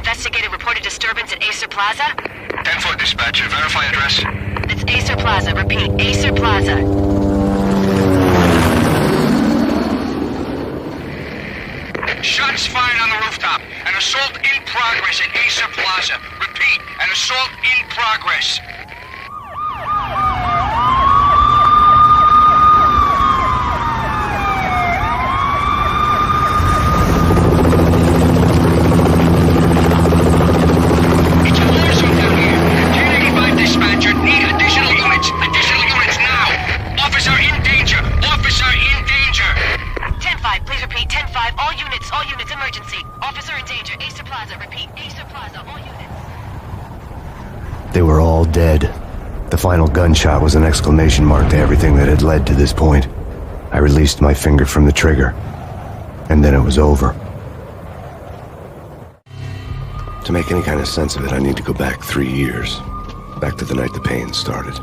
investigated reported disturbance at Acer Plaza? 10-4 dispatcher, verify address. It's Acer Plaza, repeat, Acer Plaza. Shots fired on the rooftop. An assault in progress at Acer Plaza. Repeat, an assault in progress. It's a war zone down here. 1085 dispatcher, need additional units. Additional units now. Officer in danger. Officer in danger. 10-5, please repeat, 10-5, all units, emergency. Officer in danger, Acer Plaza, repeat, Acer Plaza, all units. They were all dead. The final gunshot was an exclamation mark to everything that had led to this point. I released my finger from the trigger, and then it was over. To make any kind of sense of it, I need to go back 3 years. Back to the night the pain started.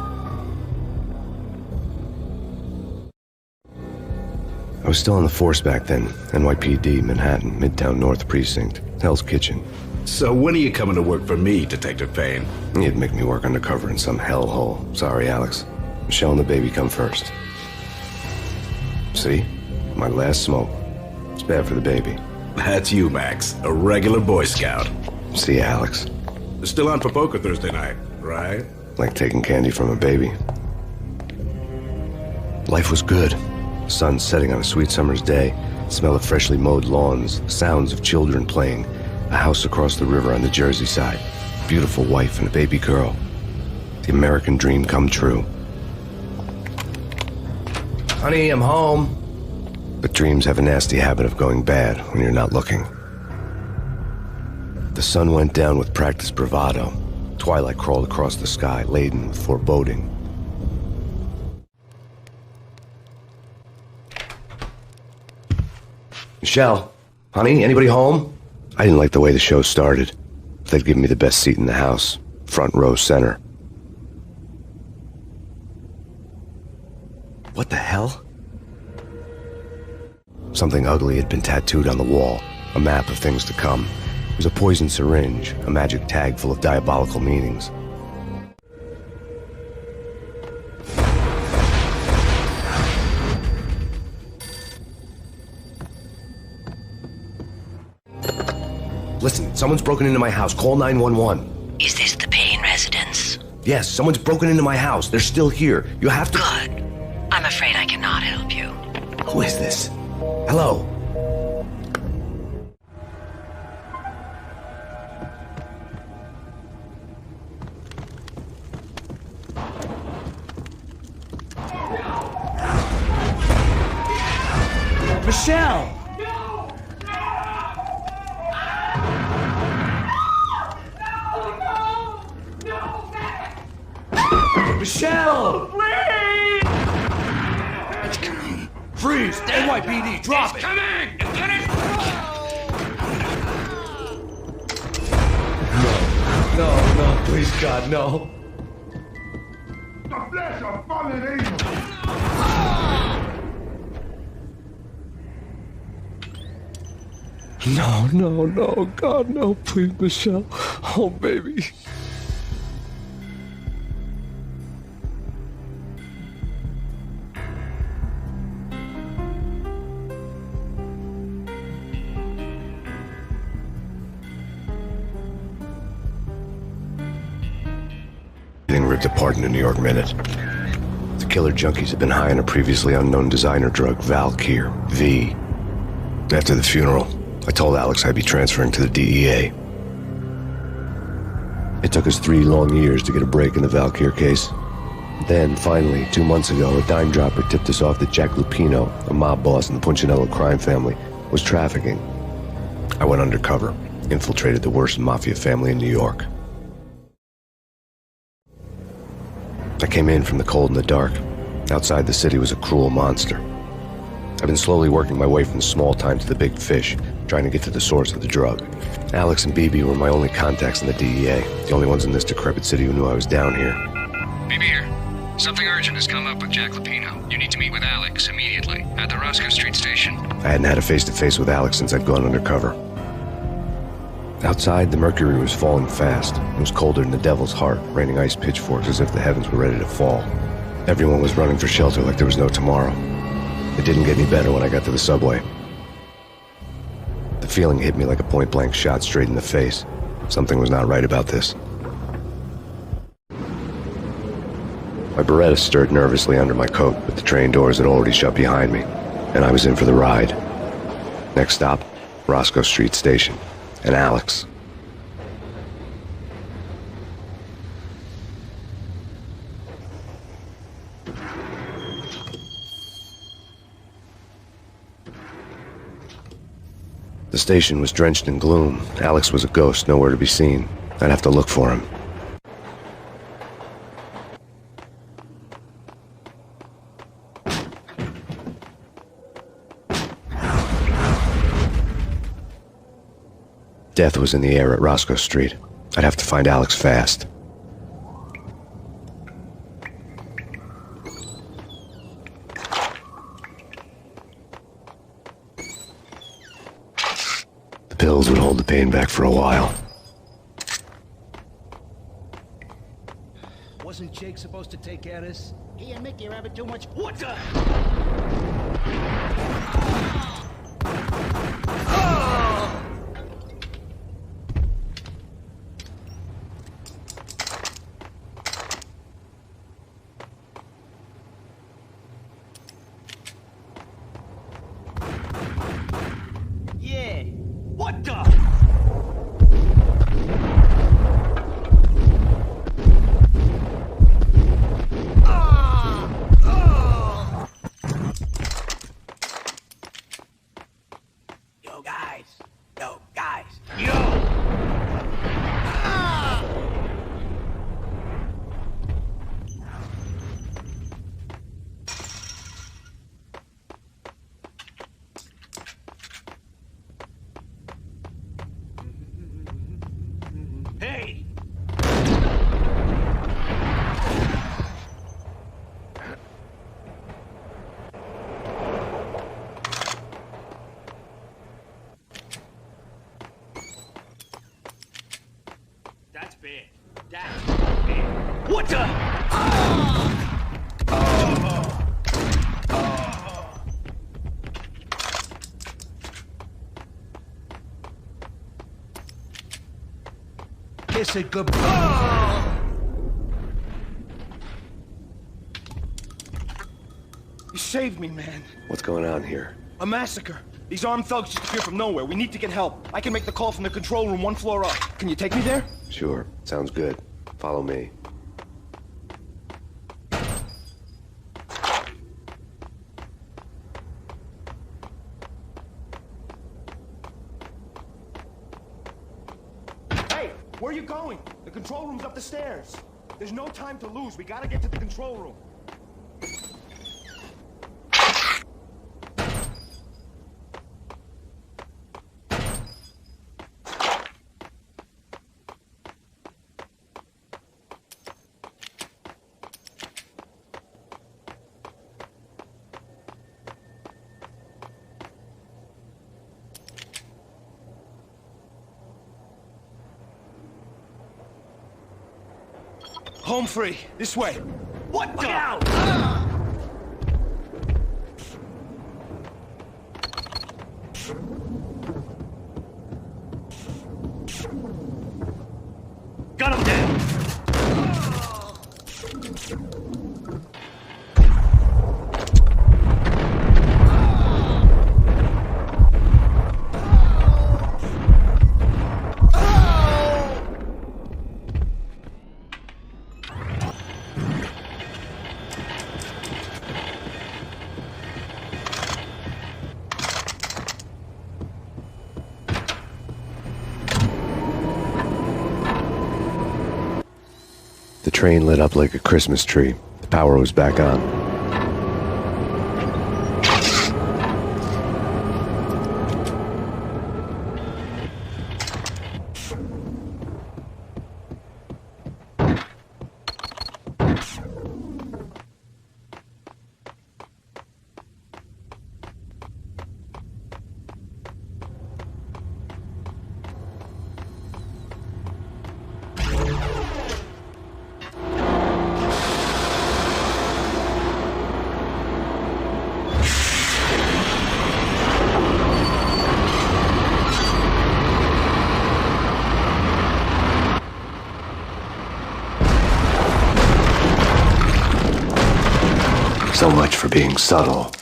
I was still on the force back then. NYPD, Manhattan, Midtown North Precinct, Hell's Kitchen. So when are you coming to work for me, Detective Payne? You'd make me work undercover in some hellhole. Sorry, Alex. Michelle and the baby come first. See? My last smoke. It's bad for the baby. That's you, Max. A regular Boy Scout. See, Alex. Still on for poker Thursday night, right? Like taking candy from a baby. Life was good. Sun setting on a sweet summer's day. Smell of freshly mowed lawns. Sounds of children playing. A house across the river on the Jersey side. Beautiful wife and a baby girl. The American dream come true. Honey, I'm home. But dreams have a nasty habit of going bad when you're not looking. The sun went down with practiced bravado. Twilight crawled across the sky, laden with foreboding. Michelle, honey, anybody home? I didn't like the way the show started. They'd given me the best seat in the house, front row center. What the hell? Something ugly had been tattooed on the wall, a map of things to come. It was a poison syringe, a magic tag full of diabolical meanings. Listen, someone's broken into my house. Call 911. Is this the Payne residence? Yes, someone's broken into my house. They're still here. You have to... Good. I'm afraid I cannot help you. Who is this? Hello? Michelle! Michelle! Please! It's coming. Freeze! NYPD, drop it! Coming! Get it! No, please, God, no. The flesh of fallen angels! No, God, no, please, Michelle. Oh, baby. Ripped apart in a New York minute. The killer junkies had been high on a previously unknown designer drug, Valkyr, V. After the funeral, I told Alex I'd be transferring to the DEA. It took us 3 long years to get a break in the Valkyr case. Then, finally, 2 months ago, a dime dropper tipped us off that Jack Lupino, a mob boss in the Punchinello crime family, was trafficking. I went undercover, infiltrated the worst mafia family in New York. I came in from the cold and the dark. Outside the city was a cruel monster. I've been slowly working my way from the small time to the big fish, trying to get to the source of the drug. Alex and BB were my only contacts in the DEA, the only ones in this decrepit city who knew I was down here. BB here. Something urgent has come up with Jack Lupino. You need to meet with Alex immediately at the Roscoe Street station. I hadn't had a face-to-face with Alex since I'd gone undercover. Outside, the mercury was falling fast. It was colder than the devil's heart, raining ice pitchforks as if the heavens were ready to fall. Everyone was running for shelter like there was no tomorrow. It didn't get any better when I got to the subway. The feeling hit me like a point-blank shot straight in the face. Something was not right about this. My Beretta stirred nervously under my coat, but the train doors had already shut behind me, and I was in for the ride. Next stop, Roscoe Street Station, and Alex. The station was drenched in gloom. Alex was a ghost, nowhere to be seen. I'd have to look for him. Death was in the air at Roscoe Street. I'd have to find Alex fast. The pills would hold the pain back for a while. Wasn't Jake supposed to take care of this? He and Mickey are having too much. What the? Yeah. What the? Yo, guys. Yo, guys. Yo! Hey! That's bad. That's bad. What the? Kiss it goodbye. You saved me, man. What's going on here? A massacre. These armed thugs just appeared from nowhere. We need to get help. I can make the call from the control room 1 floor up. Can you take me there? Sure, sounds good. Follow me. Hey, where are you going? The control room's up the stairs. There's no time to lose. We gotta get to the control room. Home free. This way. What the? Look out! Got him down! The train lit up like a Christmas tree. The power was back on. So much for being subtle.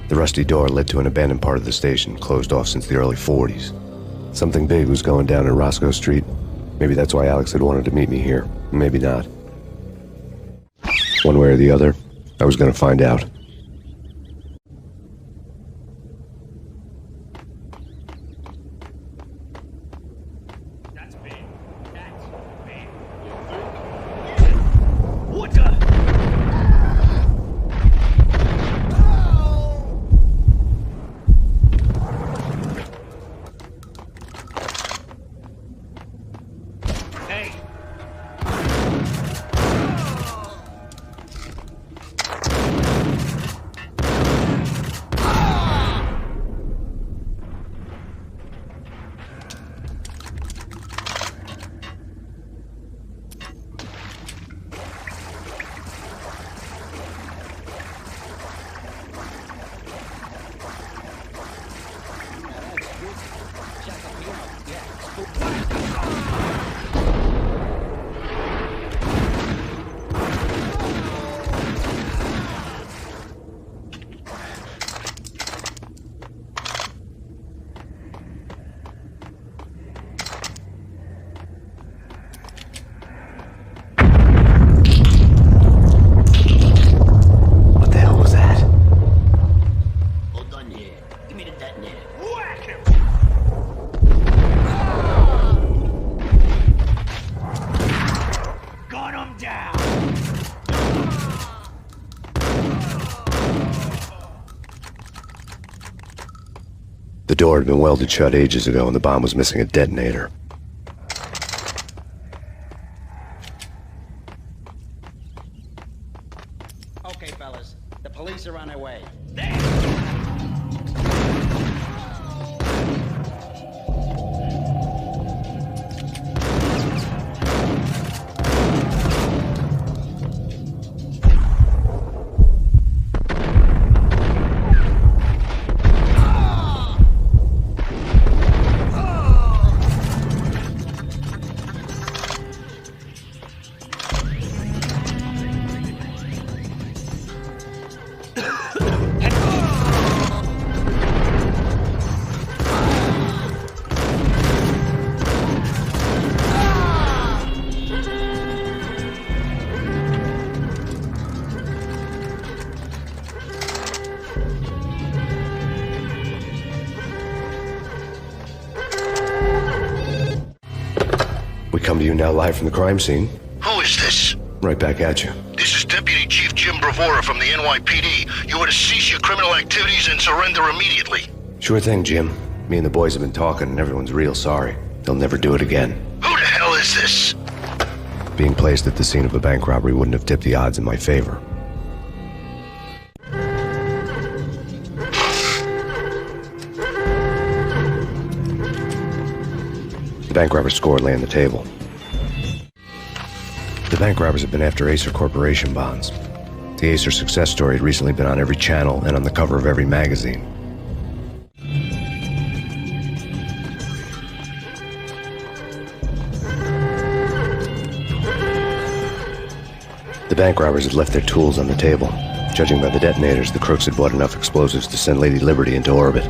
The rusty door led to an abandoned part of the station, closed off since the early 40s. Something big was going down in Roscoe Street. Maybe that's why Alex had wanted to meet me here. Maybe not. One way or the other, I was going to find out. That's big. That's big. What the? The door had been welded shut ages ago and the bomb was missing a detonator. Okay, fellas. The police are on their way. We come to you now live from the crime scene. Who is this? Right back at you. This is Deputy Chief Jim Bravura from the NYPD. You are to cease your criminal activities and surrender immediately. Sure thing, Jim. Me and the boys have been talking and everyone's real sorry. They'll never do it again. Who the hell is this? Being placed at the scene of a bank robbery wouldn't have tipped the odds in my favor. The bank robber's score lay on the table. The bank robbers have been after Acer Corporation bonds. The Acer success story had recently been on every channel and on the cover of every magazine. The bank robbers had left their tools on the table. Judging by the detonators, the crooks had bought enough explosives to send Lady Liberty into orbit.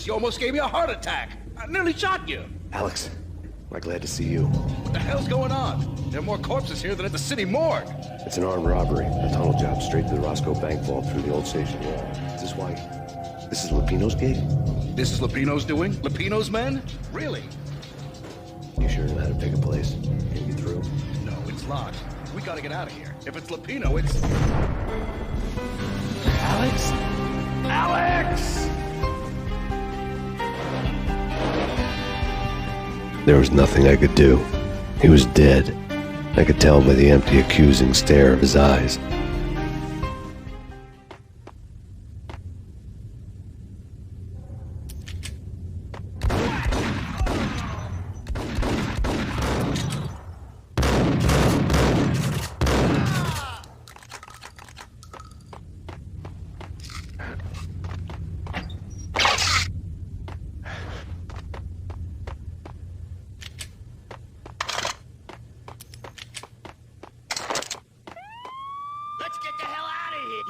You almost gave me a heart attack. I nearly shot you. Alex, I'm glad to see you. What the hell's going on? There are more corpses here than at the city morgue. It's an armed robbery, a tunnel job straight to the Roscoe Bank vault through the old station wall. Is this why? This is Lupino's gig? This is Lupino's doing? Lupino's men? Really? You sure know how to pick a place? Can you get through? No, it's locked. We gotta get out of here. If it's Lupino, it's... Alex? Alex! There was nothing I could do. He was dead. I could tell by the empty, accusing stare of his eyes. Let's get the hell out of here!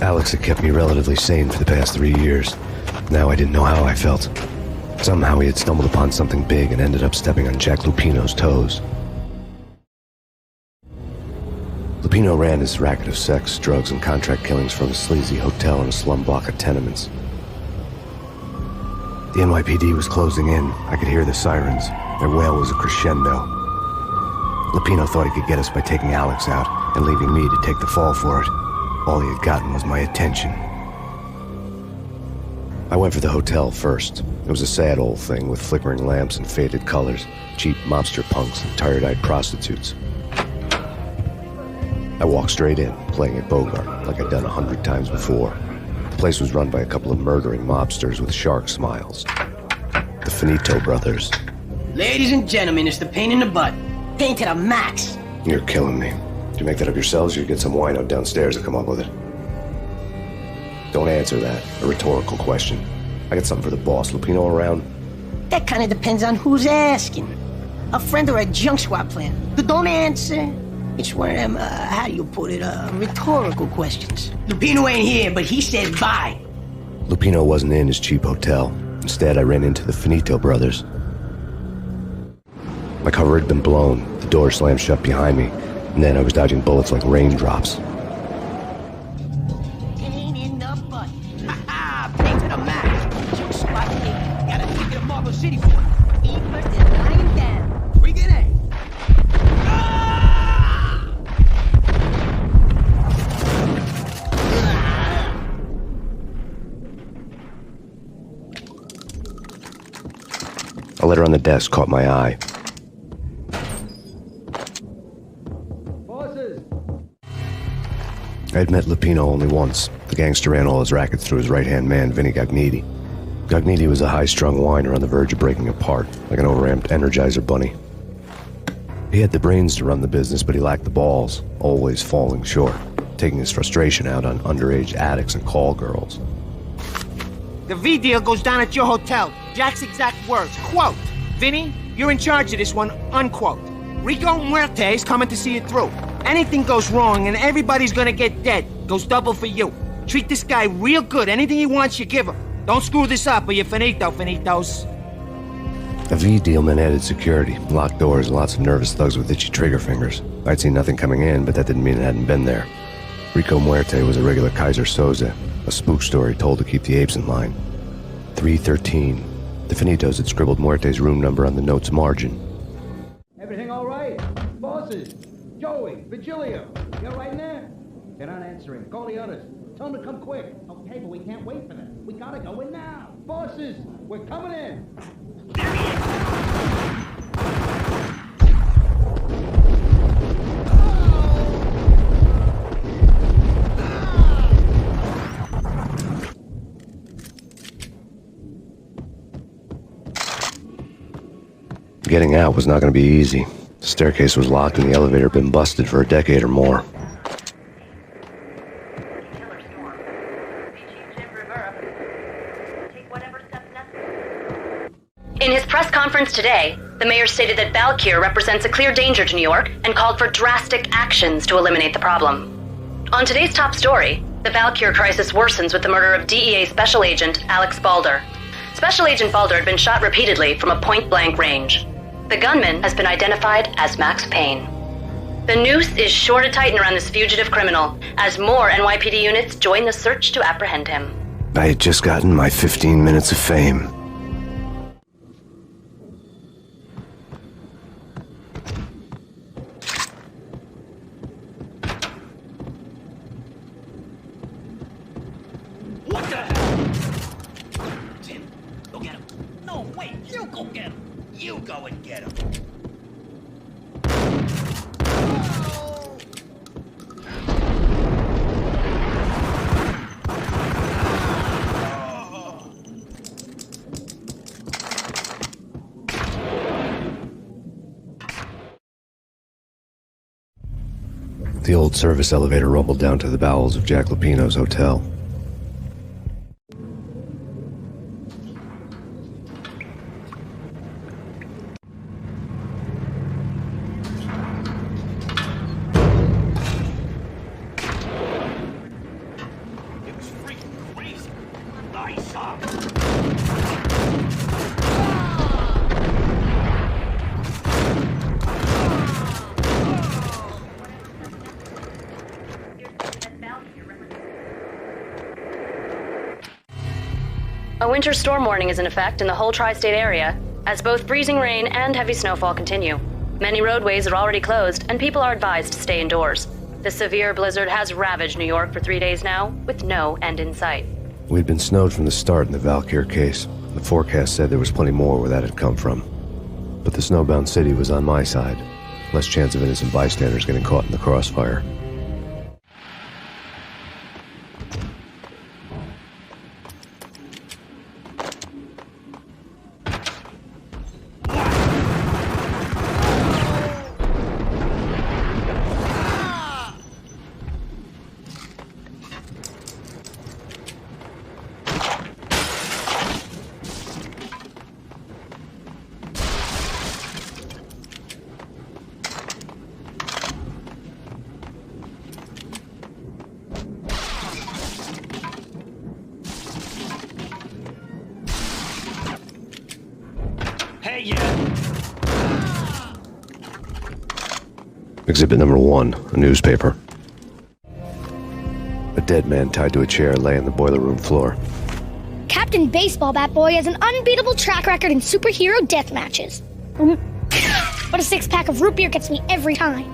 Alex had kept me relatively sane for the past 3 years. Now I didn't know how I felt. Somehow he had stumbled upon something big and ended up stepping on Jack Lupino's toes. Lupino ran his racket of sex, drugs, and contract killings from a sleazy hotel in a slum block of tenements. The NYPD was closing in. I could hear the sirens. Their wail was a crescendo. Lupino thought he could get us by taking Alex out and leaving me to take the fall for it. All he had gotten was my attention. I went for the hotel first. It was a sad old thing with flickering lamps and faded colors, cheap mobster punks and tired-eyed prostitutes. I walked straight in, playing at Bogart, like I'd done 100 times before. The place was run by a couple of murdering mobsters with shark smiles. The Finito brothers. Ladies and gentlemen, it's the pain in the butt. Pain to the max. You're killing me. Did you make that up yourselves, or you get some wino downstairs to come up with it? Don't answer that. A rhetorical question. I got something for the boss. Lupino around? That kind of depends on who's asking. A friend or a junk swap plan. But don't answer. It's one of them, how do you put it, rhetorical questions. Lupino ain't here, but he said bye. Lupino wasn't in his cheap hotel. Instead, I ran into the Finito brothers. My cover had been blown. The door slammed shut behind me. And then I was dodging bullets like raindrops. Pain in the butt. Ha-ha! Pain to the max. Junk swap plan. Got a ticket to Marble City for it. Even is lying down. Bring it in. A letter on the desk caught my eye. I had met Lupino only once. The gangster ran all his rackets through his right-hand man, Vinny Gagniti. Gagniti was a high-strung whiner on the verge of breaking apart, like an overamped Energizer bunny. He had the brains to run the business, but he lacked the balls, always falling short, taking his frustration out on underage addicts and call girls. The V deal goes down at your hotel. Jack's exact words, quote, Vinny, you're in charge of this one, unquote. Rico Muerte's coming to see it through. Anything goes wrong and everybody's gonna get dead. Goes double for you. Treat this guy real good. Anything he wants, you give him. Don't screw this up or you're finito, finitos. A V deal meant added security, locked doors, and lots of nervous thugs with itchy trigger fingers. I'd seen nothing coming in, but that didn't mean it hadn't been there. Rico Muerte was a regular Kaiser Soze, a spook story told to keep the apes in line. 313. The Finitos had scribbled Muerte's room number on the note's margin. Everything all right? Bosses? Joey? Vigilio? You all right in there? They're not answering. Call the others. Tell them to come quick. Okay, but we can't wait for them. We gotta go in now. Bosses, we're coming in. Getting out was not going to be easy. The staircase was locked and the elevator had been busted for a decade or more. In his press conference today, the mayor stated that Valkyr represents a clear danger to New York and called for drastic actions to eliminate the problem. On today's top story, the Valkyr crisis worsens with the murder of DEA Special Agent Alex Balder. Special Agent Balder had been shot repeatedly from a point-blank range. The gunman has been identified as Max Payne. The noose is sure to tighten around this fugitive criminal as more NYPD units join the search to apprehend him. I had just gotten my 15 minutes of fame. What the hell? Tim, go get him. No, wait, you go get him. You go and get him. The old service elevator rumbled down to the bowels of Jack Lupino's hotel. It was freaking crazy. Nice up. A winter storm warning is in effect in the whole tri-state area, as both freezing rain and heavy snowfall continue. Many roadways are already closed, and people are advised to stay indoors. The severe blizzard has ravaged New York for 3 days now, with no end in sight. We'd been snowed from the start in the Valkyr case. The forecast said there was plenty more where that had come from. But the snowbound city was on my side. Less chance of innocent bystanders getting caught in the crossfire. Hey, yeah. Exhibit number 1, a newspaper. A dead man tied to a chair lay on the boiler room floor. Captain Baseball Bat Boy has an unbeatable track record in superhero death matches. But a 6-pack of root beer gets me every time.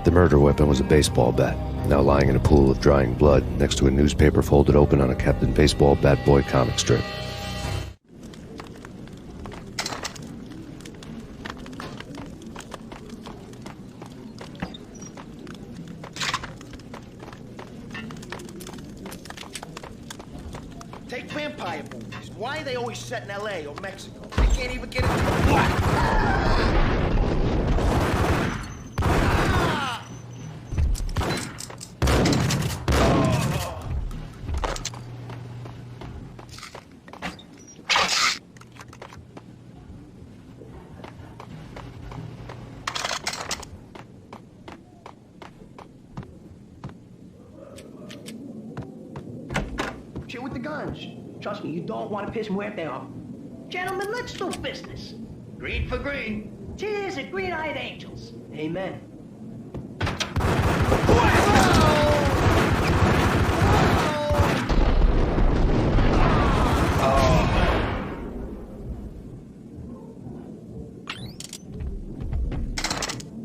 The murder weapon was a baseball bat, now lying in a pool of drying blood next to a newspaper folded open on a Captain Baseball Bat Boy comic strip. Take vampire movies. Why are they always set in LA or Mexico? They can't even get into the black. Shit with the guns. Trust me, you don't want to piss Muerte off. Gentlemen, let's do business. Green for green. Cheers at green-eyed angels. Amen.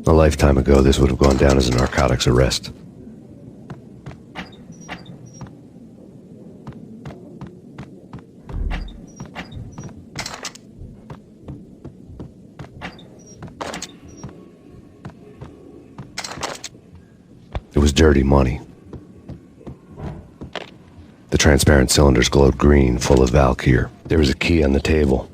A lifetime ago, this would have gone down as a narcotics arrest. dirty money. The transparent cylinders glowed green, full of Valkyr. There was a key on the table.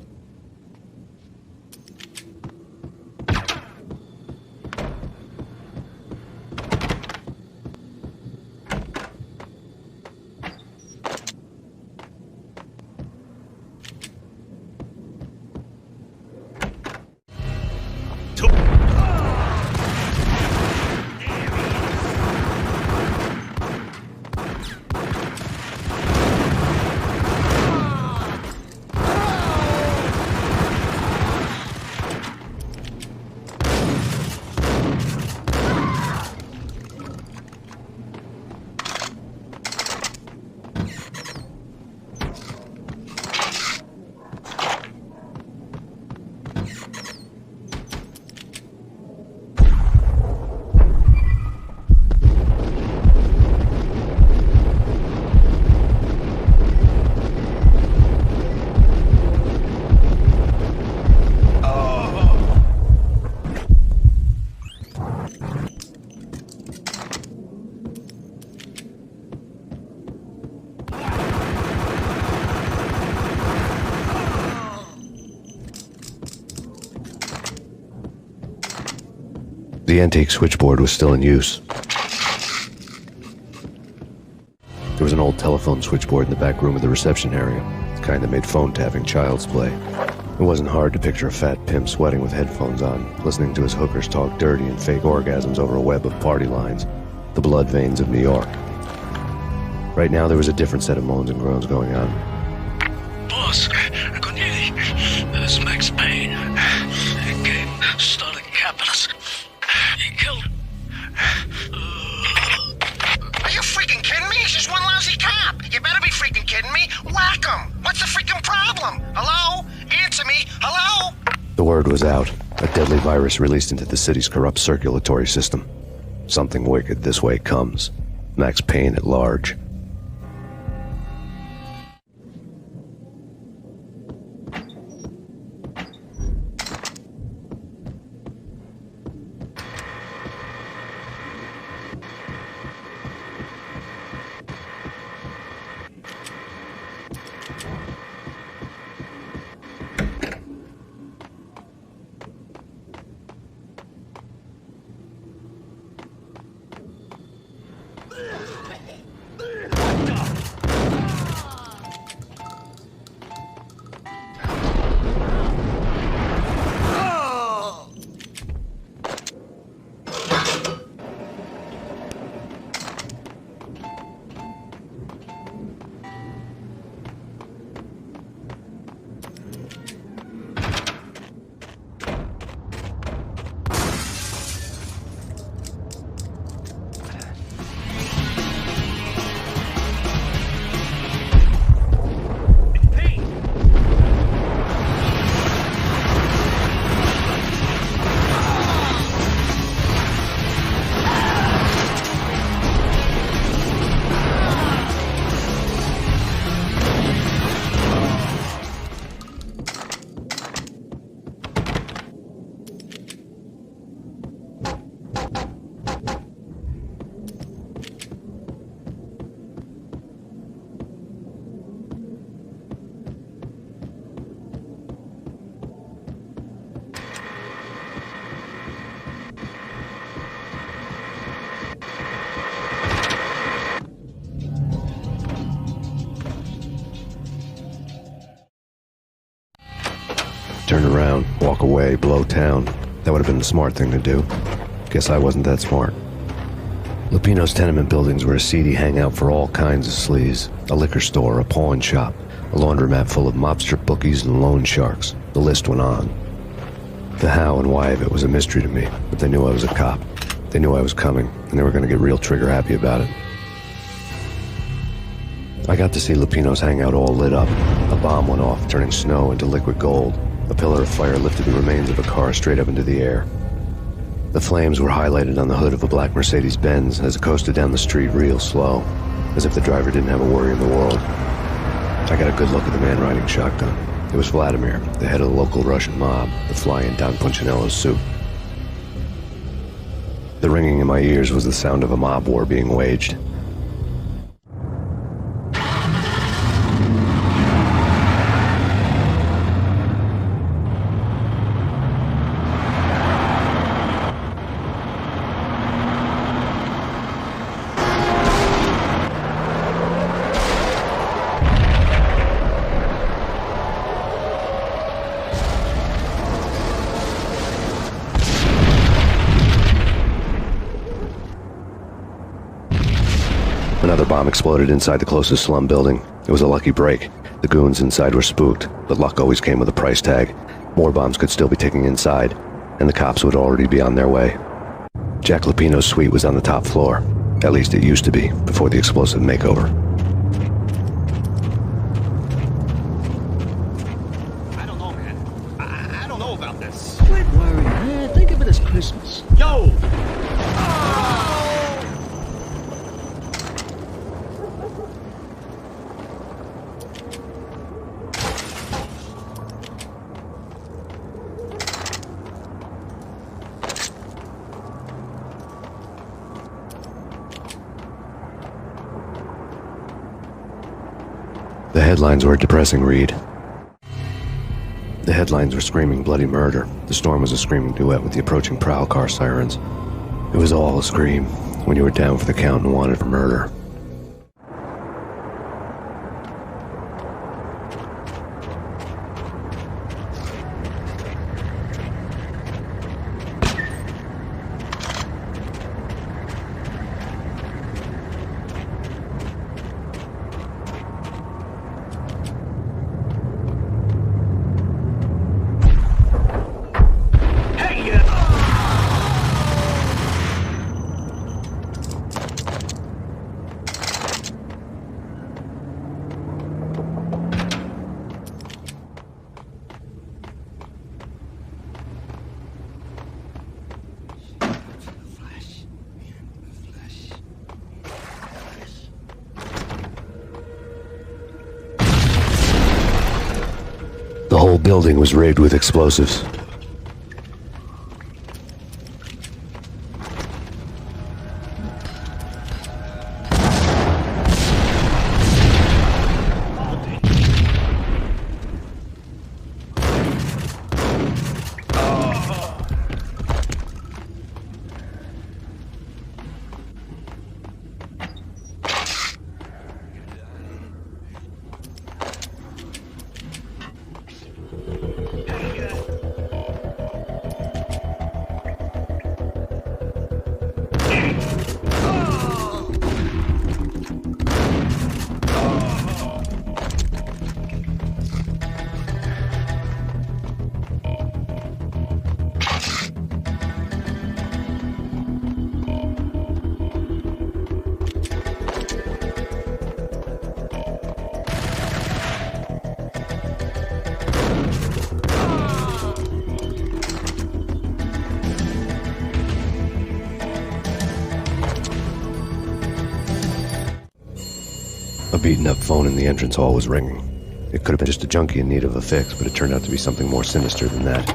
The antique switchboard was still in use. There was an old telephone switchboard in the back room of the reception area, the kind that made phone tapping child's play. It wasn't hard to picture a fat pimp sweating with headphones on, listening to his hookers talk dirty and fake orgasms over a web of party lines, the blood veins of New York. Right now there was a different set of moans and groans going on. Boss, Conidi, this is Max Payne. He came, started capping us. He killed... Are you freaking kidding me? He's just one lousy cop. You better be freaking kidding me. Whack him. What's the freaking problem? Hello? Answer me. Hello? The word was out. A deadly virus released into the city's corrupt circulatory system. Something wicked this way comes. Max Payne at large. Turn around, walk away, blow town. That would have been the smart thing to do. Guess I wasn't that smart. Lupino's tenement buildings were a seedy hangout for all kinds of sleaze. A liquor store, a pawn shop, a laundromat full of mobster bookies and loan sharks. The list went on. The how and why of it was a mystery to me, but they knew I was a cop. They knew I was coming, and they were going to get real trigger-happy about it. I got to see Lupino's hangout all lit up. A bomb went off, turning snow into liquid gold. A pillar of fire lifted the remains of a car straight up into the air. The flames were highlighted on the hood of a black Mercedes-Benz as it coasted down the street real slow, as if the driver didn't have a worry in the world. I got a good look at the man riding shotgun. It was Vladimir, the head of the local Russian mob, the fly in Don Punchinello's suit. The ringing in my ears was the sound of a mob war being waged. Another bomb exploded inside the closest slum building. It was a lucky break. The goons inside were spooked, but luck always came with a price tag. More bombs could still be ticking inside, and the cops would already be on their way. Jack Lupino's suite was on the top floor. At least it used to be, before the explosive makeover. I don't know, man. I don't know about this. Quit worrying, man. Think of it as Christmas. Yo! The headlines were a depressing read. The headlines were screaming bloody murder. The storm was a screaming duet with the approaching prowl car sirens. It was all a scream when you were down for the count and wanted for murder. The whole building was rigged with explosives. A beaten-up phone in the entrance hall was ringing. It could have been just a junkie in need of a fix, but it turned out to be something more sinister than that.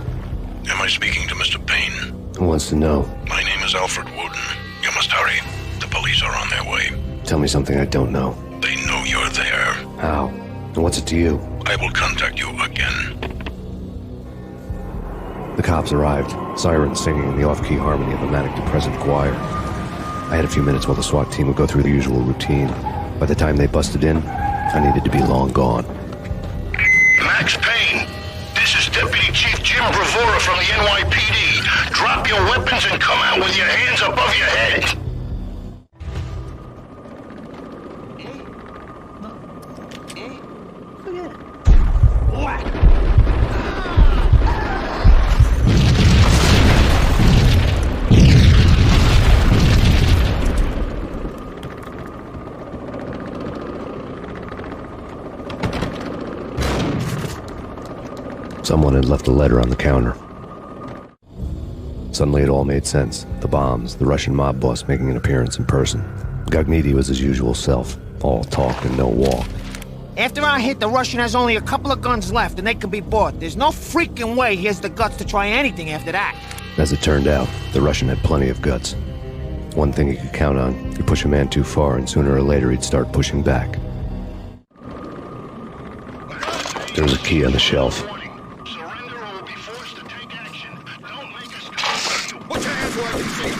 Am I speaking to Mr. Payne? Who wants to know? My name is Alfred Woden. You must hurry. The police are on their way. Tell me something I don't know. They know you're there. How? And what's it to you? I will contact you again. The cops arrived, sirens singing in the off-key harmony of a manic-depressive choir. I had a few minutes while the SWAT team would go through the usual routine. By the time they busted in, I needed to be long gone. Max Payne, this is Deputy Chief Jim Bravura from the NYPD. Drop your weapons and come out with your hands above your head. Someone had left a letter on the counter. Suddenly it all made sense. The bombs, the Russian mob boss making an appearance in person. Gagnidi was his usual self, all talk and no walk. After our hit, the Russian has only a couple of guns left and they can be bought. There's no freaking way he has the guts to try anything after that. As it turned out, the Russian had plenty of guts. One thing he could count on. You push a man too far, and sooner or later he'd start pushing back. There was a key on the shelf. Surrender or we'll be forced to take action. Don't make us go. Put your hands where I can see.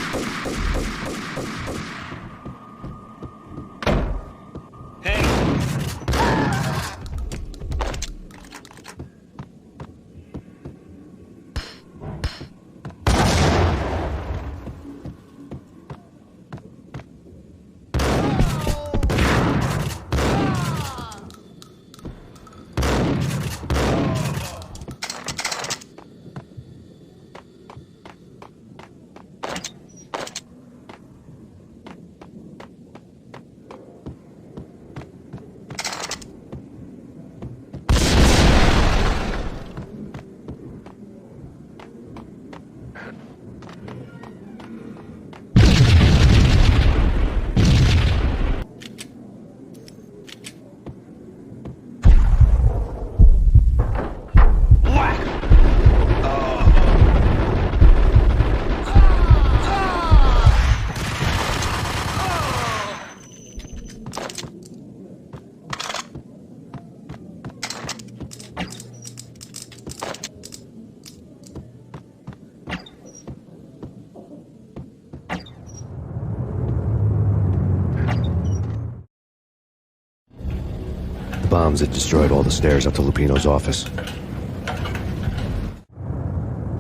The bombs had destroyed all the stairs up to Lupino's office.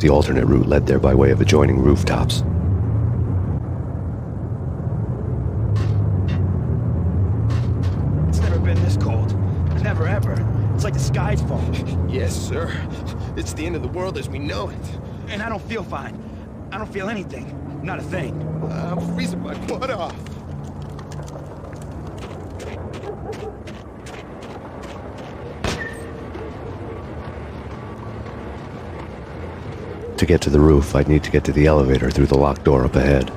The alternate route led there by way of adjoining rooftops. It's never been this cold. Never ever. It's like the sky's falling. Yes, sir. It's the end of the world as we know it. And I don't feel fine. I don't feel anything. Not a thing. I'm freezing my butt off. To get to the roof, I'd need to get to the elevator through the locked door up ahead.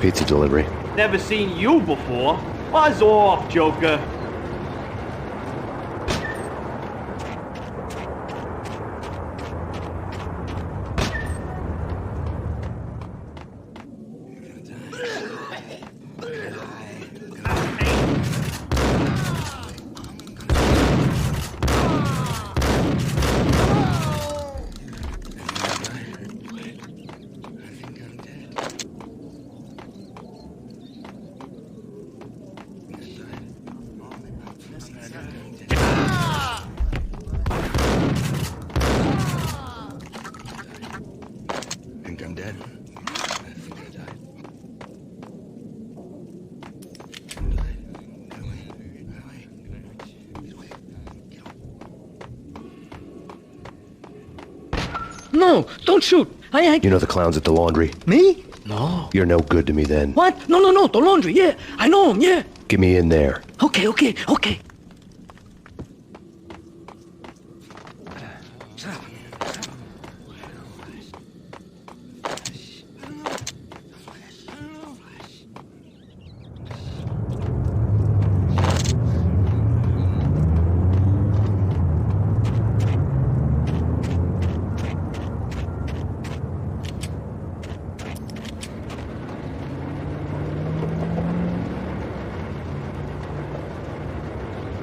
Pizza delivery. Never seen you before. Buzz off, Joker. No, don't shoot. You know the clowns at the laundry? Me? No. You're no good to me then. What? No, the laundry, yeah. I know him, yeah. Get me in there. Okay.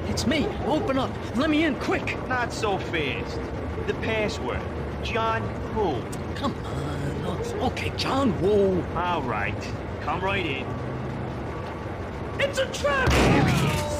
It's me. Open up. Let me in, quick. Not so fast. The password. John who? Come on. Okay, John Woo. All right. Come right in. It's a trap! There he is.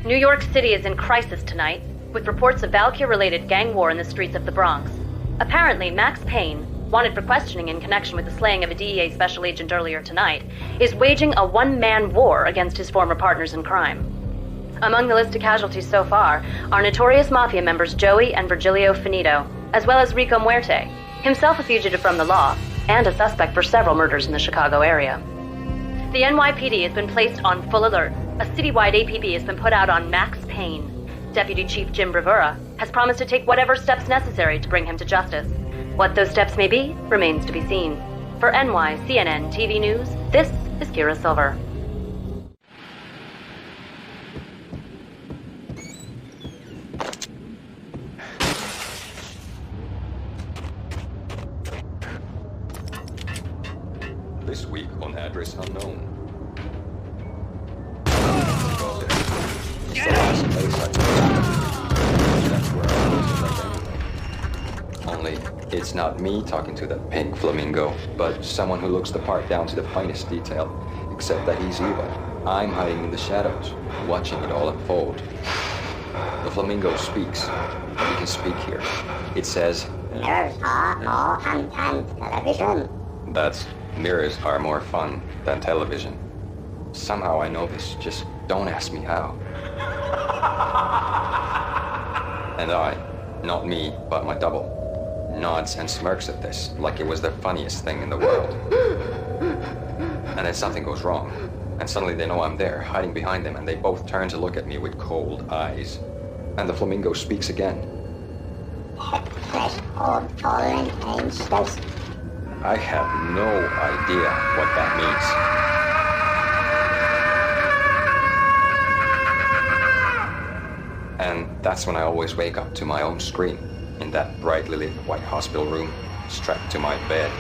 New York City is in crisis tonight, with reports of Valkyr-related gang war in the streets of the Bronx. Apparently, Max Payne, wanted for questioning in connection with the slaying of a DEA special agent earlier tonight, is waging a one-man war against his former partners in crime. Among the list of casualties so far are notorious mafia members Joey and Virgilio Finito, as well as Rico Muerte, himself a fugitive from the law, and a suspect for several murders in the Chicago area. The NYPD has been placed on full alert. A citywide APB has been put out on Max Payne. Deputy Chief Jim Bravura has promised to take whatever steps necessary to bring him to justice. What those steps may be remains to be seen. For NYCNN TV News, this is Kira Silver. This week on Address Unknown. That's where I was anyway. Only, it's not me talking to the pink flamingo, but someone who looks the part down to the finest detail, except that he's evil. I'm hiding in the shadows, watching it all unfold. The flamingo speaks. He can speak here. It says, "Mirrors are more fun than television." That's, mirrors are more fun than television. Somehow I know this, just don't ask me how. And I, not me, but my double, nods and smirks at this like it was the funniest thing in the world. And then something goes wrong, and suddenly they know I'm there, hiding behind them, and they both turn to look at me with cold eyes. And the flamingo speaks again. I have no idea what that means. And that's when I always wake up to my own scream, in that brightly lit white hospital room, strapped to my bed.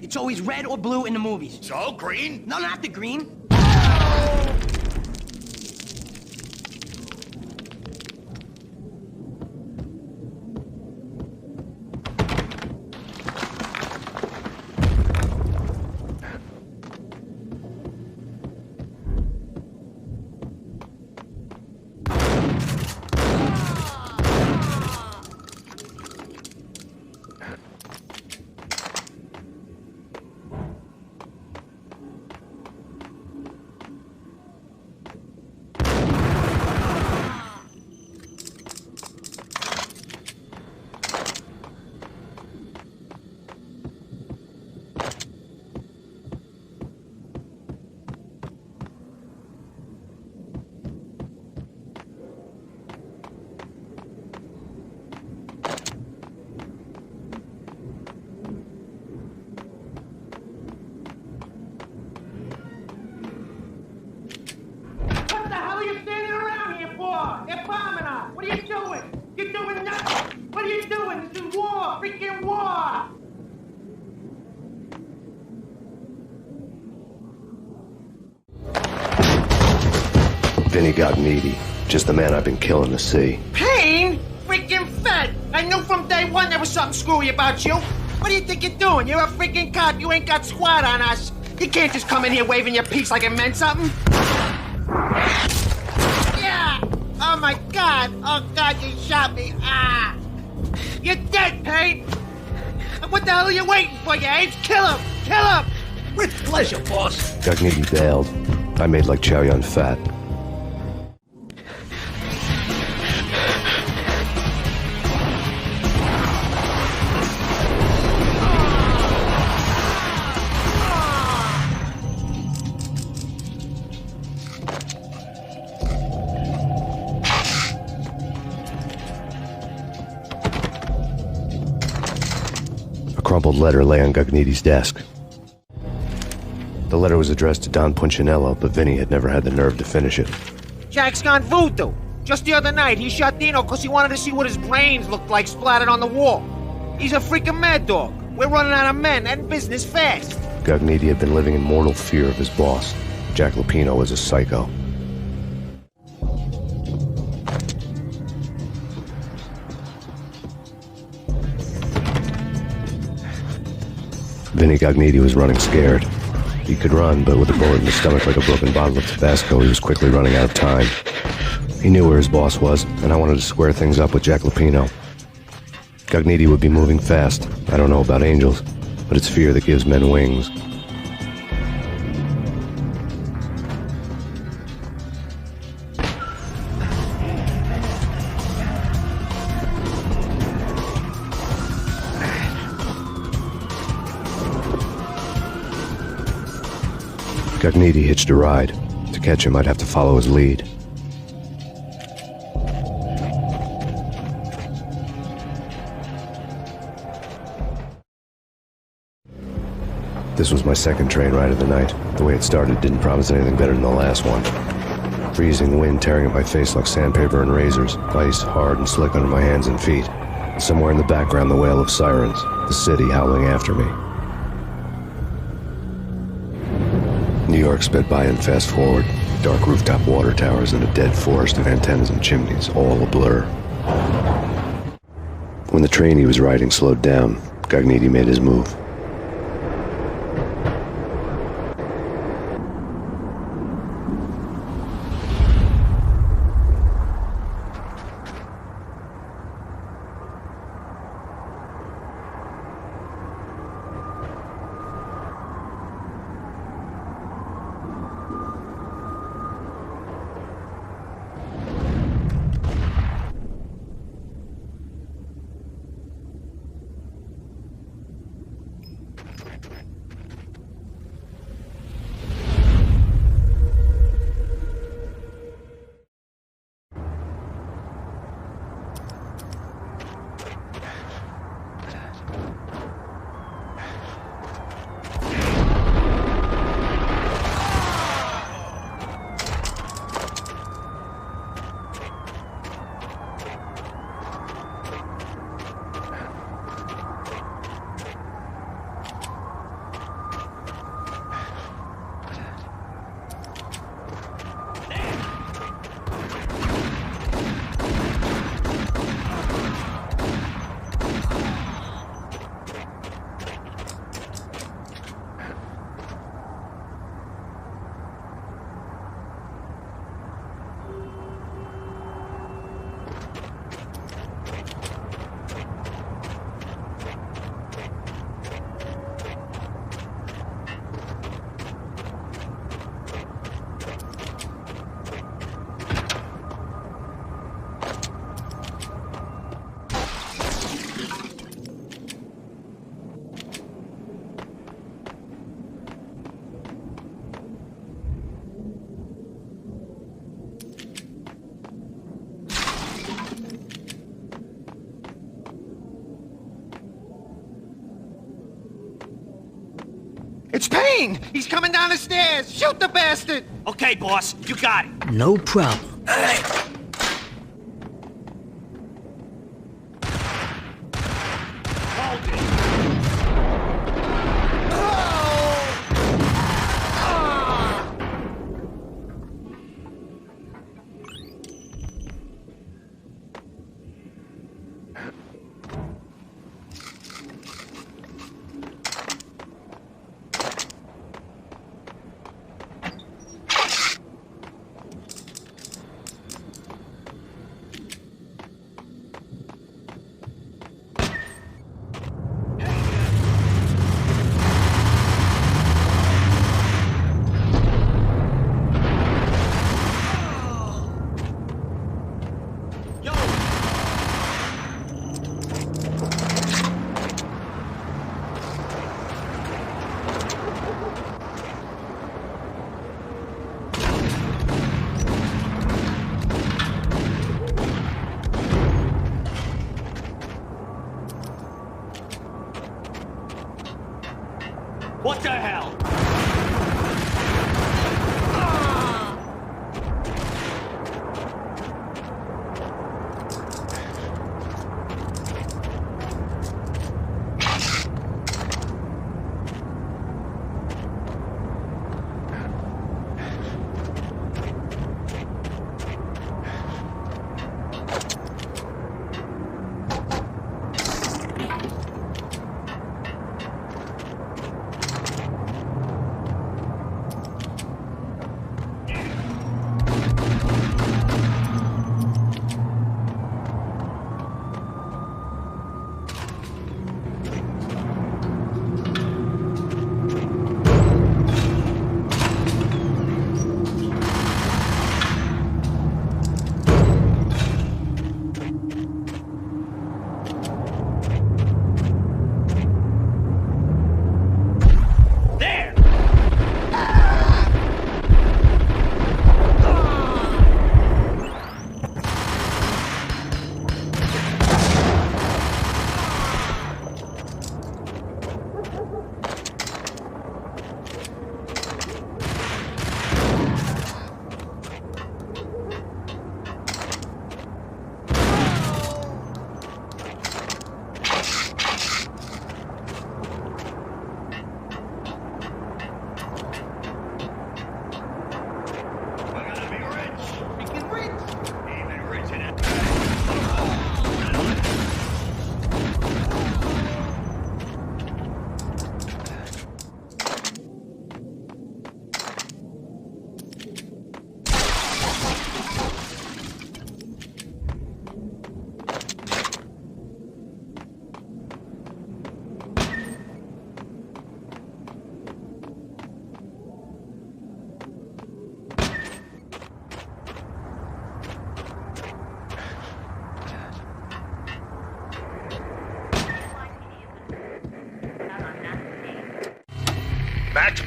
It's always red or blue in the movies. So, green? No, not the green. Vinny got needy. Just the man I've been killing to see. Payne? Freaking fed! I knew from day one there was something screwy about you. What do you think you're doing? You're a freaking cop. You ain't got squat on us. You can't just come in here waving your piece like it meant something. Yeah! Oh my God! Oh God, you shot me! Ah! You're dead, Payne! What the hell are you waiting for, you apes? Kill him! Kill him! With pleasure, boss. Gugneedy bailed. I made like Chow Yun Fat. A crumpled letter lay on Gugneedy's desk. The letter was addressed to Don Punchinello, but Vinny had never had the nerve to finish it. Jack's gone voodoo. Just the other night, he shot Dino because he wanted to see what his brains looked like splattered on the wall. He's a freaking mad dog. We're running out of men and business fast. Gugnetti had been living in mortal fear of his boss. Jack Lupino was a psycho. Vinny Gugnetti was running scared. He could run, but with a bullet in his stomach like a broken bottle of Tabasco, he was quickly running out of time. He knew where his boss was, and I wanted to square things up with Jack Lupino. Gugnetti would be moving fast. I don't know about angels, but it's fear that gives men wings. Gugnetti hitched a ride. To catch him, I'd have to follow his lead. This was my second train ride of the night. The way it started didn't promise anything better than the last one. Freezing wind tearing at my face like sandpaper and razors, ice hard and slick under my hands and feet. And somewhere in the background, the wail of sirens, the city howling after me. New York sped by in fast forward. Dark rooftop water towers and a dead forest of antennas and chimneys, all a blur. When the train he was riding slowed down, Gugnetti made his move. It's Payne! He's coming down the stairs! Shoot the bastard! Okay, boss, you got it. No problem.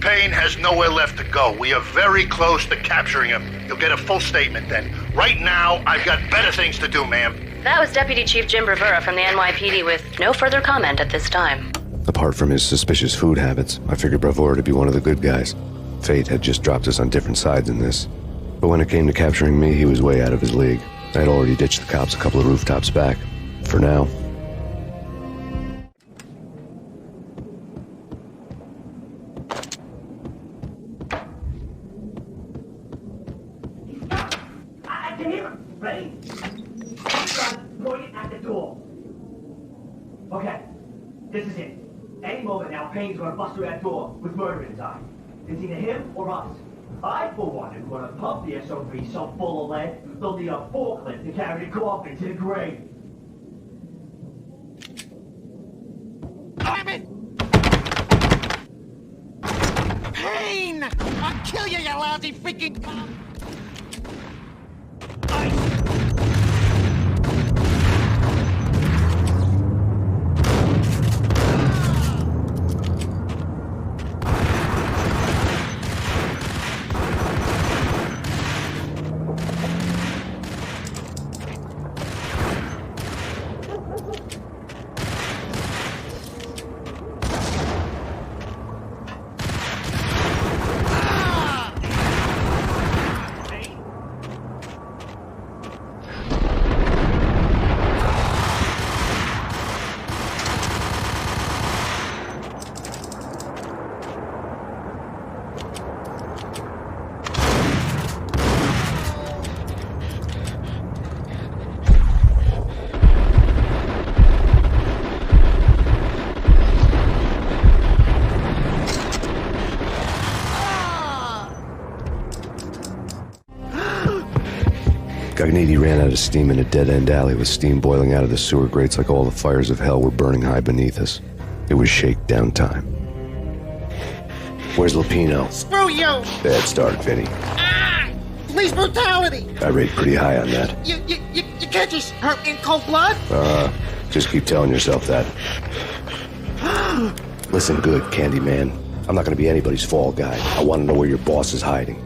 Payne has nowhere left to go. We are very close to capturing him. You'll get a full statement then. Right now, I've got better things to do, ma'am. That was Deputy Chief Jim Rivera from the NYPD with no further comment at this time. Apart from his suspicious food habits, I figured Bravura to be one of the good guys. Fate had just dropped us on different sides in this. But when it came to capturing me, he was way out of his league. I had already ditched the cops a couple of rooftops back. For now. I can hear him. Ready? Pointing at the door. Okay, this is it. Any moment now, Payne's gonna bust through that door with murder in his eye. It's either him or us. I, for one, am gonna pump the SOB so full of lead, they'll need a forklift to carry the coffin to the grave. Damn it! Payne! I'll kill you, you lousy freaking... Cogniti ran out of steam in a dead-end alley with steam boiling out of the sewer grates like all the fires of hell were burning high beneath us. It was shakedown time. Where's Lupino? Screw you! Bad start, Vinny. Police brutality! I rate pretty high on that. You can't just hurt me in cold blood? Just keep telling yourself that. Listen good, Candyman. I'm not gonna be anybody's fall guy. I want to know where your boss is hiding.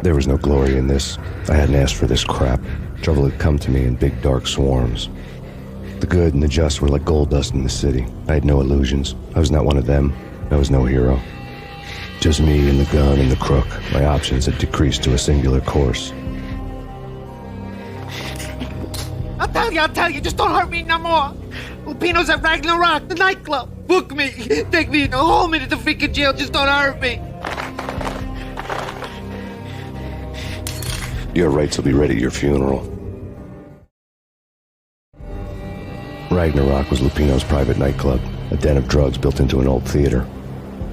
There was no glory in this. I hadn't asked for this crap. Trouble had come to me in big dark swarms. The good and the just were like gold dust in the city. I had no illusions. I was not one of them. I was no hero. Just me and the gun and the crook. My options had decreased to a singular course. I'll tell you, just don't hurt me no more. Lupino's at Ragnarok, the nightclub. Book me, take me, hold me to the freaking jail, just don't hurt me. Your rights will be ready at your funeral. Ragnarok was Lupino's private nightclub, a den of drugs built into an old theater.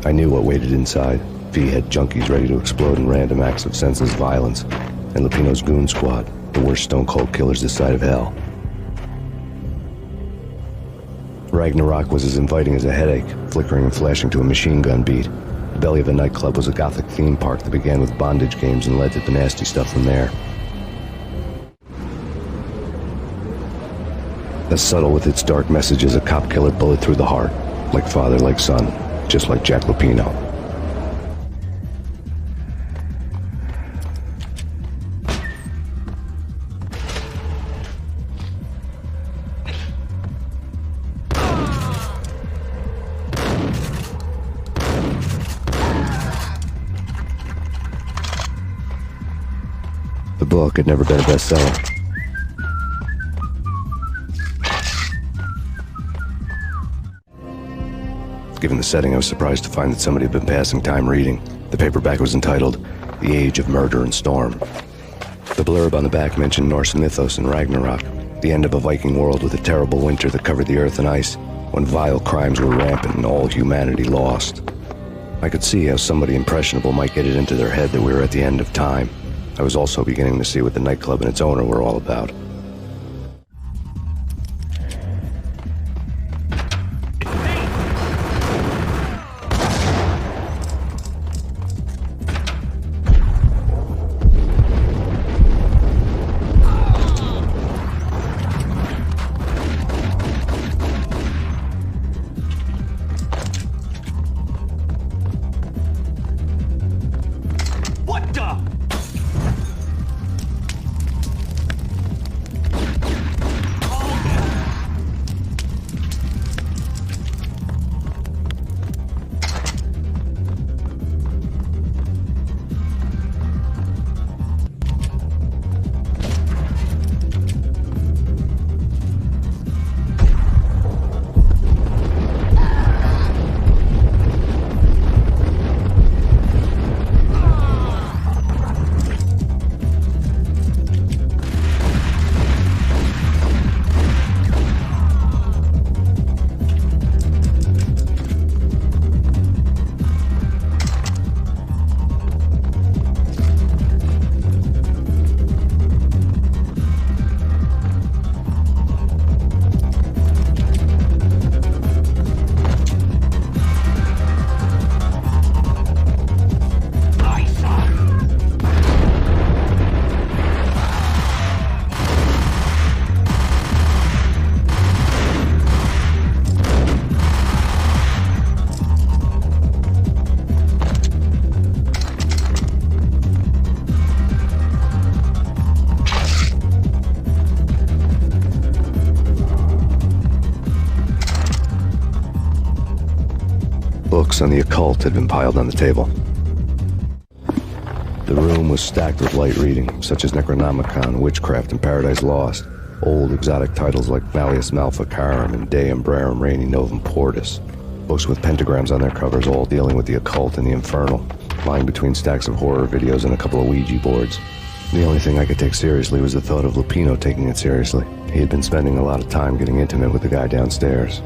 I knew what waited inside. V had junkies ready to explode in random acts of senseless violence, and Lupino's goon squad, the worst stone-cold killers this side of hell. Ragnarok was as inviting as a headache, flickering and flashing to a machine gun beat. The belly of a nightclub was a gothic theme park that began with bondage games and led to the nasty stuff from there. As subtle with its dark message as a cop killer bullet through the heart, like father, like son, just like Jack Lupino. The book had never been a bestseller. Given the setting, I was surprised to find that somebody had been passing time reading. The paperback was entitled, The Age of Murder and Storm. The blurb on the back mentioned Norse mythos and Ragnarok, the end of a Viking world with a terrible winter that covered the earth in ice, when vile crimes were rampant and all humanity lost. I could see how somebody impressionable might get it into their head that we were at the end of time. I was also beginning to see what the nightclub and its owner were all about. books on the occult had been piled on the table. The room was stacked with light reading, such as Necronomicon, Witchcraft, and Paradise Lost. Old exotic titles like Malleus Maleficarum and De Umbrarum Reini Novum Portus. Books with pentagrams on their covers, all dealing with the occult and the infernal. Lying between stacks of horror videos and a couple of Ouija boards. The only thing I could take seriously was the thought of Lupino taking it seriously. He had been spending a lot of time getting intimate with the guy downstairs.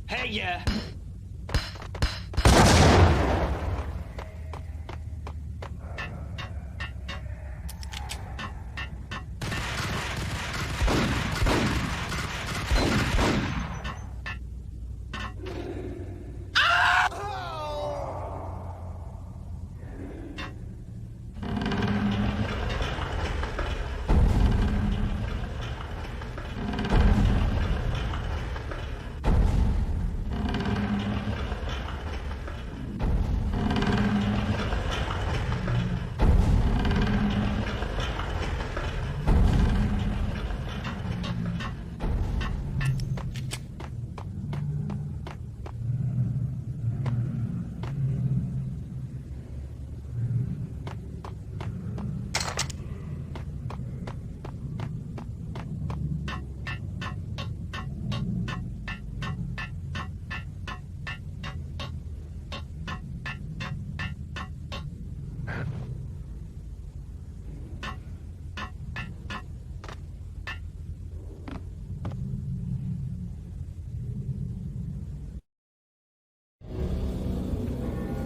Hey, yeah.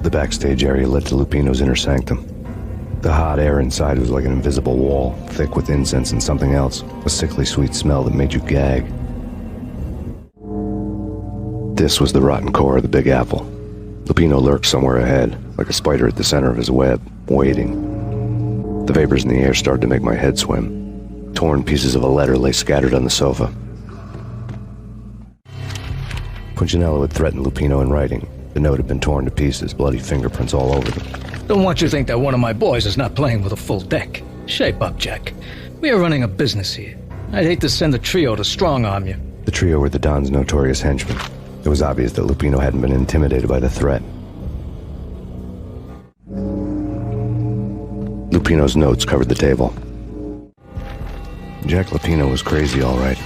The backstage area led to Lupino's inner sanctum. The hot air inside was like an invisible wall, thick with incense and something else, a sickly sweet smell that made you gag. This was the rotten core of the Big Apple. Lupino lurked somewhere ahead, like a spider at the center of his web, waiting. The vapors in the air started to make my head swim. Torn pieces of a letter lay scattered on the sofa. Punchinello had threatened Lupino in writing. The note had been torn to pieces, bloody fingerprints all over them. Don't want you to think that one of my boys is not playing with a full deck. Shape up, Jack. We are running a business here. I'd hate to send the trio to strong-arm you. The trio were the Don's notorious henchmen. It was obvious that Lupino hadn't been intimidated by the threat. Lupino's notes covered the table. Jack Lupino was crazy, all right.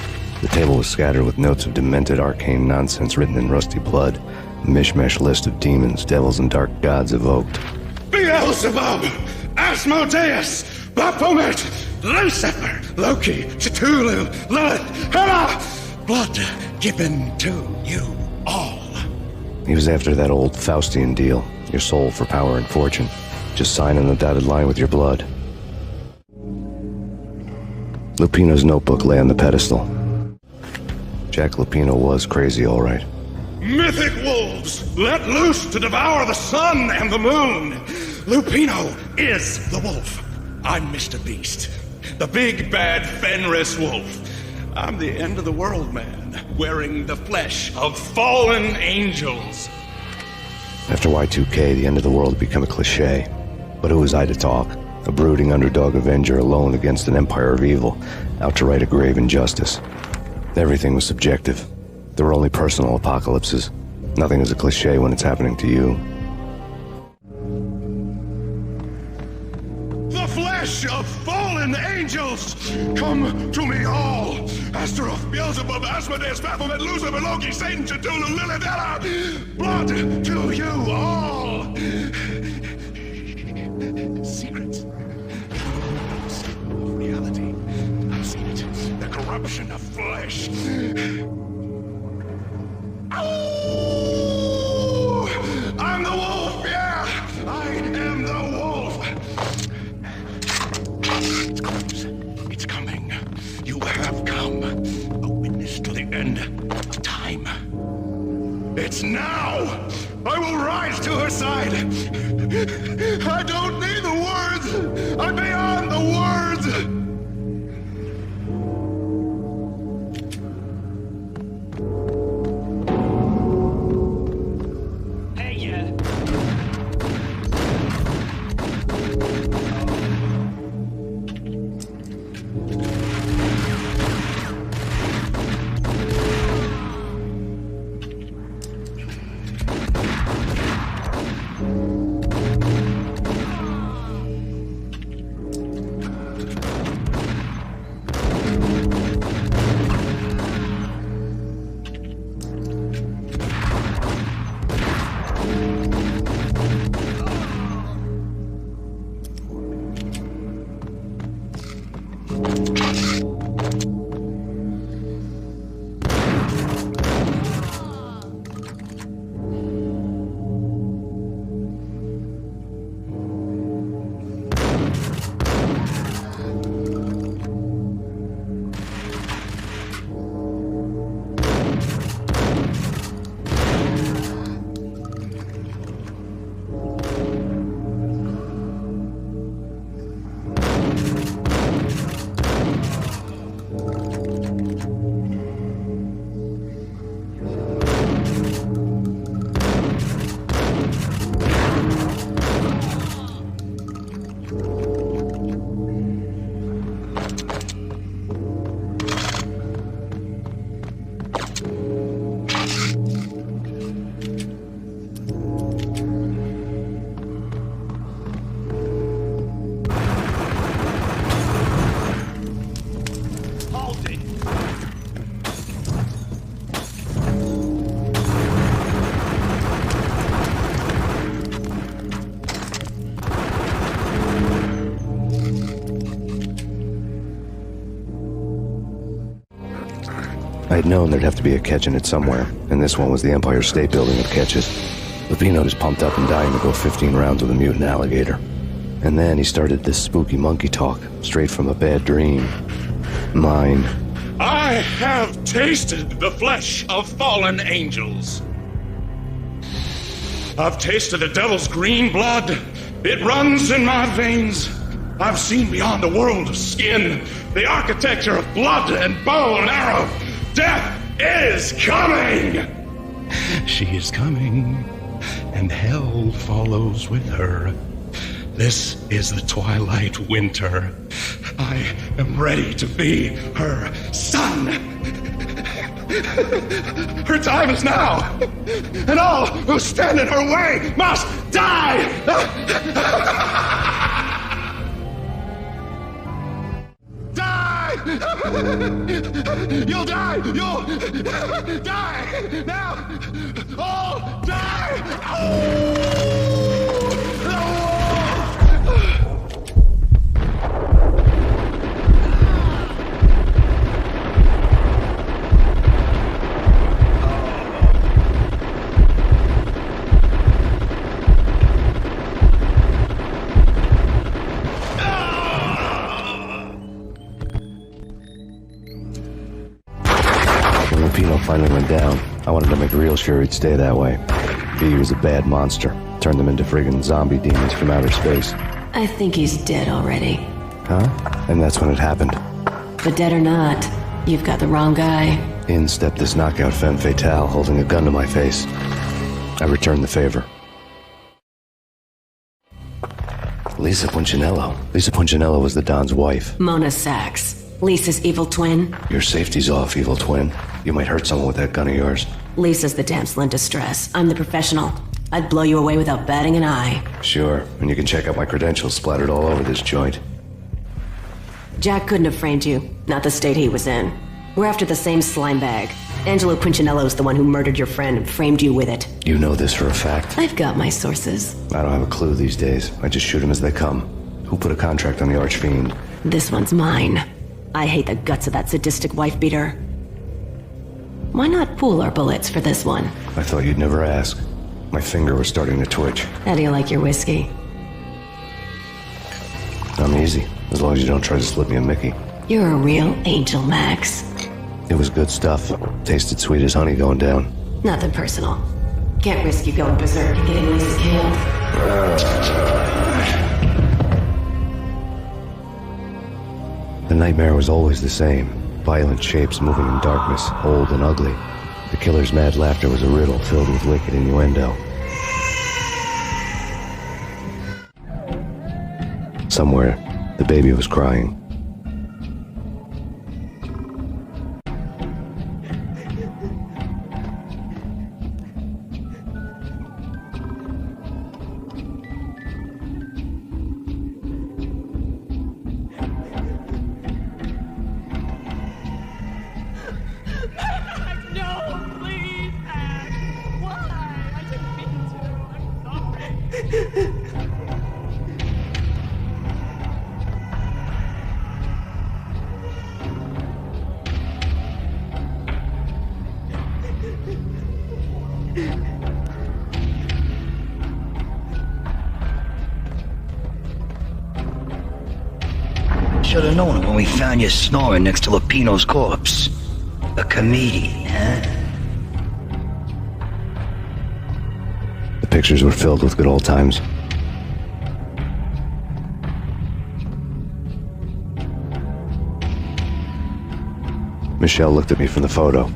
The table was scattered with notes of demented arcane nonsense written in rusty blood. A mishmash list of demons, devils, and dark gods evoked. Beelzebub, Asmodeus, Baphomet, Lucifer, Loki, Cthulhu, Lilith, Hela, blood given to you all. He was after that old Faustian deal, your soul for power and fortune. Just sign on the dotted line with your blood. Lupino's notebook lay on the pedestal. Jack Lupino was crazy, all right. Mythic wolves, let loose to devour the sun and the moon. Lupino is the wolf. I'm Mr. Beast, the big bad Fenris wolf. I'm the end of the world man, wearing the flesh of fallen angels. After Y2K, the end of the world had become a cliche. But who was I to talk? A brooding underdog avenger alone against an empire of evil, out to right a grave injustice. Everything was subjective. There were only personal apocalypses. Nothing is a cliche when it's happening to you. The flesh of fallen angels! Come to me all! Astaroth, Beelzebub, Asmodeus, Baphomet, Lucifer, Loki, Satan, Cthulhu, Lilith, Hela! Blood to you all! Secrets. Of reality. I've seen it. The corruption of flesh. Oh! I'm the wolf, yeah! I am the wolf! It's close. It's coming. You have come. A witness to the end of time. It's now! I will rise to her side! I don't need the words! I'm beyond the words! I'd known there'd have to be a catch in it somewhere, and this one was the Empire State Building of catches. Lupino was pumped up and dying to go 15 rounds with a mutant alligator. And then he started this spooky monkey talk, straight from a bad dream. Mine. I have tasted the flesh of fallen angels. I've tasted the devil's green blood. It runs in my veins. I've seen beyond a world of skin, the architecture of blood and bow and arrow. Death is coming! She is coming, and hell follows with her. This is the twilight winter. I am ready to be her son. Her time is now, and all who stand in her way must die! Die! You'll die! You'll die! Now! All die! Finally went down. I wanted to make real sure he'd stay that way. B was a bad monster. Turned them into friggin' zombie demons from outer space. I think he's dead already. Huh? And that's when it happened. But dead or not, you've got the wrong guy. In stepped this knockout femme fatale, holding a gun to my face. I returned the favor. Lisa Punchinello. Lisa Punchinello was the Don's wife. Mona Sachs. Lisa's evil twin. Your safety's off, evil twin. You might hurt someone with that gun of yours. Lisa's the damsel in distress. I'm the professional. I'd blow you away without batting an eye. Sure, and you can check out my credentials splattered all over this joint. Jack couldn't have framed you. Not the state he was in. We're after the same slime bag. Angelo Punchinello's the one who murdered your friend and framed you with it. You know this for a fact? I've got my sources. I don't have a clue these days. I just shoot them as they come. Who put a contract on the Archfiend? This one's mine. I hate the guts of that sadistic wife-beater. Why not pool our bullets for this one? I thought you'd never ask. My finger was starting to twitch. How do you like your whiskey? I'm easy, as long as you don't try to slip me a Mickey. You're a real angel, Max. It was good stuff. Tasted sweet as honey going down. Nothing personal. Can't risk you going berserk and getting Lisa killed. The nightmare was always the same. Violent shapes moving in darkness, old and ugly. The killer's mad laughter was a riddle filled with wicked innuendo. Somewhere, the baby was crying. Should have known it when we found you snoring next to Lupino's corpse. A comedian, huh? The pictures were filled with good old times. Michelle looked at me from the photo.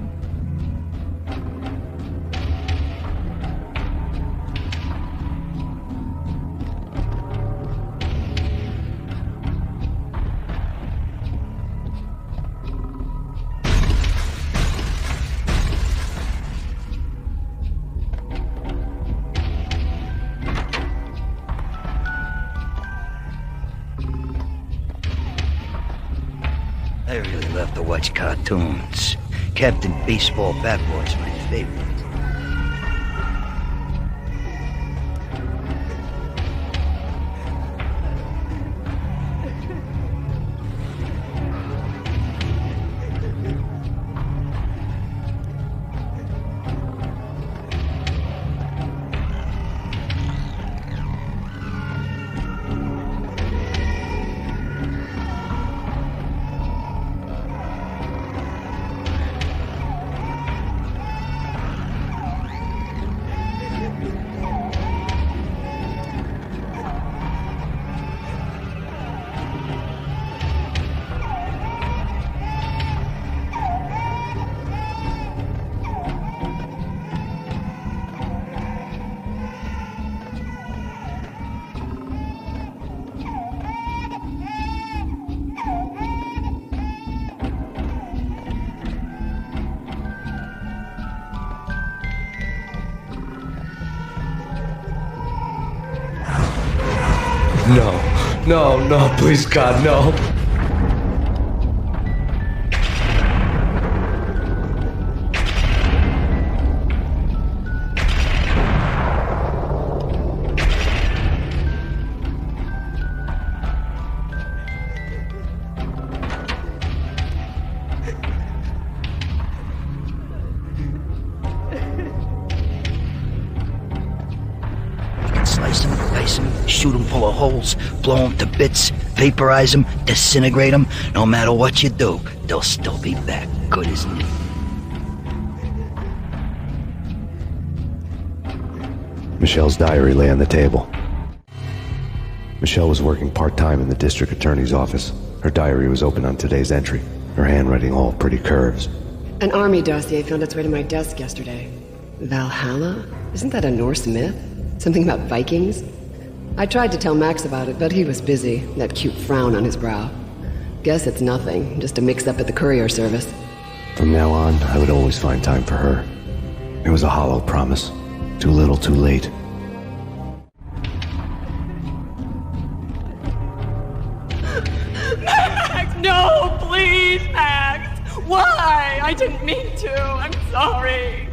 I really love to watch cartoons. Captain Baseball Bat Boy's my favorite. No, please, God, no. Slice them, dice them, shoot them full of holes, blow them to bits, vaporize them, disintegrate them. No matter what you do, they'll still be back, good as new. Michelle's diary lay on the table. Michelle was working part-time in the district attorney's office. Her diary was open on today's entry, her handwriting all pretty curves. An army dossier found its way to my desk yesterday. Valhalla? Isn't that a Norse myth? Something about Vikings? I tried to tell Max about it, but he was busy, that cute frown on his brow. Guess it's nothing, just a mix-up at the courier service. From now on, I would always find time for her. It was a hollow promise. Too little, too late. Max, no, please, Max! Why? I didn't mean to. I'm sorry.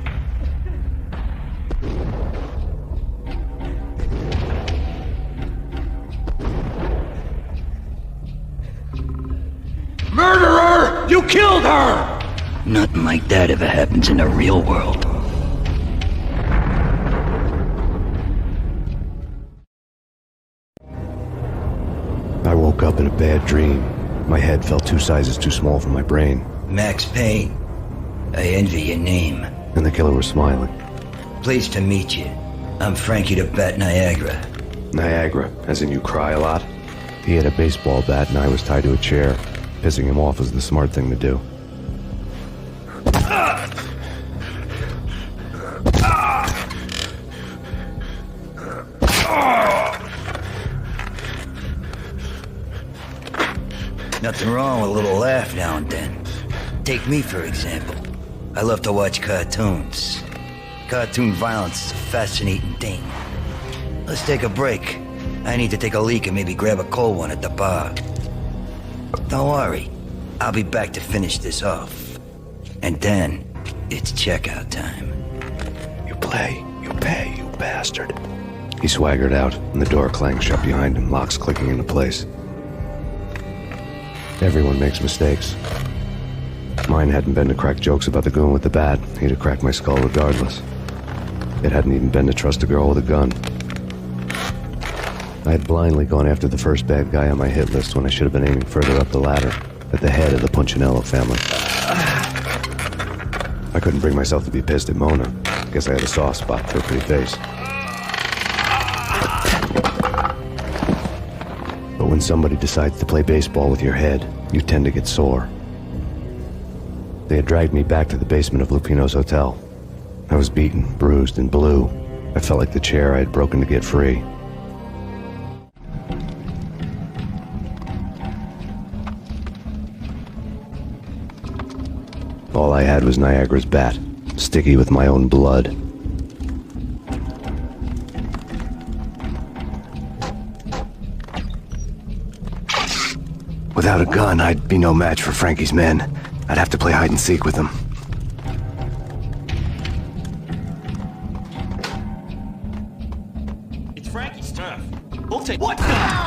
Murderer! You killed her! Nothing like that ever happens in the real world. I woke up in a bad dream. My head felt 2 sizes too small for my brain. Max Payne. I envy your name. And the killer was smiling. Pleased to meet you. I'm Frankie the Bat Niagara. Niagara, as in you cry a lot? He had a baseball bat and I was tied to a chair. Pissing him off was the smart thing to do. Nothing wrong with a little laugh now and then. Take me, for example. I love to watch cartoons. Cartoon violence is a fascinating thing. Let's take a break. I need to take a leak and maybe grab a cold one at the bar. Don't worry. I'll be back to finish this off. And then, it's checkout time. You play, you pay, you bastard. He swaggered out, and the door clanged shut behind him, locks clicking into place. Everyone makes mistakes. Mine hadn't been to crack jokes about the goon with the bat. He'd have cracked my skull regardless. It hadn't even been to trust a girl with a gun. I had blindly gone after the first bad guy on my hit list when I should have been aiming further up the ladder, at the head of the Punchinello family. I couldn't bring myself to be pissed at Mona. Guess I had a soft spot for a pretty face. But when somebody decides to play baseball with your head, you tend to get sore. They had dragged me back to the basement of Lupino's hotel. I was beaten, bruised, and blue. I felt like the chair I had broken to get free. All I had was Niagara's bat, sticky with my own blood. Without a gun, I'd be no match for Frankie's men. I'd have to play hide and seek with them. It's Frankie's turf. We'll take... What the?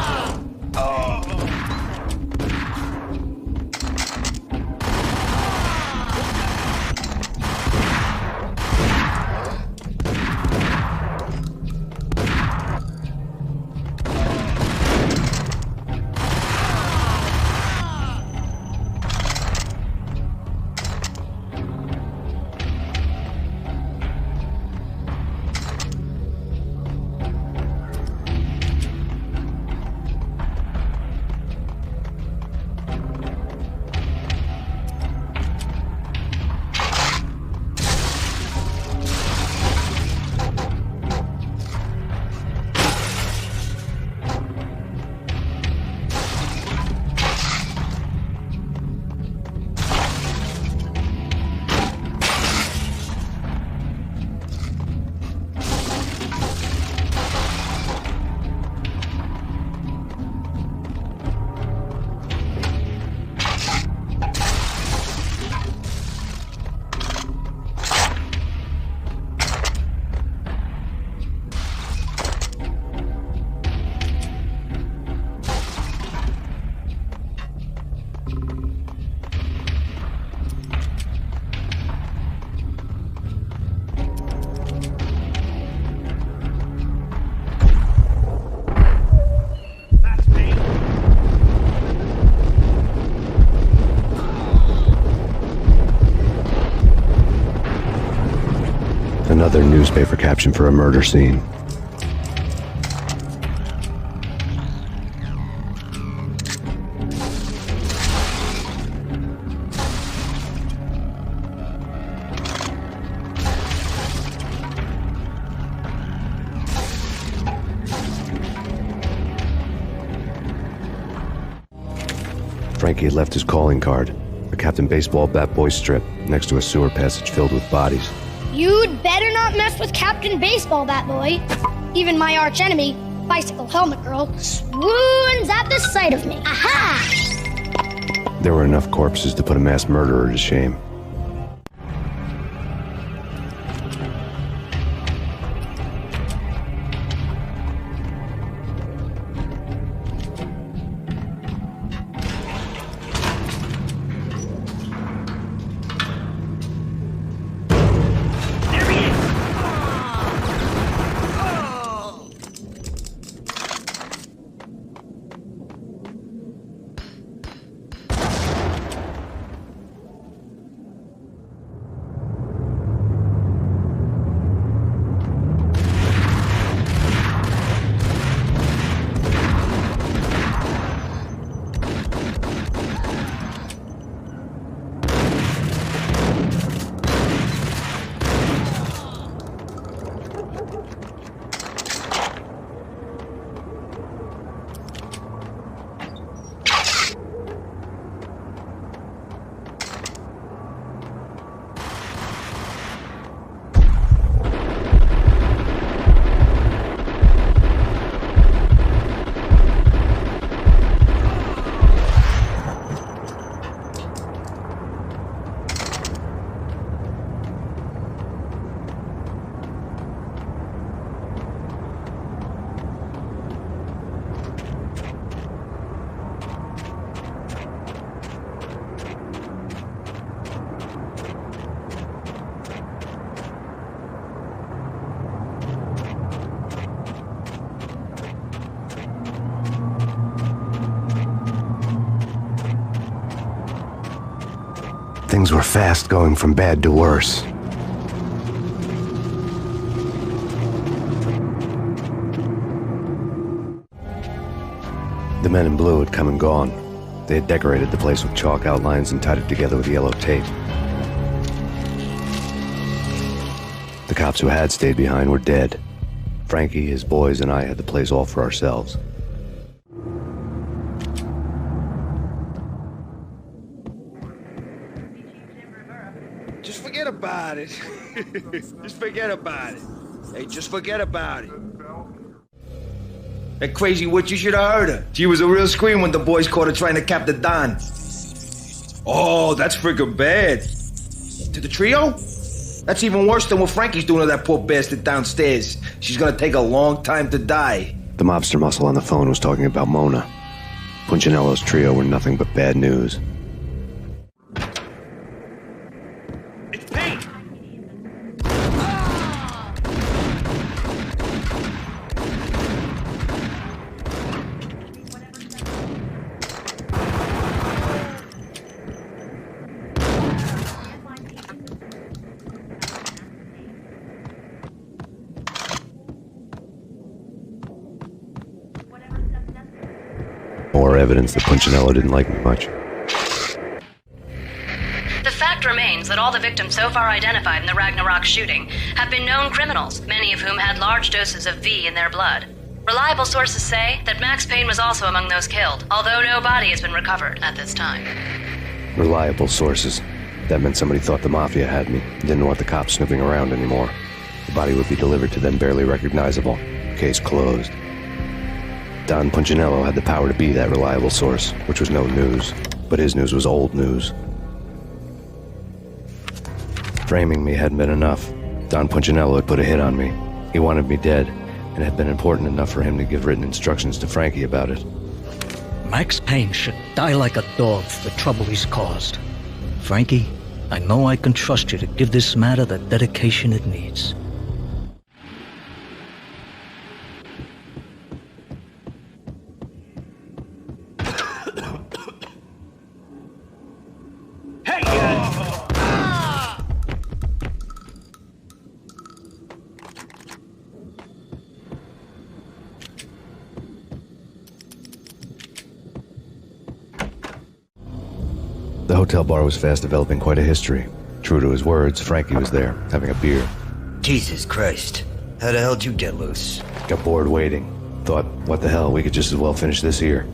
Another newspaper caption for a murder scene. Frankie had left his calling card, a Captain Baseball bat boy strip, next to a sewer passage filled with bodies. You'd better not mess with Captain Baseball Bat Boy. Even my archenemy, Bicycle Helmet Girl, swoons at the sight of me. Aha! There were enough corpses to put a mass murderer to shame. Things were fast going from bad to worse. The men in blue had come and gone. They had decorated the place with chalk outlines and tied it together with yellow tape. The cops who had stayed behind were dead. Frankie, his boys, and I had the place all for ourselves. Just forget about it. Just forget about it. Hey, just forget about it. That crazy witch, you should have heard her. She was a real scream when the boys caught her trying to cap the Don. Oh, that's freaking bad. To the trio? That's even worse than what Frankie's doing to that poor bastard downstairs. She's gonna take a long time to die. The mobster muscle on the phone was talking about Mona. Punchinello's trio were nothing but bad news. More evidence that Punchinello didn't like me much. The fact remains that all the victims so far identified in the Ragnarok shooting have been known criminals, many of whom had large doses of V in their blood. Reliable sources say that Max Payne was also among those killed, although no body has been recovered at this time. Reliable sources. That meant somebody thought the Mafia had me, didn't want the cops snooping around anymore. The body would be delivered to them barely recognizable. Case closed. Don Punchinello had the power to be that reliable source, which was no news. But his news was old news. Framing me hadn't been enough. Don Punchinello had put a hit on me. He wanted me dead, and it had been important enough for him to give written instructions to Frankie about it. Max Payne should die like a dog for the trouble he's caused. Frankie, I know I can trust you to give this matter the dedication it needs. The hotel bar was fast developing quite a history. True to his words, Frankie was there, having a beer. Jesus Christ. How the hell did you get loose? Got bored waiting. Thought, what the hell, we could just as well finish this here.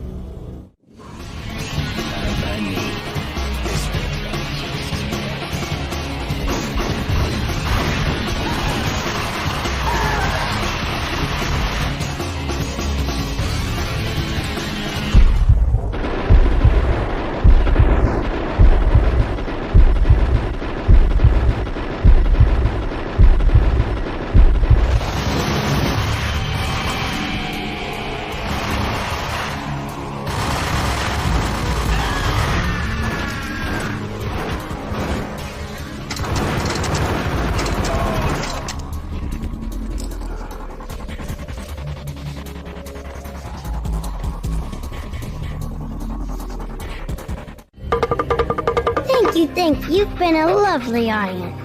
Thank you. You've been a lovely audience.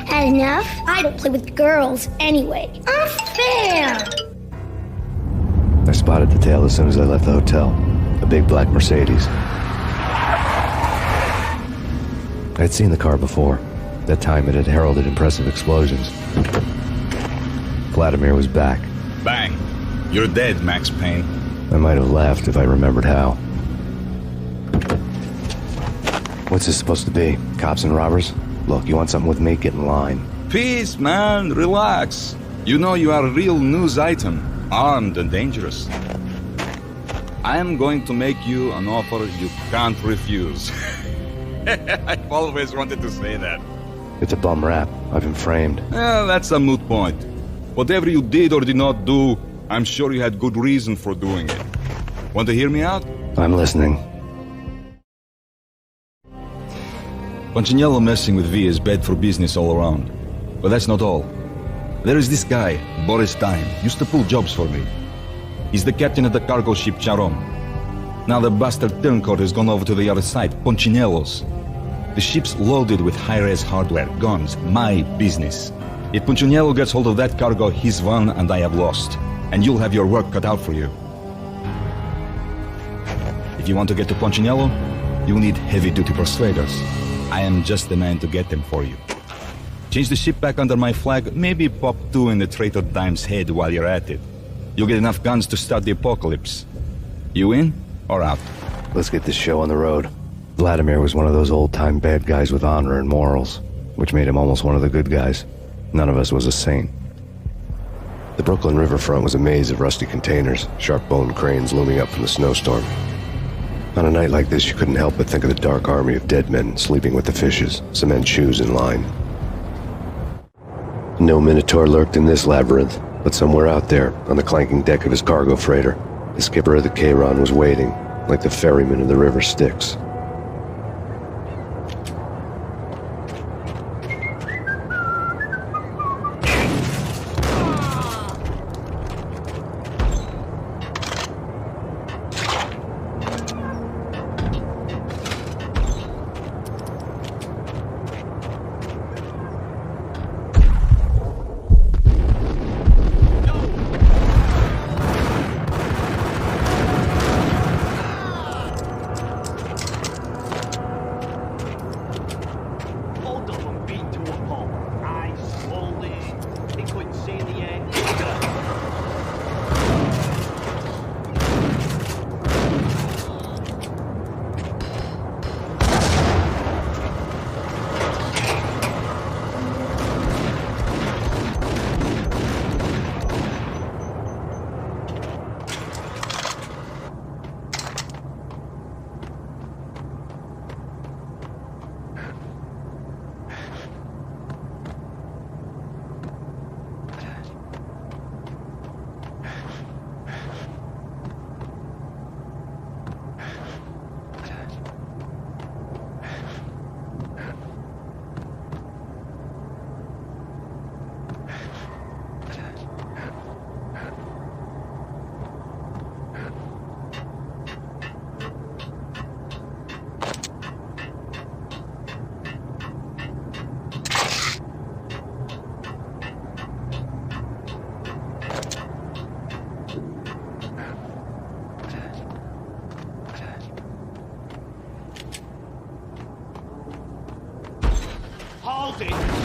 Had enough? I don't play with girls anyway. Unfair! I spotted the tail as soon as I left the hotel. A big black Mercedes. I'd seen the car before. That time it had heralded impressive explosions. Vladimir was back. Bang! You're dead, Max Payne. I might have laughed if I remembered how. What's this supposed to be? Cops and robbers? Look, you want something with me? Get in line. Peace, man. Relax. You know you are a real news item. Armed and dangerous. I am going to make you an offer you can't refuse. I've always wanted to say that. It's a bum rap. I've been framed. That's a moot point. Whatever you did or did not do, I'm sure you had good reason for doing it. Want to hear me out? I'm listening. Punchinello messing with V is bad for business all around. But that's not all. There is this guy, Boris Dime, used to pull jobs for me. He's the captain of the cargo ship Charon. Now the bastard turncoat has gone over to the other side, Punchinello's. The ship's loaded with high-res hardware, guns, my business. If Punchinello gets hold of that cargo, he's won and I have lost. And you'll have your work cut out for you. If you want to get to Punchinello, you'll need heavy-duty persuaders. I am just the man to get them for you. Change the ship back under my flag, maybe pop 2 in the traitor Dime's head while you're at it. You'll get enough guns to start the apocalypse. You in or out? Let's get this show on the road. Vladimir was one of those old-time bad guys with honor and morals, which made him almost one of the good guys. None of us was a saint. The Brooklyn riverfront was a maze of rusty containers, sharp-boned cranes looming up from the snowstorm. On a night like this, you couldn't help but think of the dark army of dead men sleeping with the fishes, cement shoes in line. No Minotaur lurked in this labyrinth, but somewhere out there, on the clanking deck of his cargo freighter, the skipper of the Chiron was waiting, like the ferryman of the river Styx. hold it.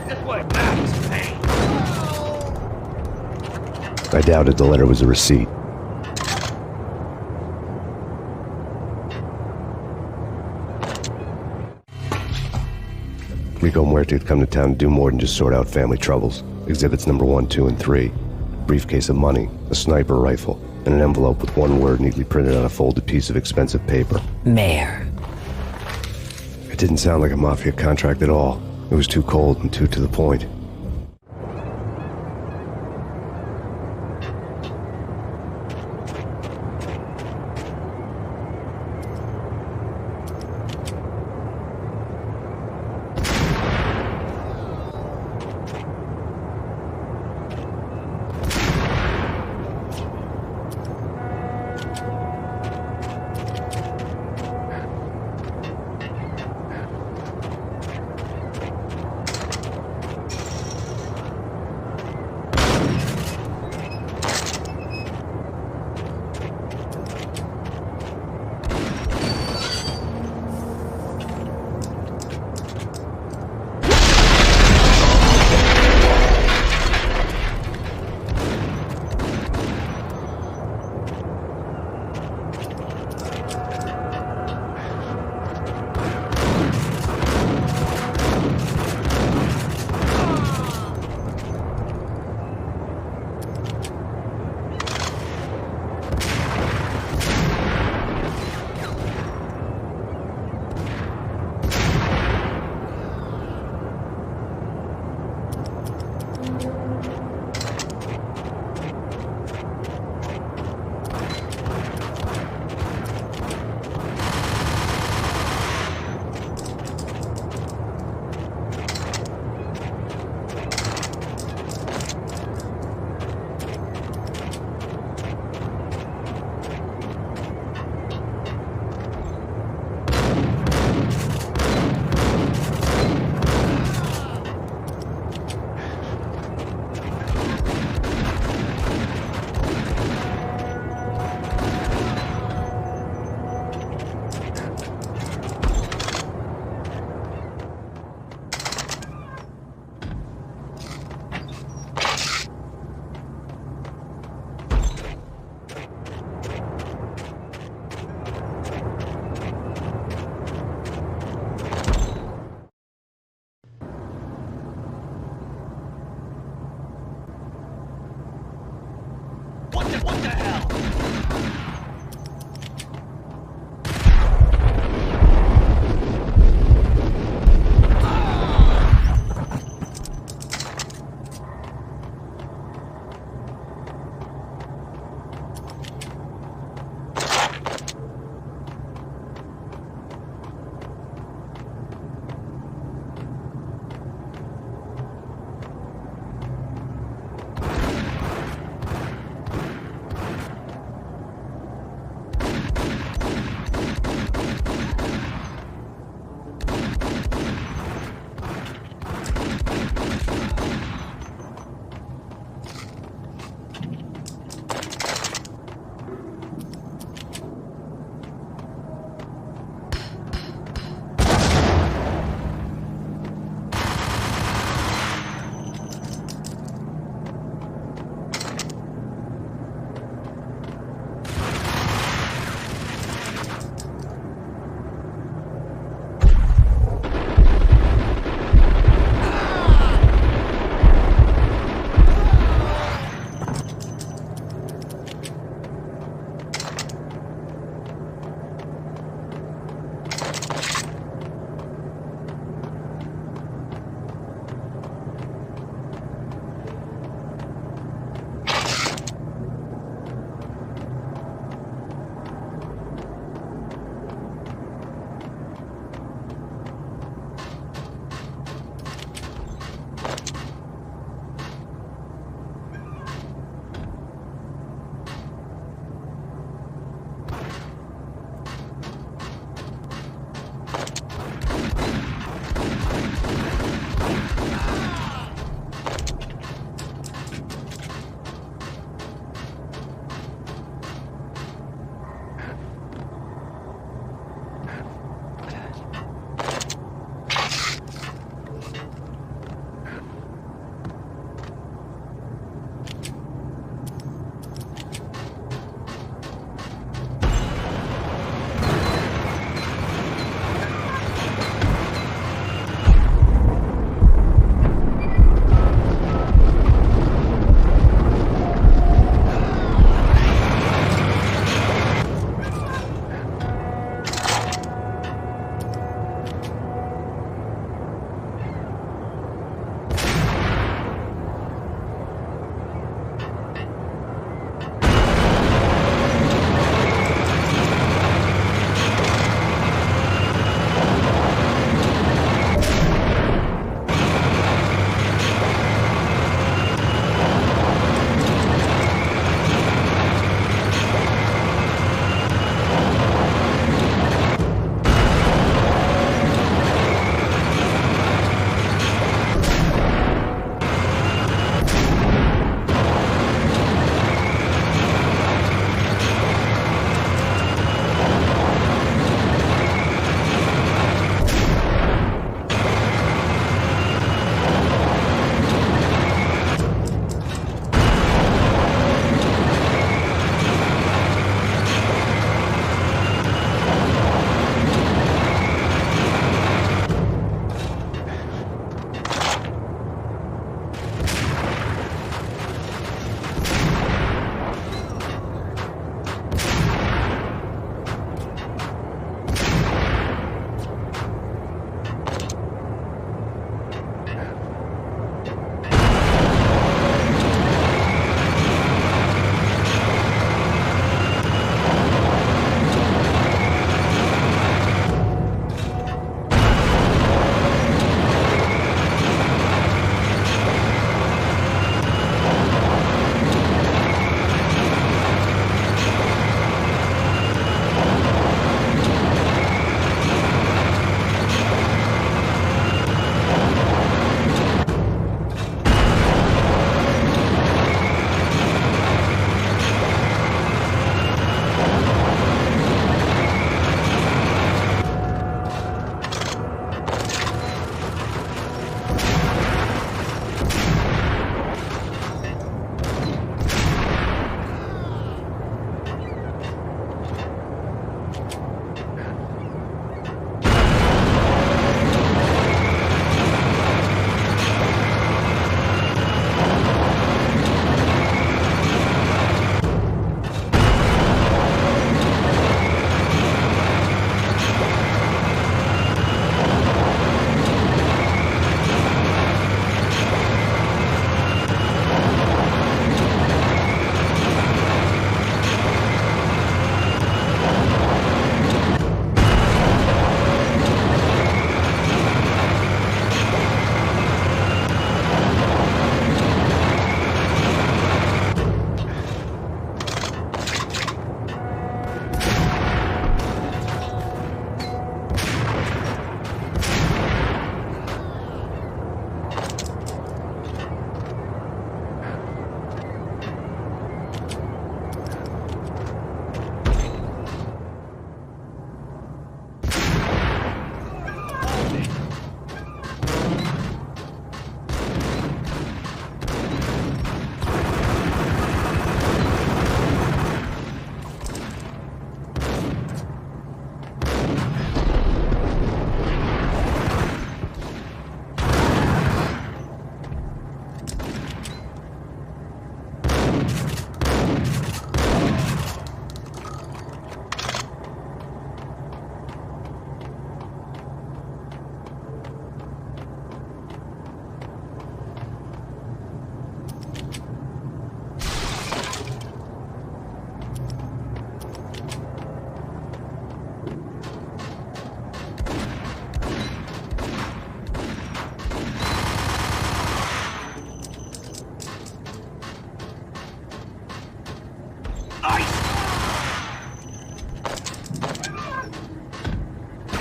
This way. Max Payne. I doubted the letter was a receipt. Rico Muerte had come to town to do more than just sort out family troubles. Exhibits number 1, 2, and 3. A briefcase of money, a sniper rifle, and an envelope with one word neatly printed on a folded piece of expensive paper. Mayor. It didn't sound like a mafia contract at all. It was too cold and too to the point.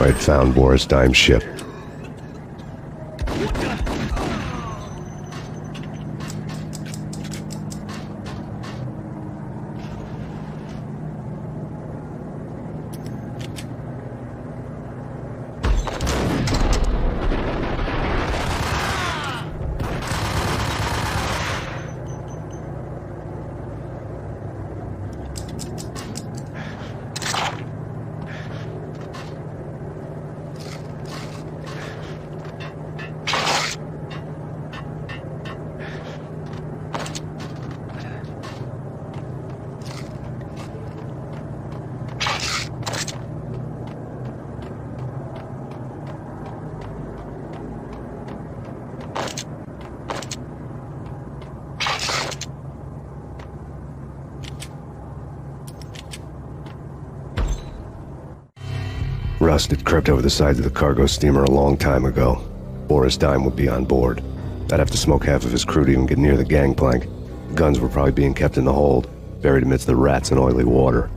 I had found Boris Dime's ship. Rust had crept over the sides of the cargo steamer a long time ago. Boris Dime would be on board. I'd have to smoke half of his crew to even get near the gangplank. The guns were probably being kept in the hold, buried amidst the rats and oily water.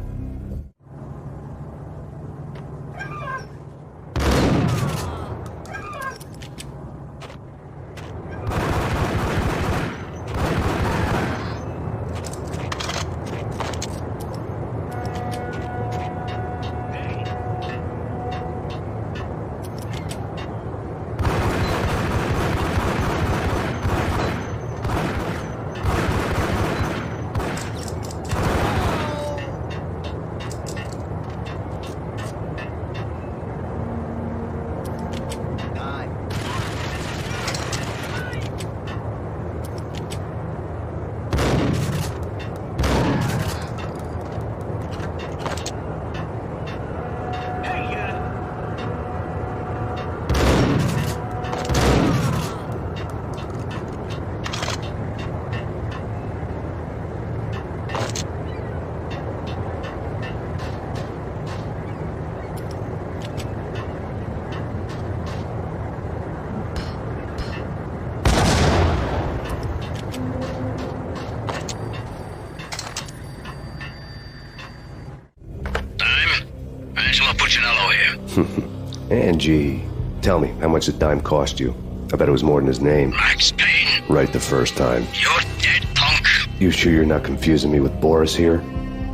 Angie, tell me, how much did Dime cost you? I bet it was more than his name. Max Payne. Right the first time. You're dead, punk. You sure you're not confusing me with Boris here?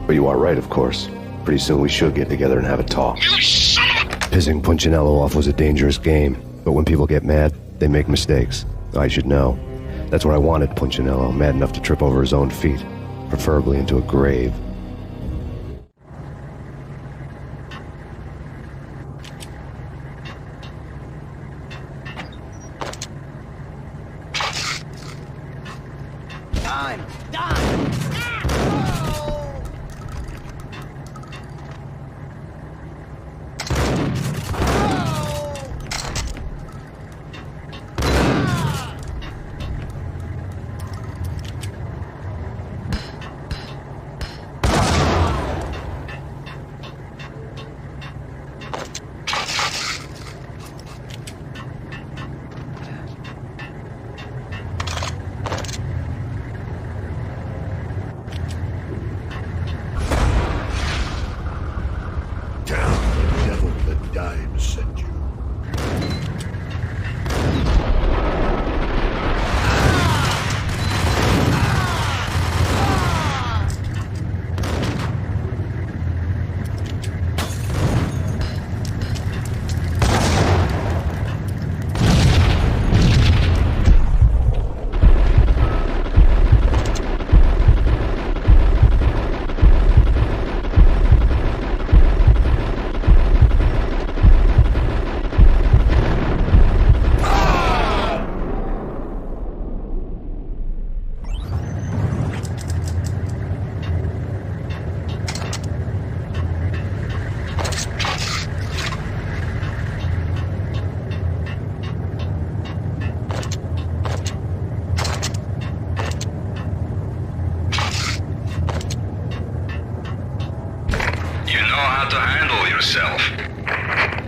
But you are right, of course. Pretty soon we should get together and have a talk. You son of a... Pissing Punchinello off was a dangerous game, but when people get mad, they make mistakes. I should know. That's where I wanted Punchinello, mad enough to trip over his own feet, preferably into a grave.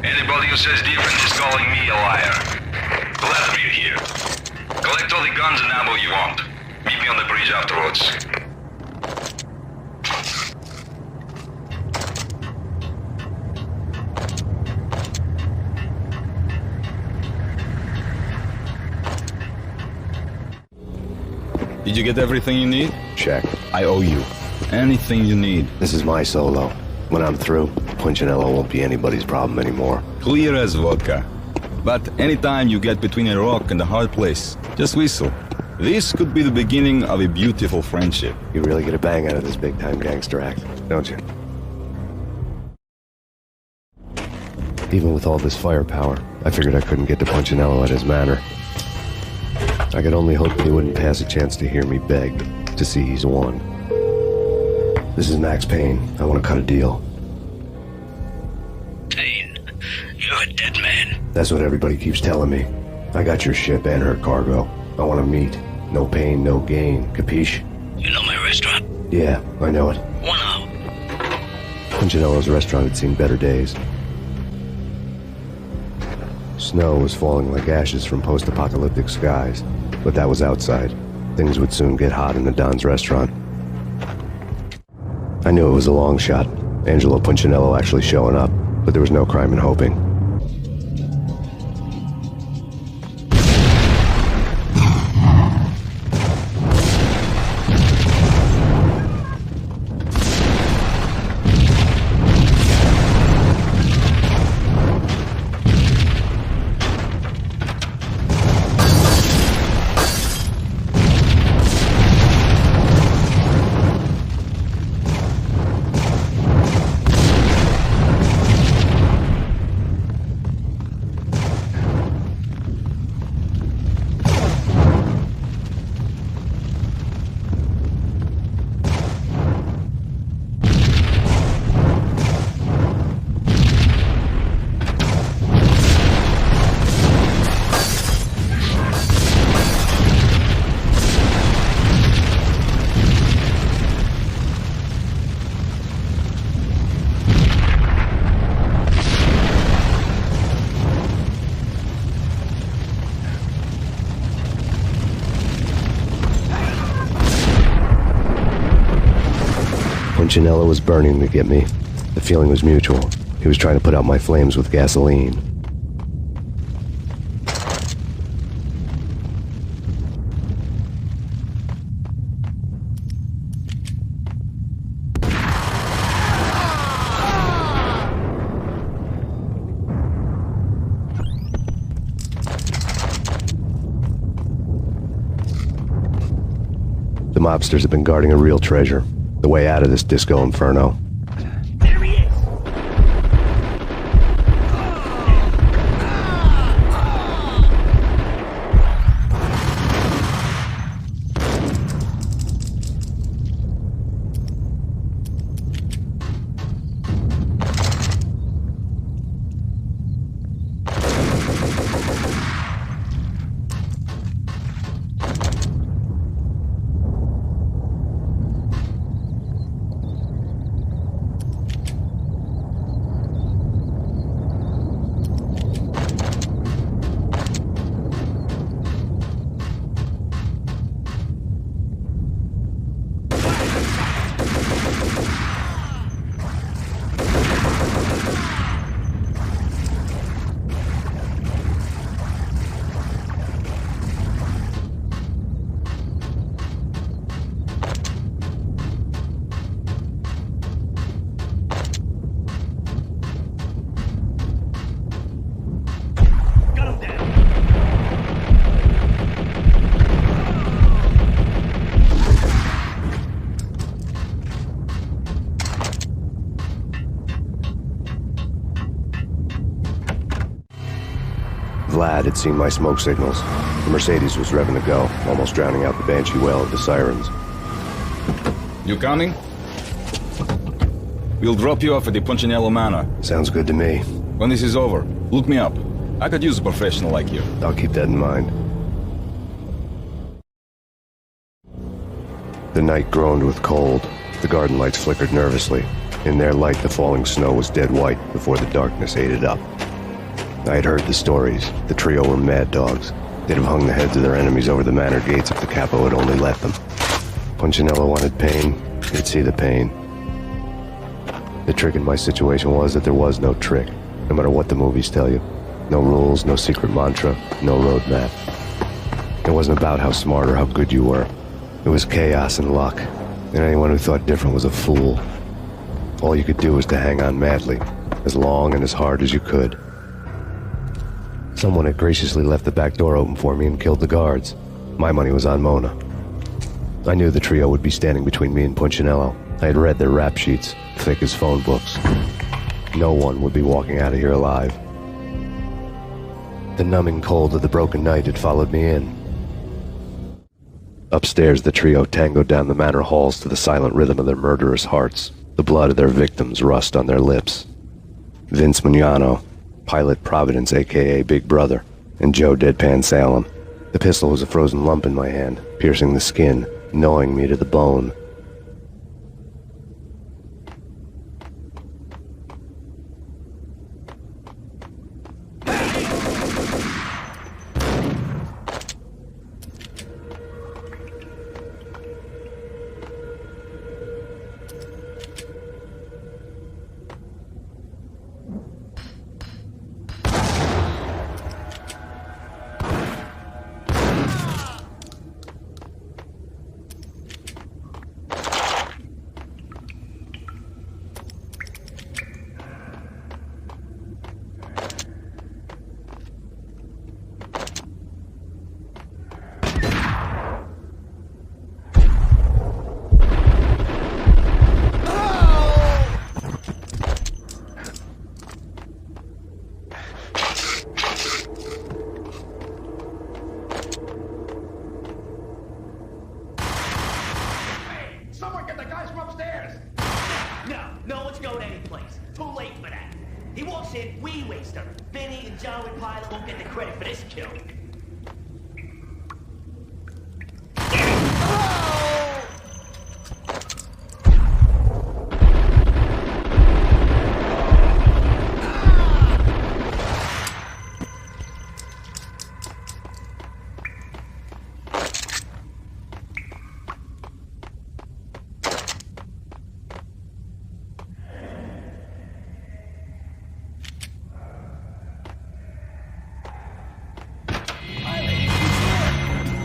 Anybody who says different is calling me a liar. Glad you're here. Collect all the guns and ammo you want. Meet me on the bridge afterwards. Did you get everything you need? Check. I owe you. Anything you need. This is my solo. When I'm through, Punchinello won't be anybody's problem anymore. Clear as vodka. But anytime you get between a rock and a hard place, just whistle. This could be the beginning of a beautiful friendship. You really get a bang out of this big-time gangster act, don't you? Even with all this firepower, I figured I couldn't get to Punchinello at his manor. I could only hope that he wouldn't pass a chance to hear me beg to see he's won. This is Max Payne. I want to cut a deal. Payne, you're a dead man. That's what everybody keeps telling me. I got your ship and her cargo. I want to meet. No pain, no gain. Capiche? You know my restaurant? Yeah, I know it. 1 hour. Punchinello's restaurant had seen better days. Snow was falling like ashes from post-apocalyptic skies, but that was outside. Things would soon get hot in the Don's restaurant. I knew it was a long shot, Angelo Punchinello actually showing up, but there was no crime in hoping. Punchinello was burning to get me. The feeling was mutual. He was trying to put out my flames with gasoline. The mobsters have been guarding a real treasure. The way out of this disco inferno. There he is! Vlad had seen my smoke signals. The Mercedes was revving to go, almost drowning out the banshee wail of the sirens. You coming? We'll drop you off at the Punchinello Manor. Sounds good to me. When this is over, look me up. I could use a professional like you. I'll keep that in mind. The night groaned with cold. The garden lights flickered nervously. In their light, the falling snow was dead white before the darkness ate it up. I had heard the stories. The trio were mad dogs. They'd have hung the heads of their enemies over the manor gates if the capo had only let them. Punchinello wanted pain. He'd see the pain. The trick in my situation was that there was no trick, no matter what the movies tell you. No rules, no secret mantra, no roadmap. It wasn't about how smart or how good you were. It was chaos and luck, and anyone who thought different was a fool. All you could do was to hang on madly, as long and as hard as you could. Someone had graciously left the back door open for me and killed the guards. My money was on Mona. I knew the trio would be standing between me and Punchinello. I had read their rap sheets, thick as phone books. No one would be walking out of here alive. The numbing cold of the broken night had followed me in. Upstairs, the trio tangoed down the manor halls to the silent rhythm of their murderous hearts. The blood of their victims rust on their lips. Vince Mignano, Pilot Providence, a.k.a. Big Brother, and Joe Deadpan Salem. The pistol was a frozen lump in my hand, piercing the skin, gnawing me to the bone.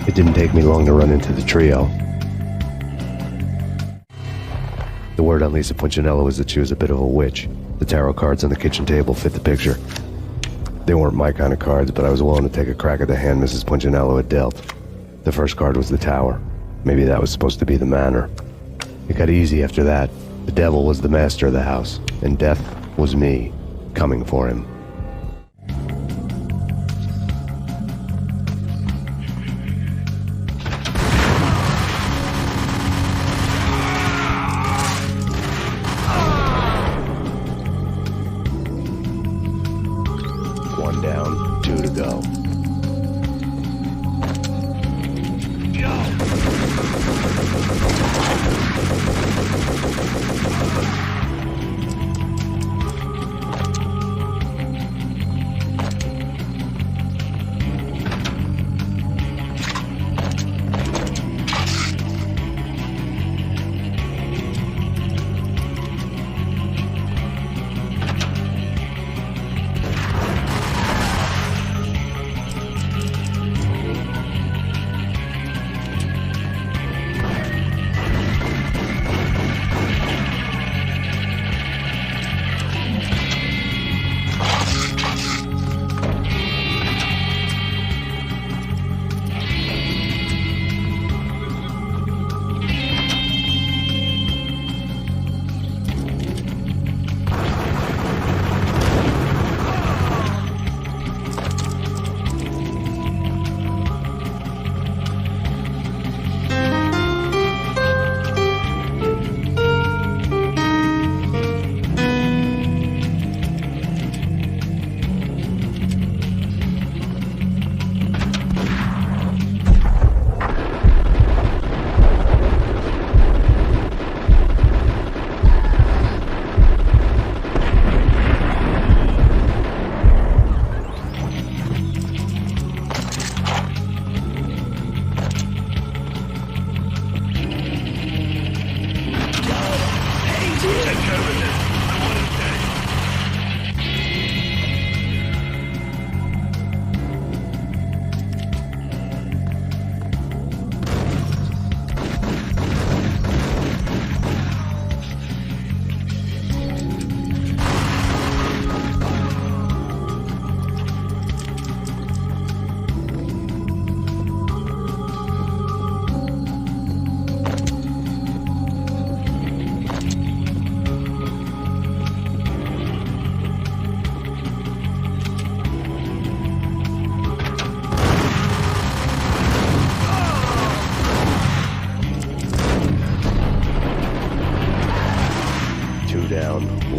It didn't take me long to run into the trio. The word on Lisa Punchinello was that she was a bit of a witch. The tarot cards on the kitchen table fit the picture. They weren't my kind of cards, but I was willing to take a crack at the hand Mrs. Punchinello had dealt. The first card was the tower. Maybe that was supposed to be the manor. It got easy after that. The devil was the master of the house, and death was me, coming for him. One down, 2 to go.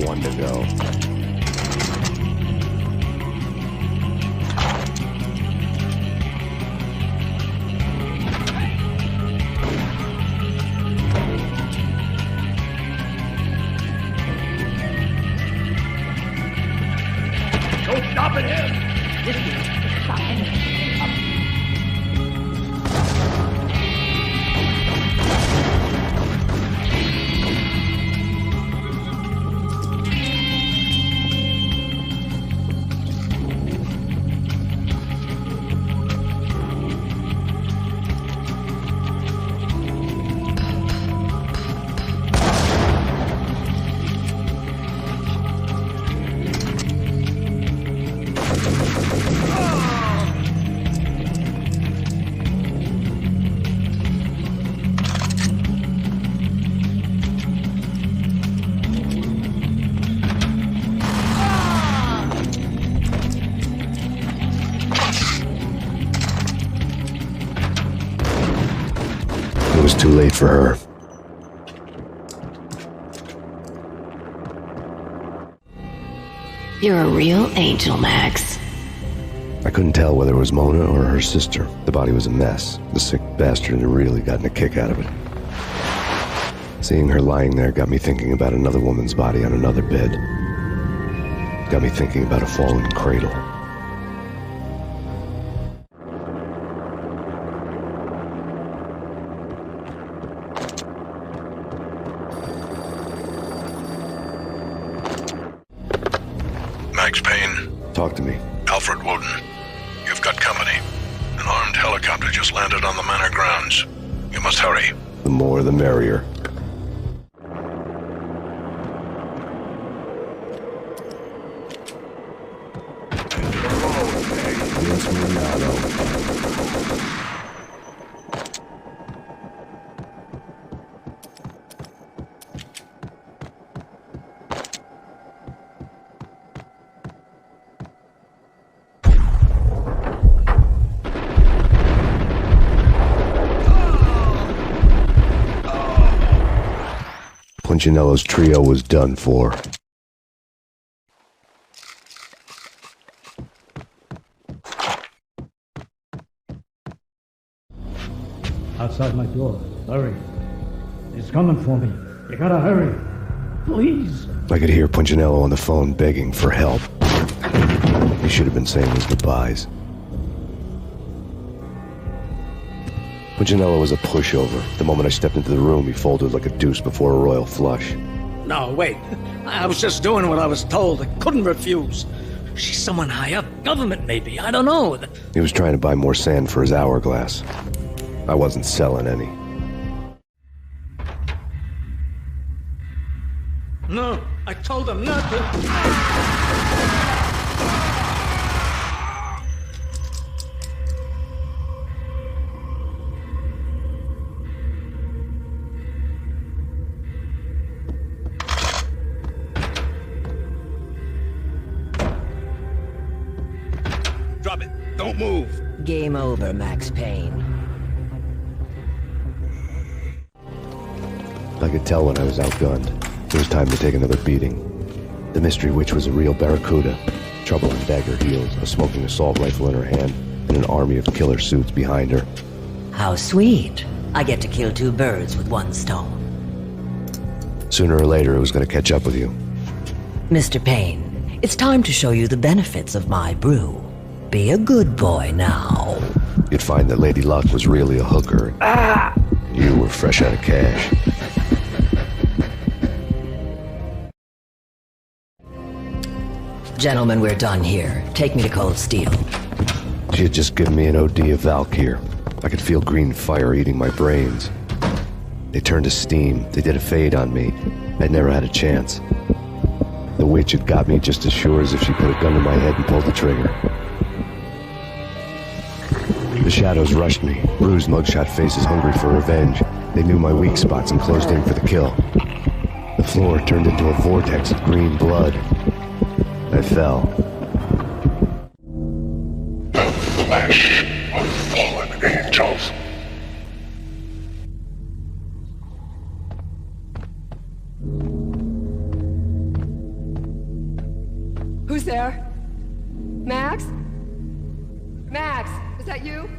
one to go. Don't stop at him! It was too late for her. You're a real angel, Max. I couldn't tell whether it was Mona or her sister. The body was a mess. The sick bastard had really gotten a kick out of it. Seeing her lying there got me thinking about another woman's body on another bed. Got me thinking about a fallen cradle. Max Payne. Talk to me. Alfred Woden. You've got company. An armed helicopter just landed on the manor grounds. You must hurry. The more the merrier. Punchinello's trio was done for. Outside my door. Hurry. He's coming for me. You gotta hurry. Please. I could hear Punchinello on the phone begging for help. He should have been saying his goodbyes. Punchinello was a pushover. The moment I stepped into the room, he folded like a deuce before a royal flush. No, wait. I was just doing what I was told. I couldn't refuse. She's someone high up. Government, maybe. I don't know. He was trying to buy more sand for his hourglass. I wasn't selling any. No, I told him not to. Drop it. Don't move. Game over, Max Payne. I could tell when I was outgunned. It was time to take another beating. The mystery witch was a real barracuda. Trouble in dagger heels, a smoking assault rifle in her hand, and an army of killer suits behind her. How sweet. I get to kill two birds with one stone. Sooner or later, it was going to catch up with you. Mr. Payne, it's time to show you the benefits of my brew. Be a good boy now. You'd find that Lady Luck was really a hooker. You were fresh out of cash. Gentlemen, we're done here. Take me to Cold Steel. She had just given me an OD of Valkyr. I could feel green fire eating my brains. They turned to steam. They did a fade on me. I'd never had a chance. The witch had got me just as sure as if she put a gun to my head and pulled the trigger. The shadows rushed me, bruised mugshot faces hungry for revenge. They knew my weak spots and closed in for the kill. The floor turned into a vortex of green blood. I fell. The flesh of fallen angels. that you?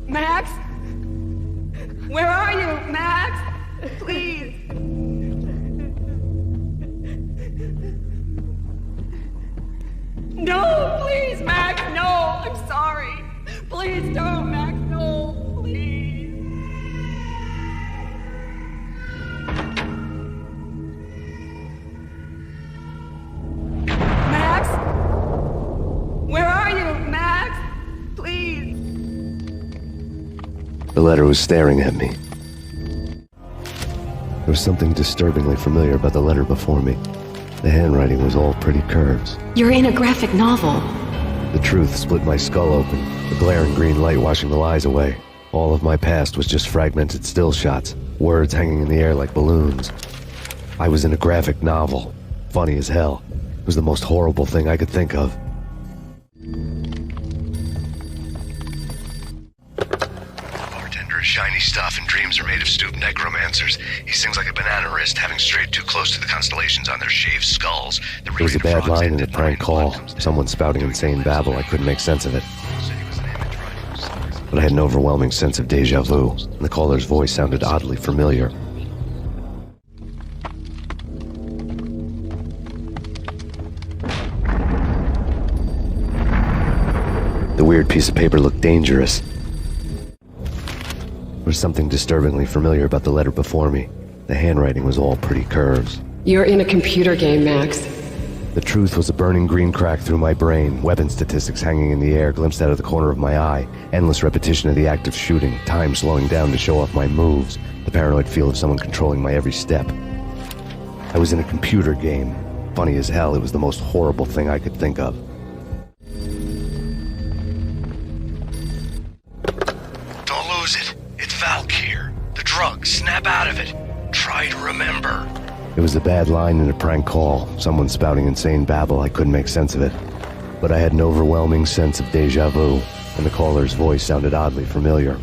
Max? Where are you, Max? Please. No, please, Max, no. I'm sorry. Please don't, Max, no, please. Max? Where are you, Max? Please. The letter was staring at me. There was something disturbingly familiar about the letter before me. The handwriting was all pretty curves. You're in a graphic novel. The truth split my skull open, the glaring green light washing the lies away. All of my past was just fragmented still shots, words hanging in the air like balloons. I was in a graphic novel. Funny as hell. It was the most horrible thing I could think of. Shiny stuff and dreams are made of stooped necromancers. He sings like a banana wrist, having strayed too close to the constellations on their shaved skulls. There was a bad line in a prank call. Someone spouting insane babble. I couldn't make sense of it. But I had an overwhelming sense of deja vu, and the caller's voice sounded oddly familiar. The weird piece of paper looked dangerous. There was something disturbingly familiar about the letter before me. The handwriting was all pretty curves. You're in a computer game, Max. The truth was a burning green crack through my brain, weapon statistics hanging in the air, glimpsed out of the corner of my eye, endless repetition of the act of shooting, time slowing down to show off my moves, the paranoid feel of someone controlling my every step. I was in a computer game. Funny as hell, it was the most horrible thing I could think of. Don't lose it. It's Valkyr. The drug. Snap out of it. Try to remember. It was a bad line in a prank call. Someone spouting insane babble. I couldn't make sense of it. But I had an overwhelming sense of deja vu, and the caller's voice sounded oddly familiar.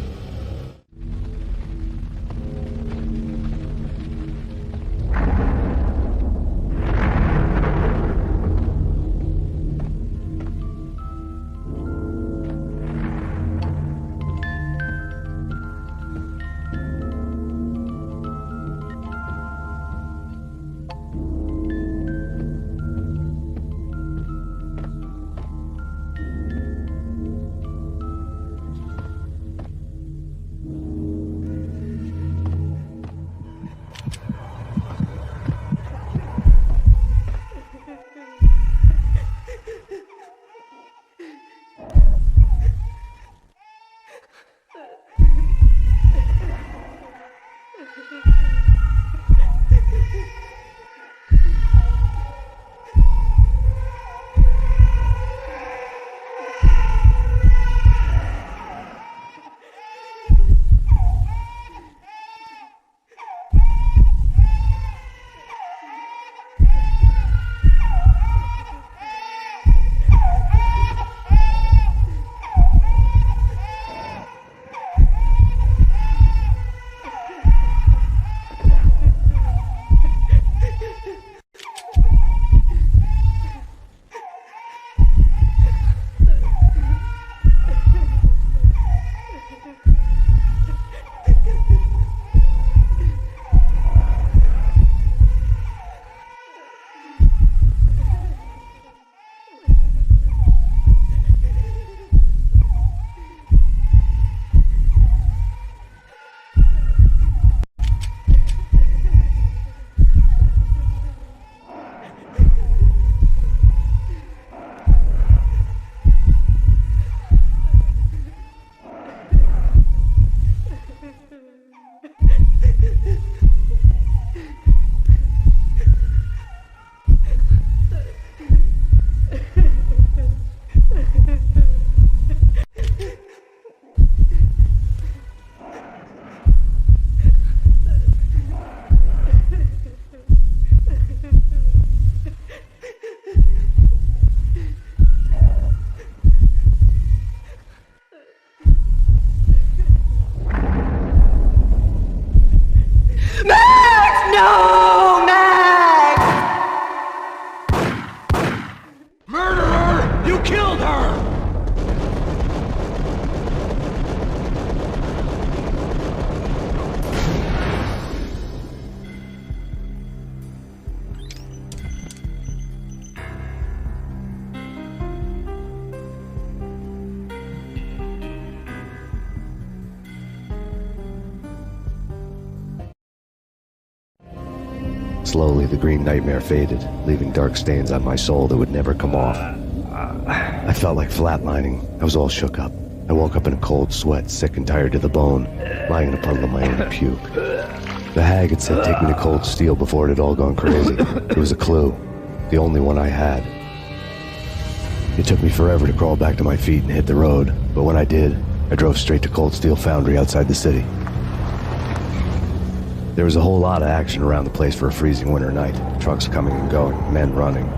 Slowly, the green nightmare faded, leaving dark stains on my soul that would never come off. I felt like flatlining. I was all shook up. I woke up in a cold sweat, sick and tired to the bone, lying in a puddle of my own puke. The hag had said take me to Cold Steel before it had all gone crazy. It was a clue, the only one I had. It took me forever to crawl back to my feet and hit the road, but when I did, I drove straight to Cold Steel Foundry outside the city. There was a whole lot of action around the place for a freezing winter night. Trucks coming and going, men running.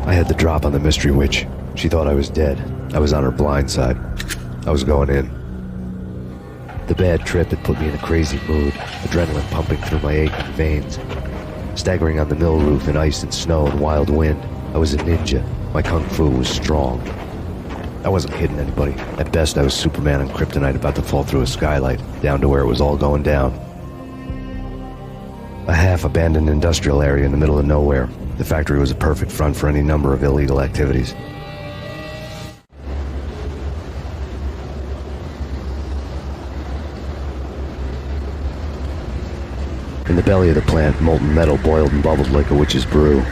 I had the drop on the mystery witch. She thought I was dead. I was on her blind side. I was going in. The bad trip had put me in a crazy mood, adrenaline pumping through my aching veins. Staggering on the mill roof in ice and snow and wild wind, I was a ninja. My kung fu was strong. I wasn't hitting anybody. At best, I was Superman on kryptonite about to fall through a skylight, down to where it was all going down. A half-abandoned industrial area in the middle of nowhere. The factory was a perfect front for any number of illegal activities. In the belly of the plant, molten metal boiled and bubbled like a witch's brew.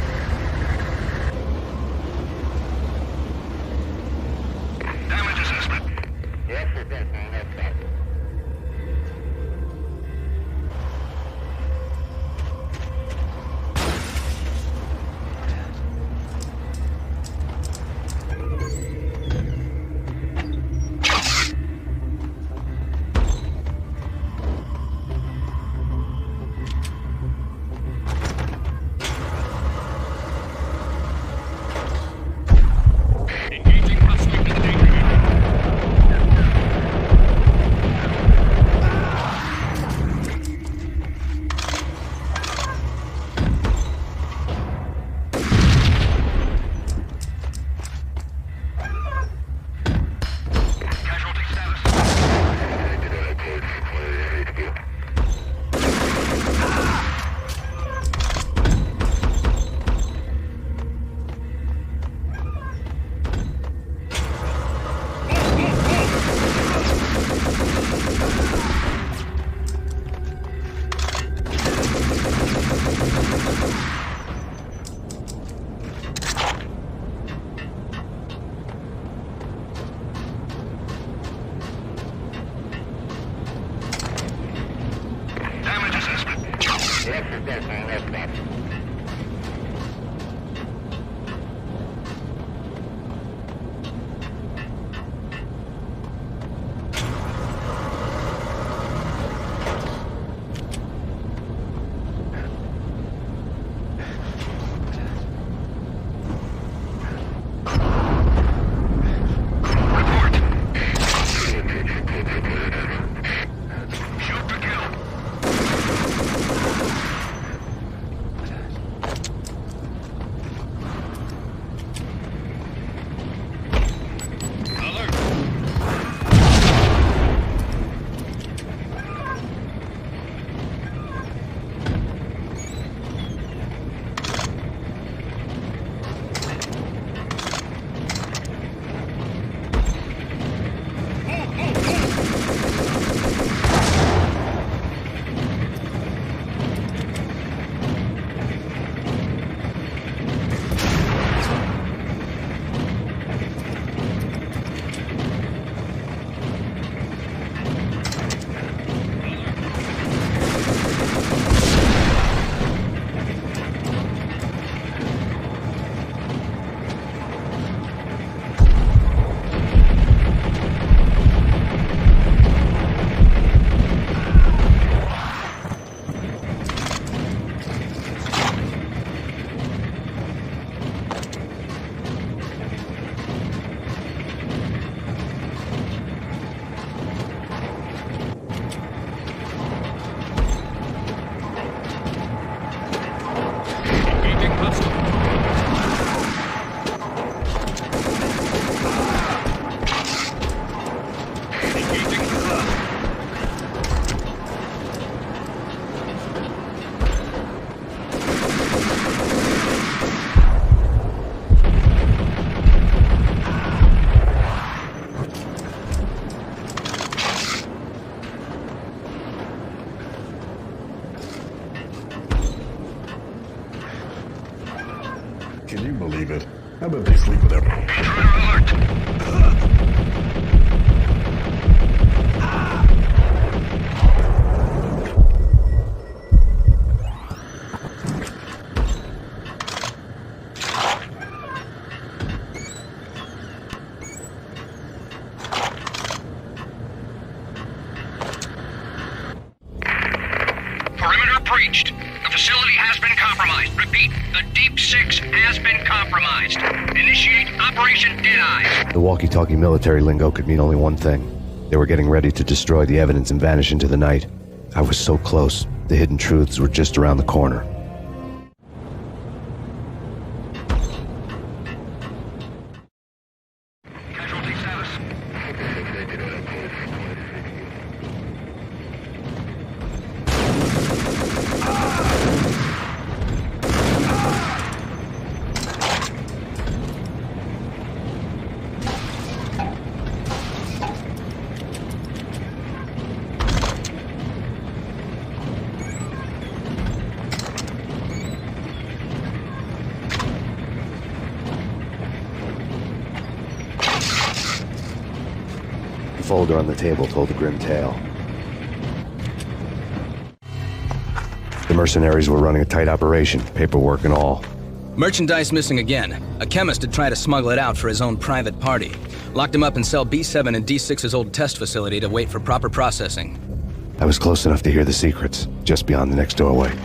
breached. The facility has been compromised. Repeat, the Deep Six has been compromised. Initiate Operation Deadeye. The walkie-talkie military lingo could mean only one thing. They were getting ready to destroy the evidence and vanish into the night. I was so close. The hidden truths were just around the corner. The folder on the table told a grim tale. The mercenaries were running a tight operation, paperwork and all. Merchandise missing again. A chemist had tried to smuggle it out for his own private party. Locked him up in cell B7 in D6's old test facility to wait for proper processing. I was close enough to hear the secrets, just beyond the next doorway.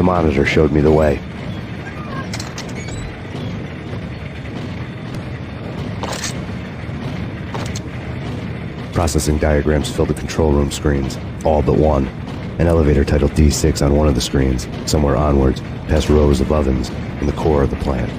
The monitor showed me the way. Processing diagrams filled the control room screens, all but one. An elevator titled D6 on one of the screens, somewhere onwards, past rows of ovens in the core of the plant.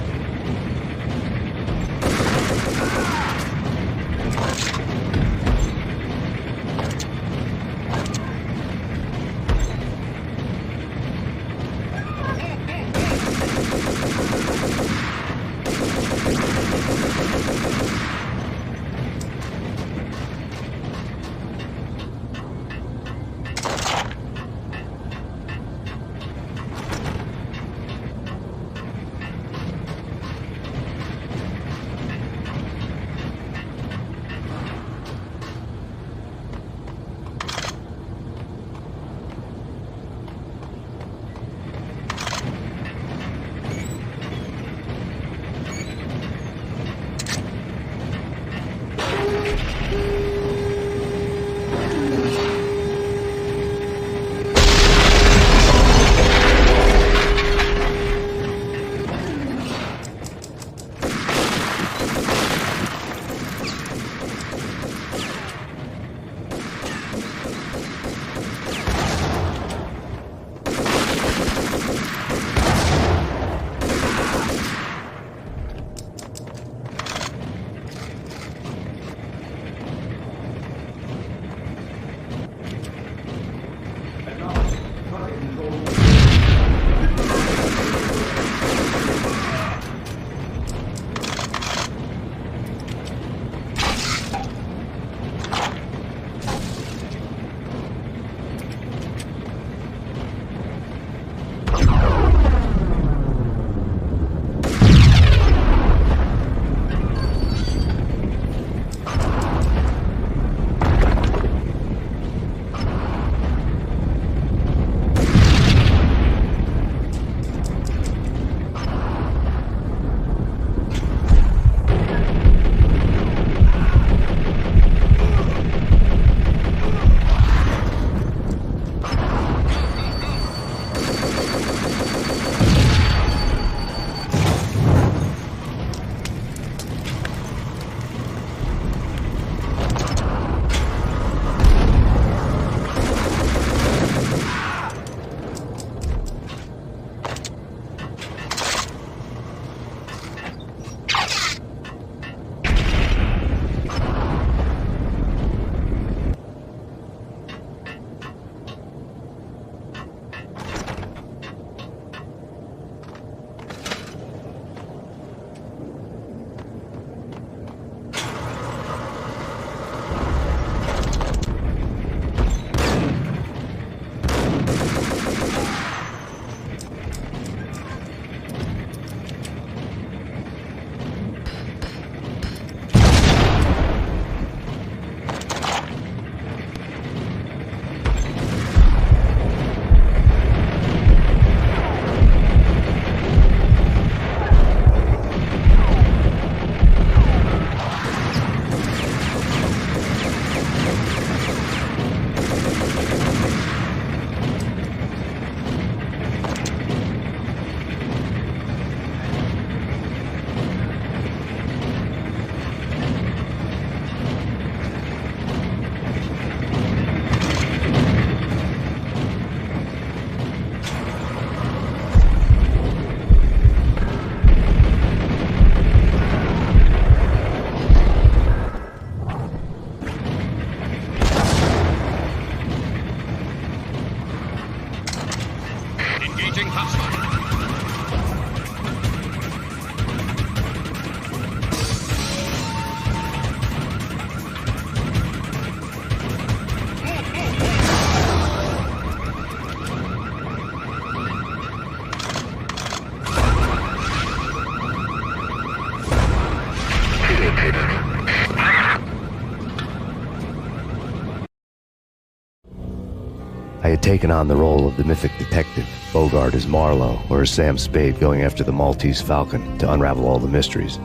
I had taken on the role of the mythic detective, Bogart as Marlowe, or as Sam Spade going after the Maltese Falcon to unravel all the mysteries.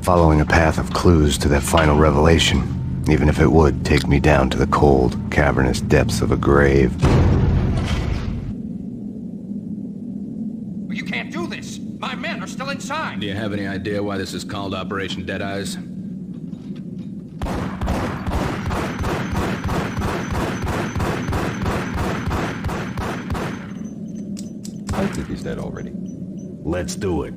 Following a path of clues to that final revelation, even if it would take me down to the cold, cavernous depths of a grave. Do you have any idea why this is called Operation Deadeyes? I think he's dead already. Let's do it.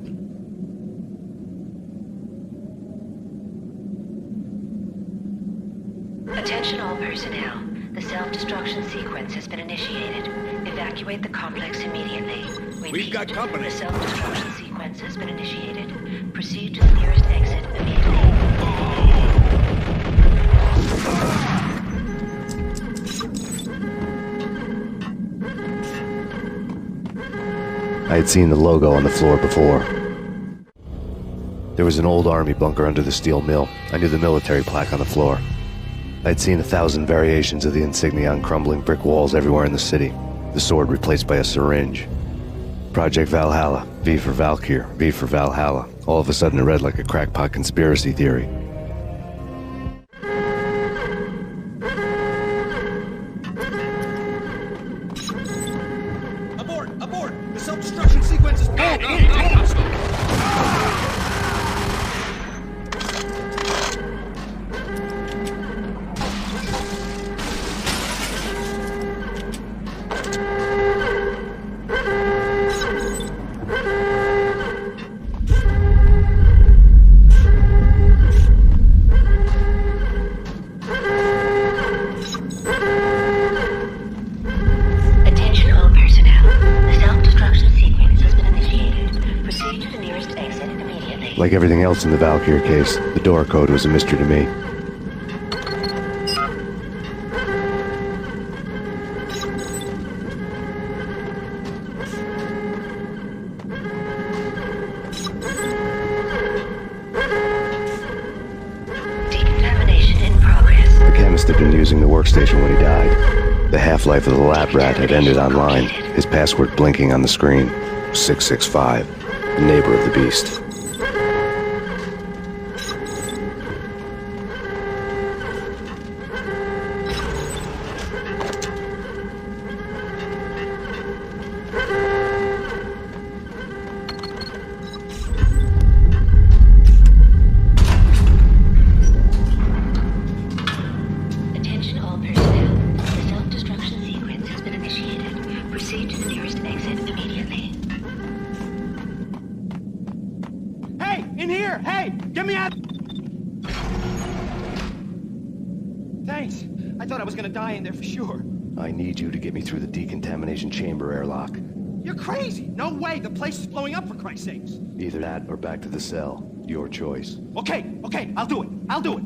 Attention all personnel. The self-destruction sequence has been initiated. Evacuate the complex immediately. We've got company. The self-destruction sequence has been initiated. Proceed to the nearest exit immediately. I had seen the logo on the floor before. There was an old army bunker under the steel mill. I knew the military plaque on the floor. I'd seen 1,000 variations of the insignia on crumbling brick walls everywhere in the city. The sword replaced by a syringe. Project Valhalla, V for Valkyr, V for Valhalla. All of a sudden it read like a crackpot conspiracy theory. Abort! Abort! The self-destruction sequence is... Like everything else in the Valkyr case, the door code was a mystery to me. Decontamination in progress. The chemist had been using the workstation when he died. The half-life of the lab rat had ended online, his password blinking on the screen. 665, the neighbor of the beast. Chamber airlock. You're crazy! No way! The place is blowing up, for Christ's sakes! Either that or back to the cell. Your choice. Okay, I'll do it. I'll do it.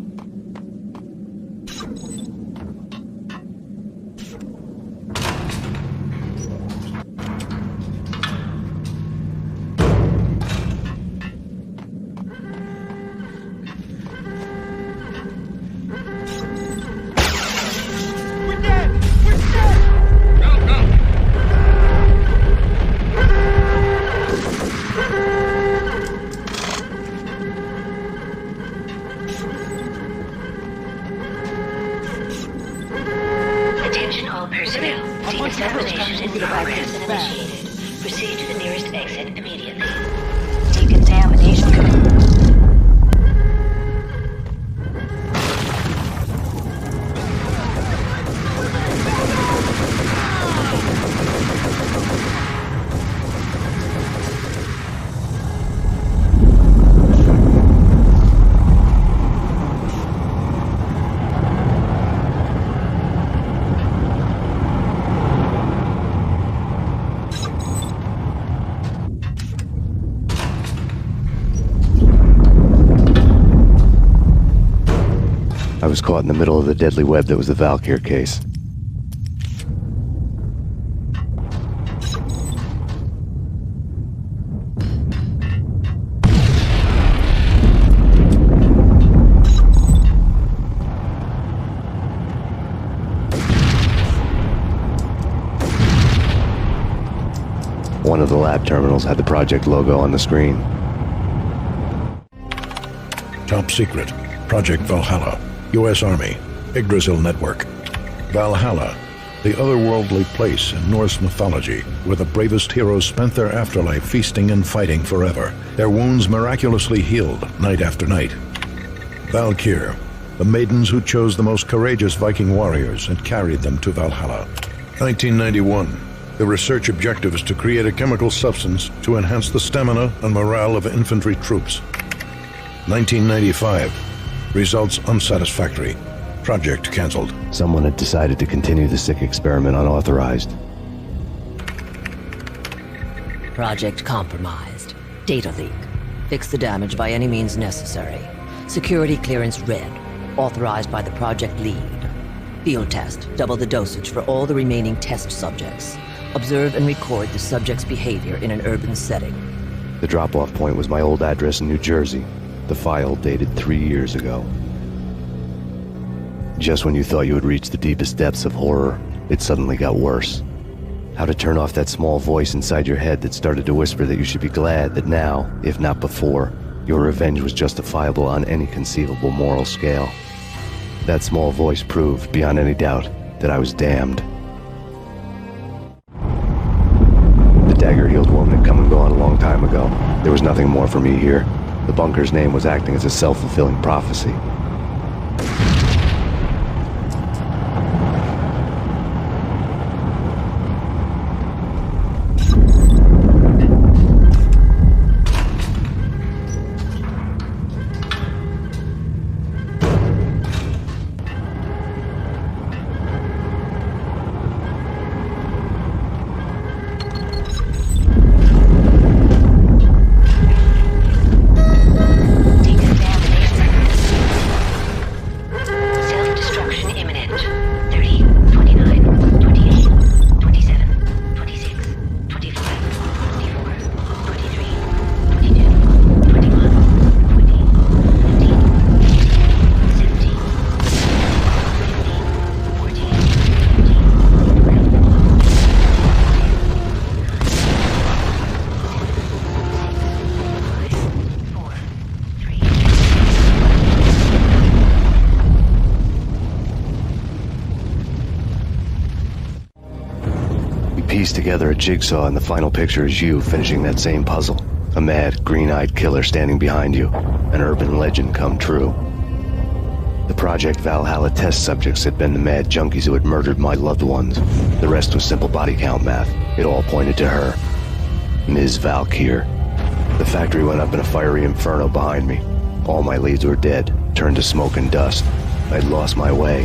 Proceed to the nearest exit immediately. Decontamination. I was caught in the middle of the deadly web that was the Valkyr case. One of the lab terminals had the project logo on the screen. Top secret. Project Valhalla. U.S. Army. Yggdrasil Network. Valhalla. the otherworldly place in Norse mythology where the bravest heroes spent their afterlife feasting and fighting forever, their wounds miraculously healed night after night. Valkyr, the maidens who chose the most courageous Viking warriors and carried them to Valhalla. 1991. The research objective is to create a chemical substance to enhance the stamina and morale of infantry troops. 1995. Results unsatisfactory. Project cancelled. Someone had decided to continue the sick experiment unauthorized. Project compromised. Data leak. Fix the damage by any means necessary. Security clearance red. Authorized by the project lead. Field test. Double the dosage for all the remaining test subjects. Observe and record the subject's behavior in an urban setting. The drop-off point was my old address in New Jersey. The file dated 3 years ago. Just when you thought you had reached the deepest depths of horror, it suddenly got worse. How to turn off that small voice inside your head that started to whisper that you should be glad that now, if not before, your revenge was justifiable on any conceivable moral scale. That small voice proved, beyond any doubt, that I was damned. The dagger-heeled woman had come and gone a long time ago. There was nothing more for me here. The bunker's name was acting as a self-fulfilling prophecy. Together a jigsaw, and the final picture is you finishing that same puzzle. A mad, green-eyed killer standing behind you. An urban legend come true. The Project Valhalla test subjects had been the mad junkies who had murdered my loved ones. The rest was simple body count math. It all pointed to her. Ms. Valkyr. The factory went up in a fiery inferno behind me. All my leads were dead, turned to smoke and dust. I'd lost my way.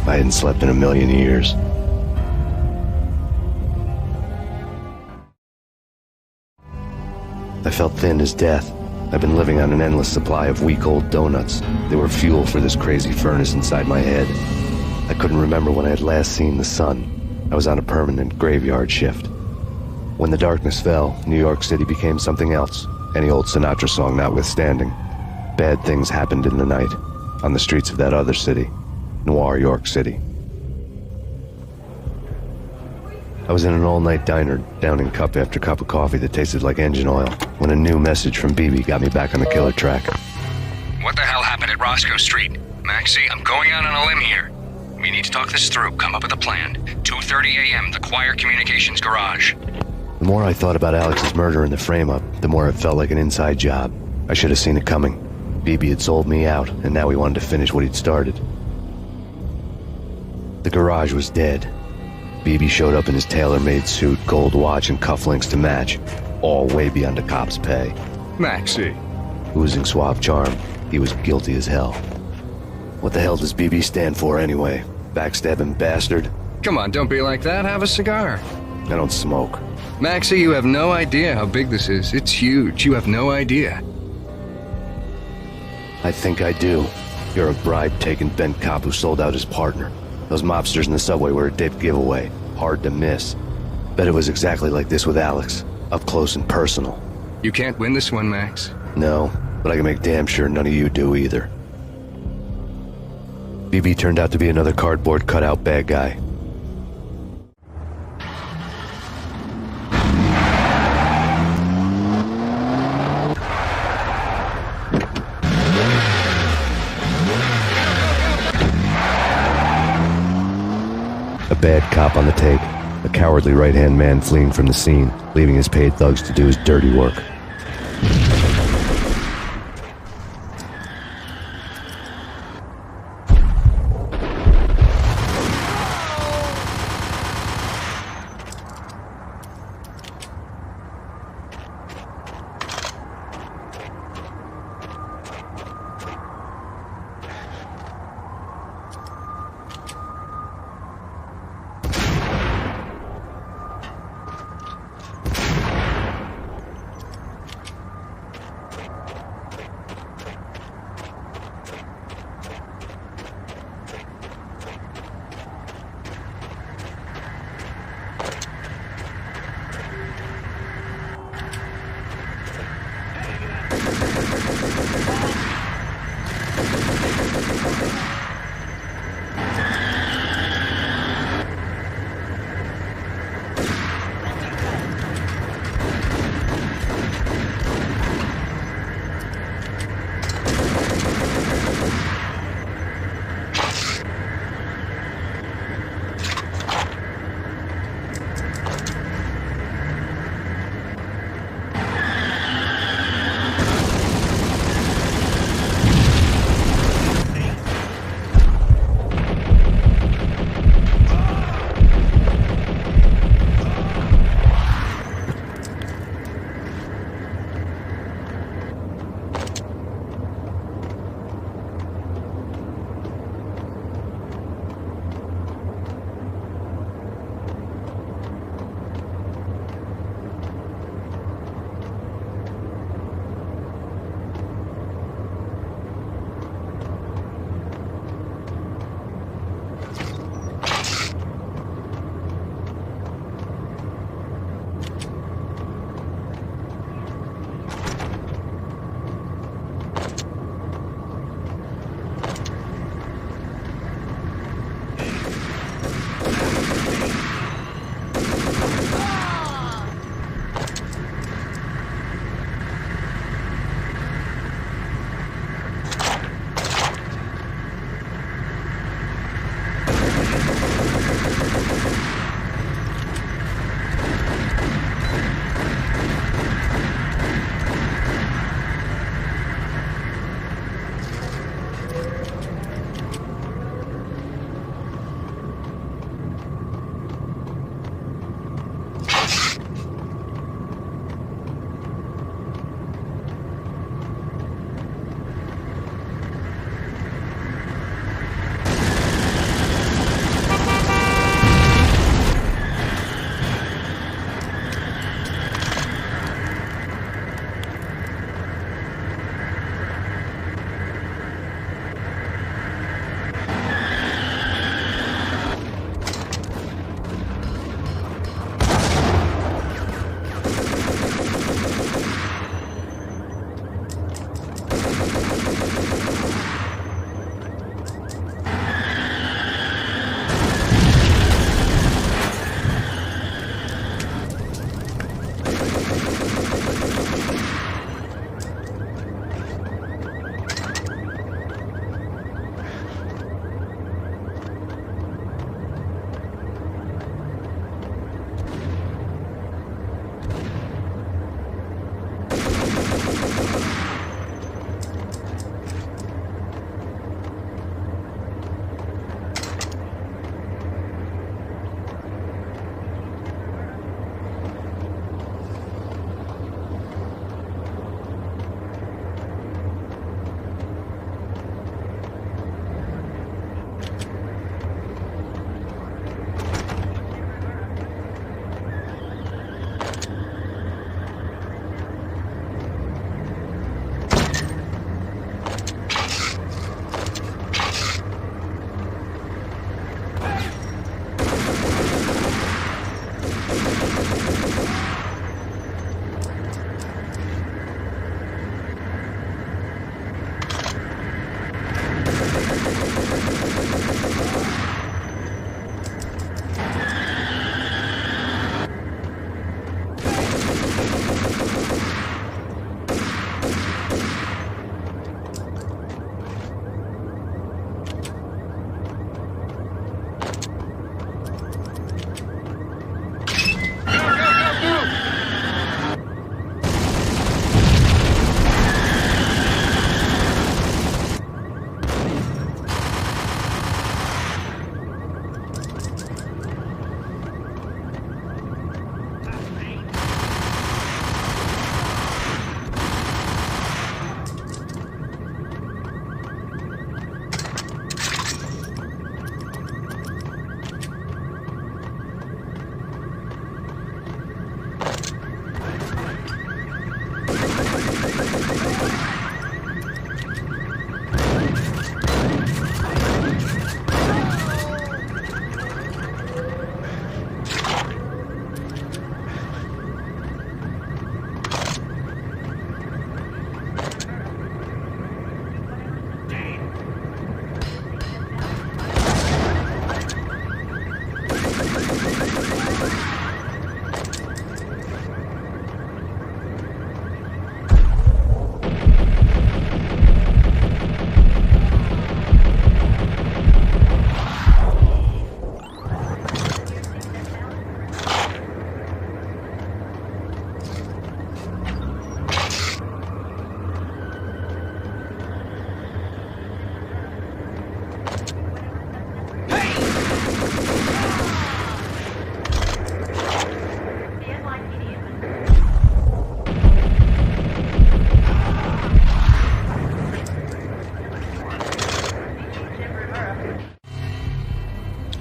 I hadn't slept in a million years. I felt thin as death. I've been living on an endless supply of week-old donuts. They were fuel for this crazy furnace inside my head. I couldn't remember when I had last seen the sun. I was on a permanent graveyard shift. When the darkness fell, New York City became something else, any old Sinatra song notwithstanding. Bad things happened in the night, on the streets of that other city, Noir York City. I was in an all-night diner, downing cup after cup of coffee that tasted like engine oil, when a new message from BB got me back on the killer track. What the hell happened at Roscoe Street? Maxie, I'm going out on a limb here. We need to talk this through, come up with a plan. 2:30 a.m., the Choir Communications Garage. The more I thought about Alex's murder and the frame-up, the more it felt like an inside job. I should have seen it coming. BB had sold me out, and now he wanted to finish what he'd started. The garage was dead. BB showed up in his tailor-made suit, gold watch, and cufflinks to match, all way beyond a cop's pay. Maxie. Oozing suave charm, he was guilty as hell. What the hell does BB stand for anyway? Backstabbing bastard? Come on, don't be like that. Have a cigar. I don't smoke. Maxie, you have no idea how big this is. It's huge. You have no idea. I think I do. You're a bribe-taking bent cop who sold out his partner. Those mobsters in the subway were a dead giveaway. Hard to miss. Bet it was exactly like this with Alex. Up close and personal. You can't win this one, Max. No, but I can make damn sure none of you do either. BB turned out to be another cardboard cutout bad guy. A bad cop on the take, a cowardly right-hand man fleeing from the scene, leaving his paid thugs to do his dirty work.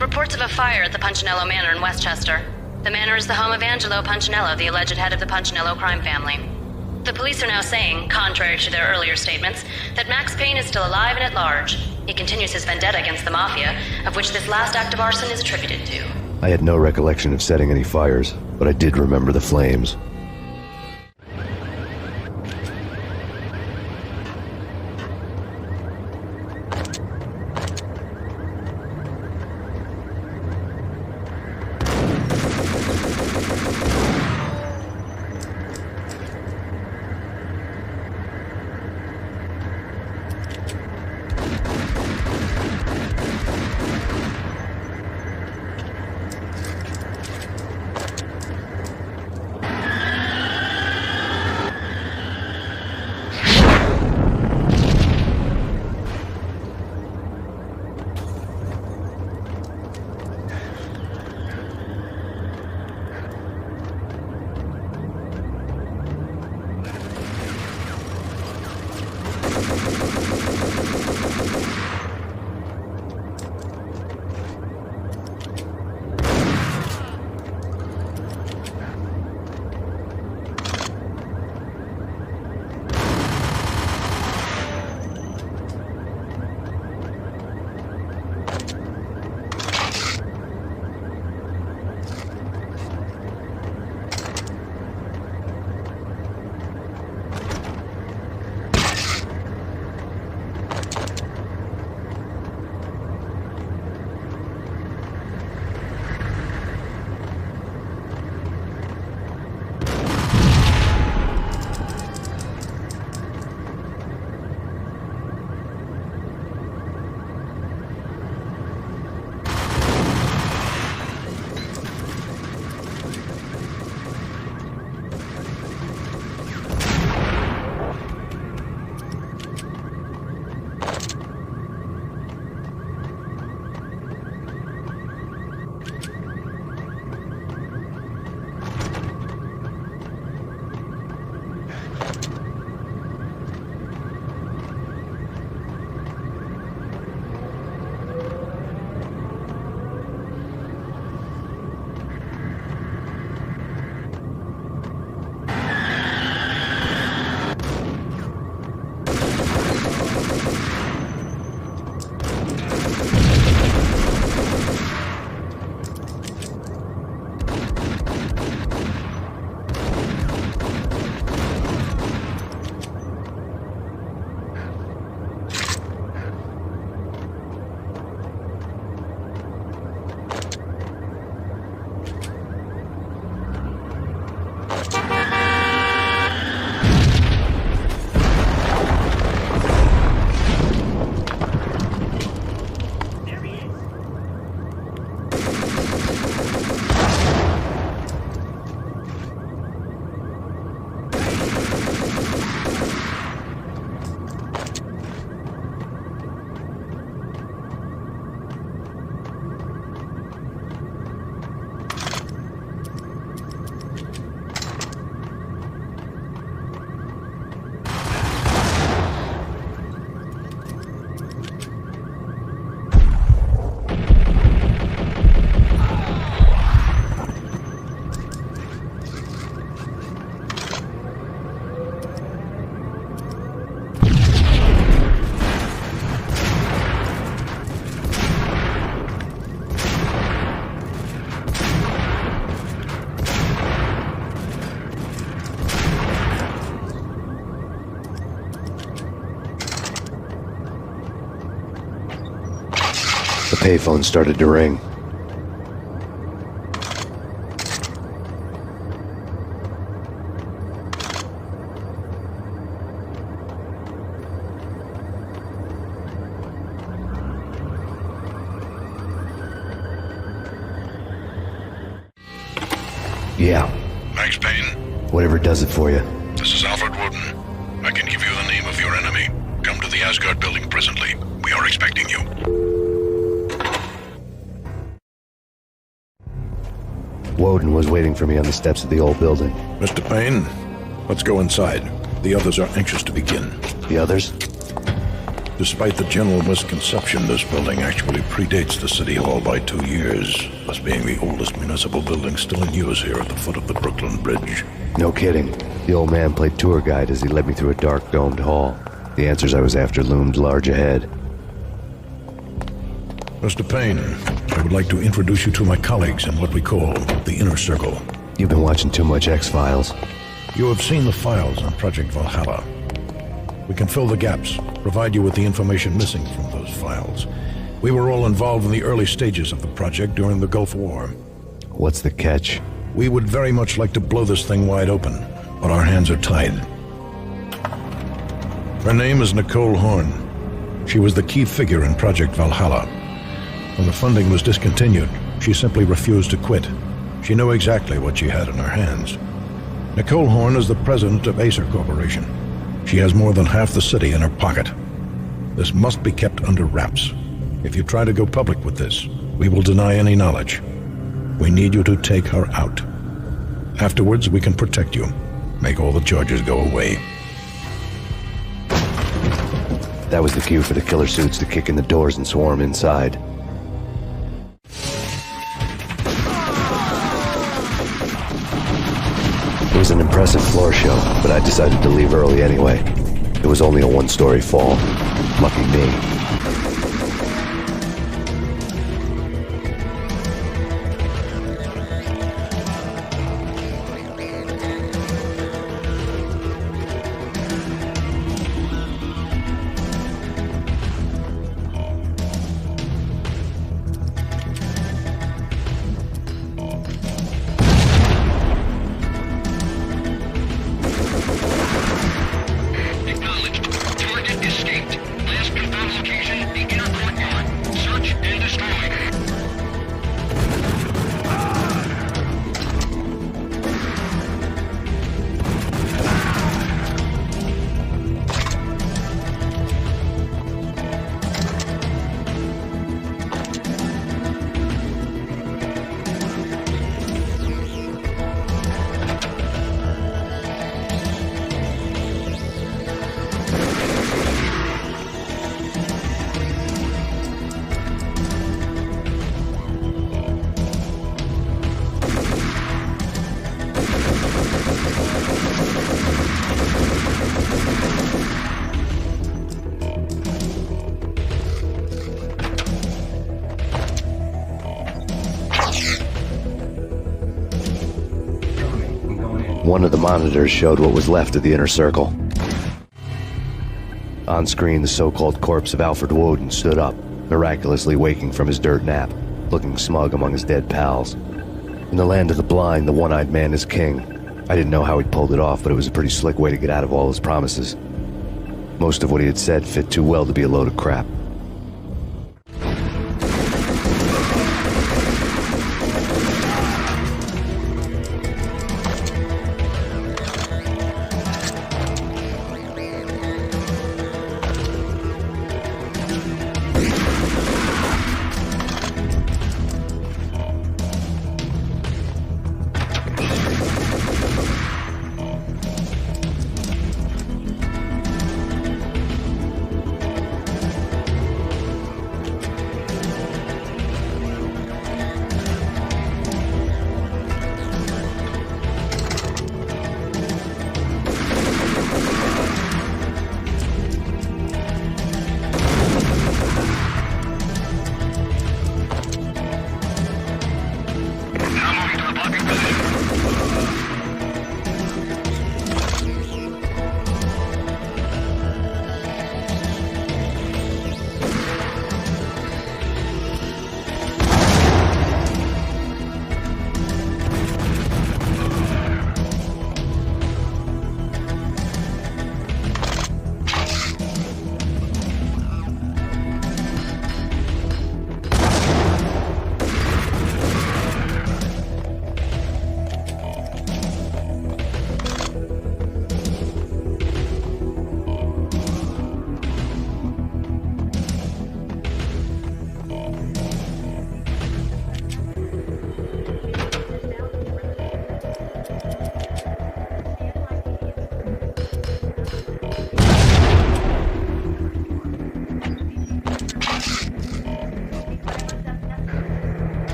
Reports of a fire at the Punchinello Manor in Westchester. The manor is the home of Angelo Punchinello, the alleged head of the Punchinello crime family. The police are now saying, contrary to their earlier statements, that Max Payne is still alive and at large. He continues his vendetta against the Mafia, of which this last act of arson is attributed to. I had no recollection of setting any fires, but I did remember the flames. The payphone started to ring. Yeah. Max Payne? Whatever does it for you. This is Alfred Woden. I can give you the name of your enemy. Come to the Asgard building presently. We are expecting you. Woden was waiting for me on the steps of the old building. Mr. Payne, let's go inside. The others are anxious to begin. The others? Despite the general misconception, this building actually predates the City Hall by 2 years, thus being the oldest municipal building still in use here at the foot of the Brooklyn Bridge. No kidding. The old man played tour guide as he led me through a dark domed hall. The answers I was after loomed large ahead. Mr. Payne, I would like to introduce you to my colleagues in what we call the Inner Circle. You've been watching too much X-Files. You have seen the files on Project Valhalla. We can fill the gaps, provide you with the information missing from those files. We were all involved in the early stages of the project during the Gulf War. What's the catch? We would very much like to blow this thing wide open, but our hands are tied. Her name is Nicole Horn. She was the key figure in Project Valhalla. When the funding was discontinued, she simply refused to quit. She knew exactly what she had in her hands. Nicole Horn is the president of Acer Corporation. She has more than half the city in her pocket. This must be kept under wraps. If you try to go public with this, we will deny any knowledge. We need you to take her out. Afterwards, we can protect you. Make all the charges go away. That was the cue for the killer suits to kick in the doors and swarm inside. It was an impressive floor show, but I decided to leave early anyway. It was only a one-story fall. Lucky me. One of the monitors showed what was left of the Inner Circle. On screen, the so-called corpse of Alfred Woden stood up, miraculously waking from his dirt nap, looking smug among his dead pals. In the land of the blind, the one-eyed man is king. I didn't know how he pulled it off, but it was a pretty slick way to get out of all his promises. Most of what he had said fit too well to be a load of crap.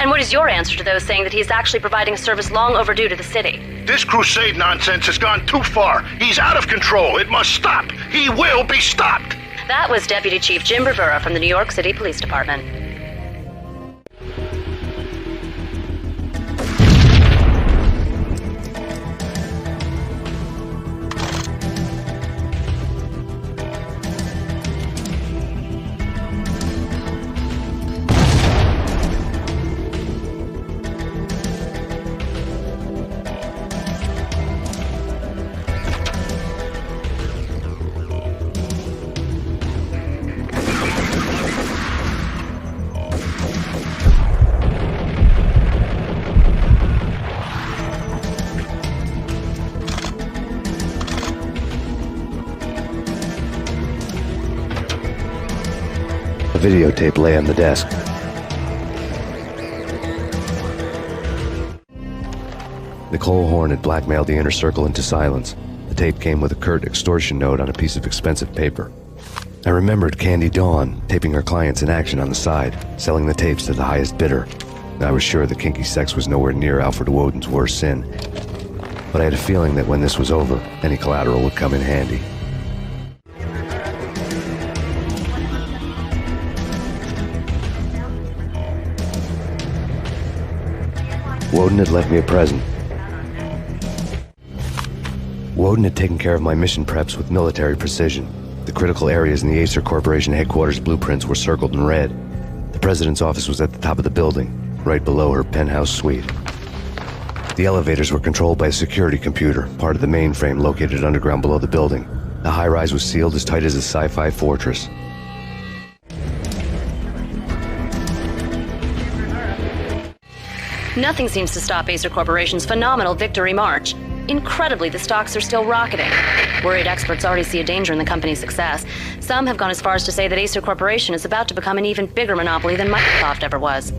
And what is your answer to those saying that he's actually providing a service long overdue to the city? This crusade nonsense has gone too far. He's out of control. It must stop. He will be stopped. That was Deputy Chief Jim Rivera from the New York City Police Department. A videotape lay on the desk. Nicole Horn had blackmailed the inner circle into silence. The tape came with a curt extortion note on a piece of expensive paper. I remembered Candy Dawn taping her clients in action on the side, selling the tapes to the highest bidder. I was sure that kinky sex was nowhere near Alfred Woden's worst sin. But I had a feeling that when this was over, any collateral would come in handy. Woden had left me a present. Woden had taken care of my mission preps with military precision. The critical areas in the Acer Corporation headquarters blueprints were circled in red. The president's office was at the top of the building, right below her penthouse suite. The elevators were controlled by a security computer, part of the mainframe located underground below the building. The high-rise was sealed as tight as a sci-fi fortress. Nothing seems to stop Acer Corporation's phenomenal victory march. Incredibly, the stocks are still rocketing. Worried experts already see a danger in the company's success. Some have gone as far as to say that Acer Corporation is about to become an even bigger monopoly than Microsoft ever was.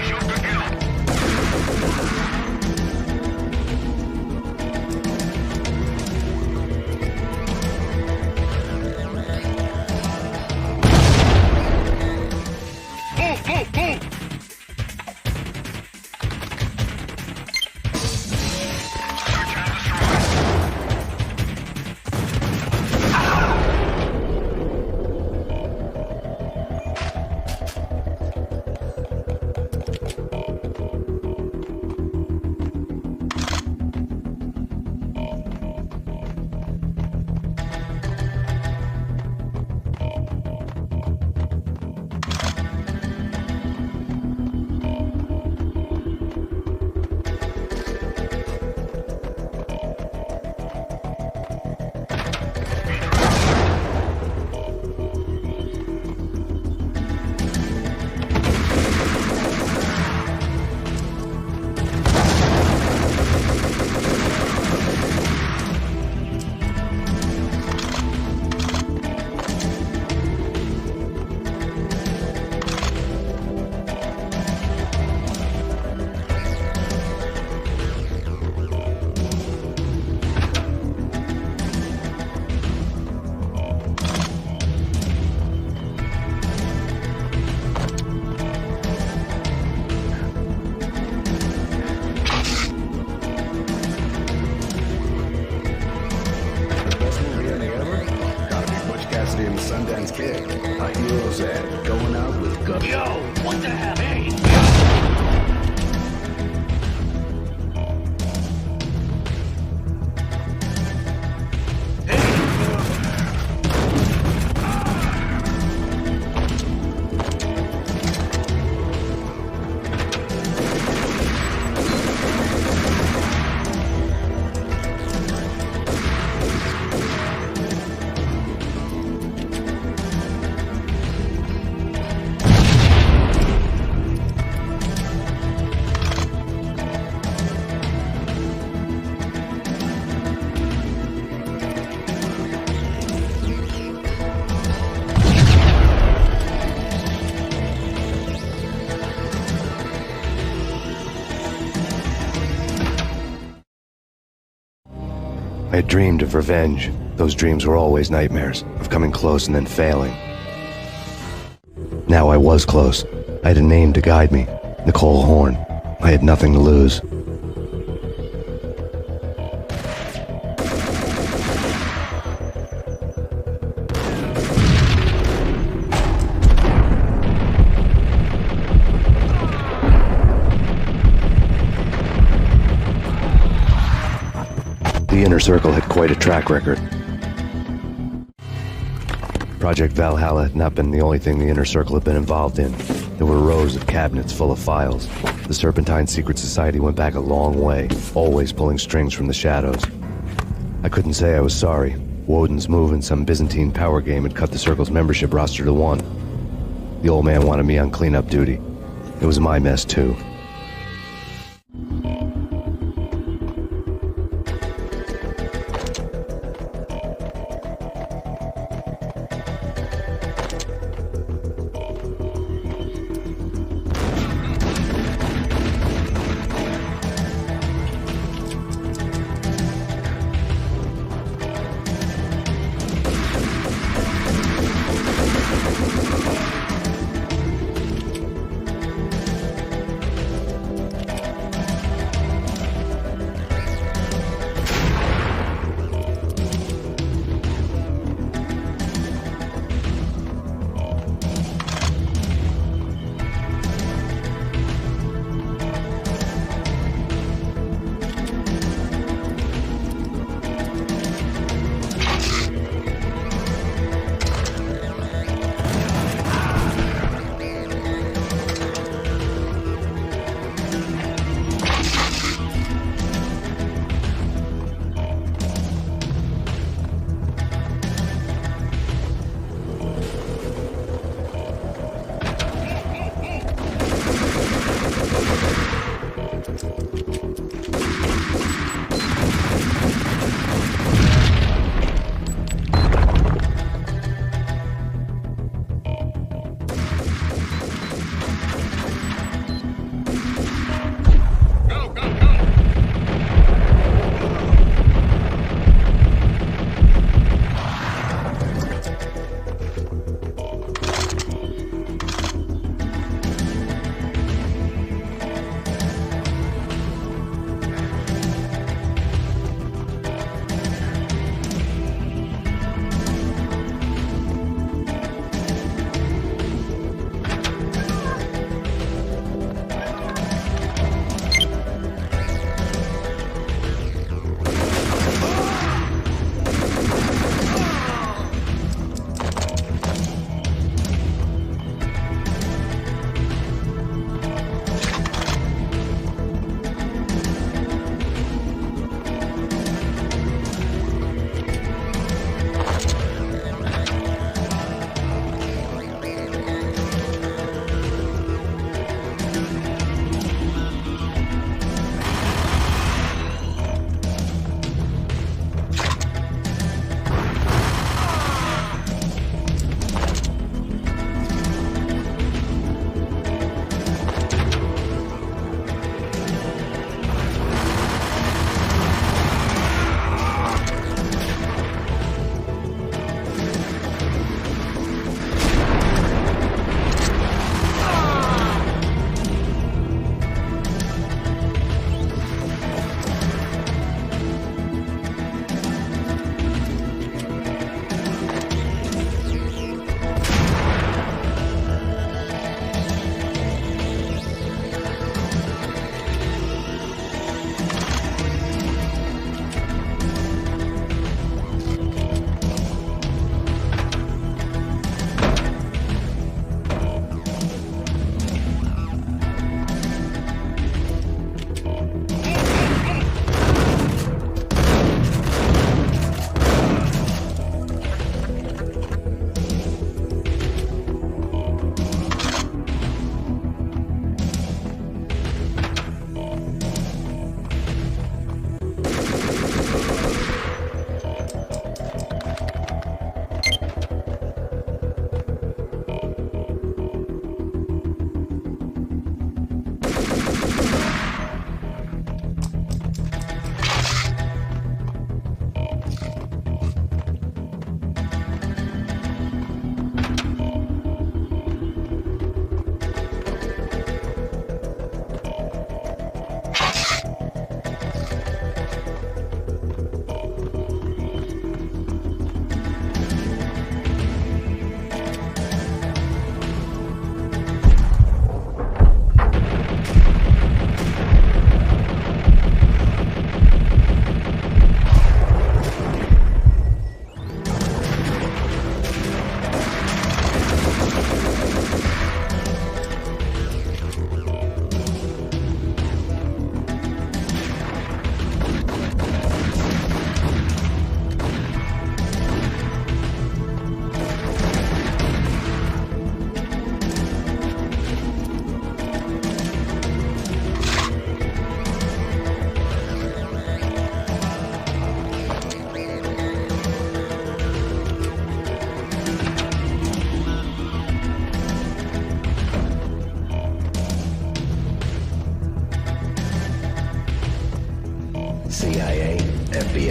Should I had dreamed of revenge. Those dreams were always nightmares, of coming close and then failing. Now I was close. I had a name to guide me, Nicole Horn. I had nothing to lose. The Inner Circle had quite a track record. Project Valhalla had not been the only thing the Inner Circle had been involved in. There were rows of cabinets full of files. The Serpentine Secret Society went back a long way, always pulling strings from the shadows. I couldn't say I was sorry. Woden's move in some Byzantine power game had cut the Circle's membership roster to 1. The old man wanted me on cleanup duty. It was my mess, too.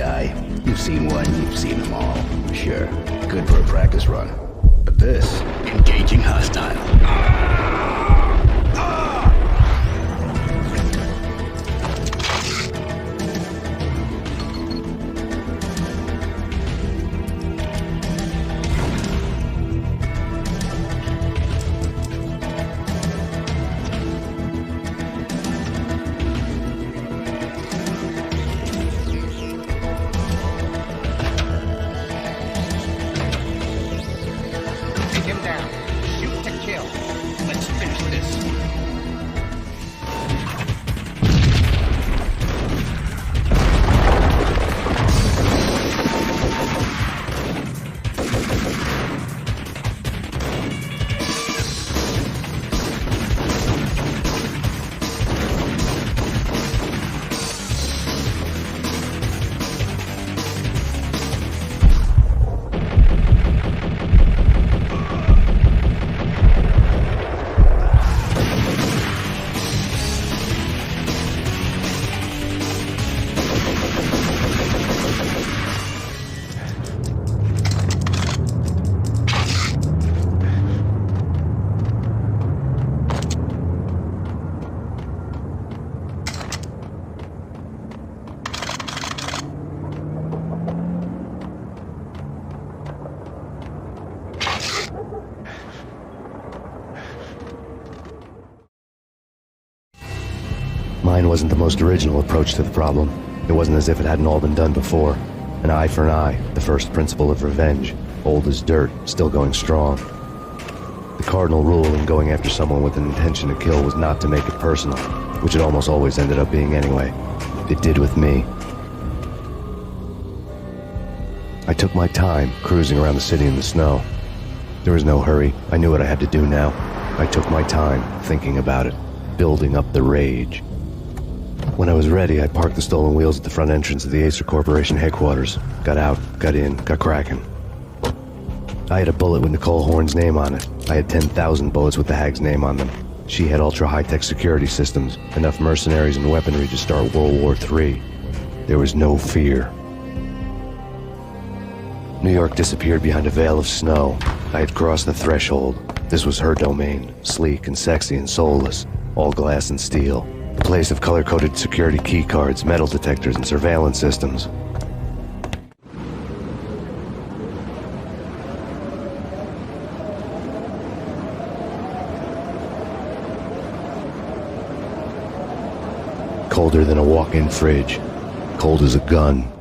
guy. You've seen one, you've seen them all. Sure, good for a practice run. But this, engaging hostile. Mine wasn't the most original approach to the problem. It wasn't as if it hadn't all been done before. An eye for an eye, the first principle of revenge. Old as dirt, still going strong. The cardinal rule in going after someone with an intention to kill was not to make it personal, which it almost always ended up being anyway. It did with me. I took my time, cruising around the city in the snow. There was no hurry. I knew what I had to do now. I took my time, thinking about it, building up the rage. When I was ready, I parked the stolen wheels at the front entrance of the Acer Corporation headquarters. Got out, got in, got cracking. I had a bullet with Nicole Horn's name on it. I had 10,000 bullets with the Hag's name on them. She had ultra-high-tech security systems, enough mercenaries and weaponry to start World War III. There was no fear. New York disappeared behind a veil of snow. I had crossed the threshold. This was her domain, sleek and sexy and soulless, all glass and steel. A place of color-coded security keycards, metal detectors, and surveillance systems. Colder than a walk-in fridge. Cold as a gun.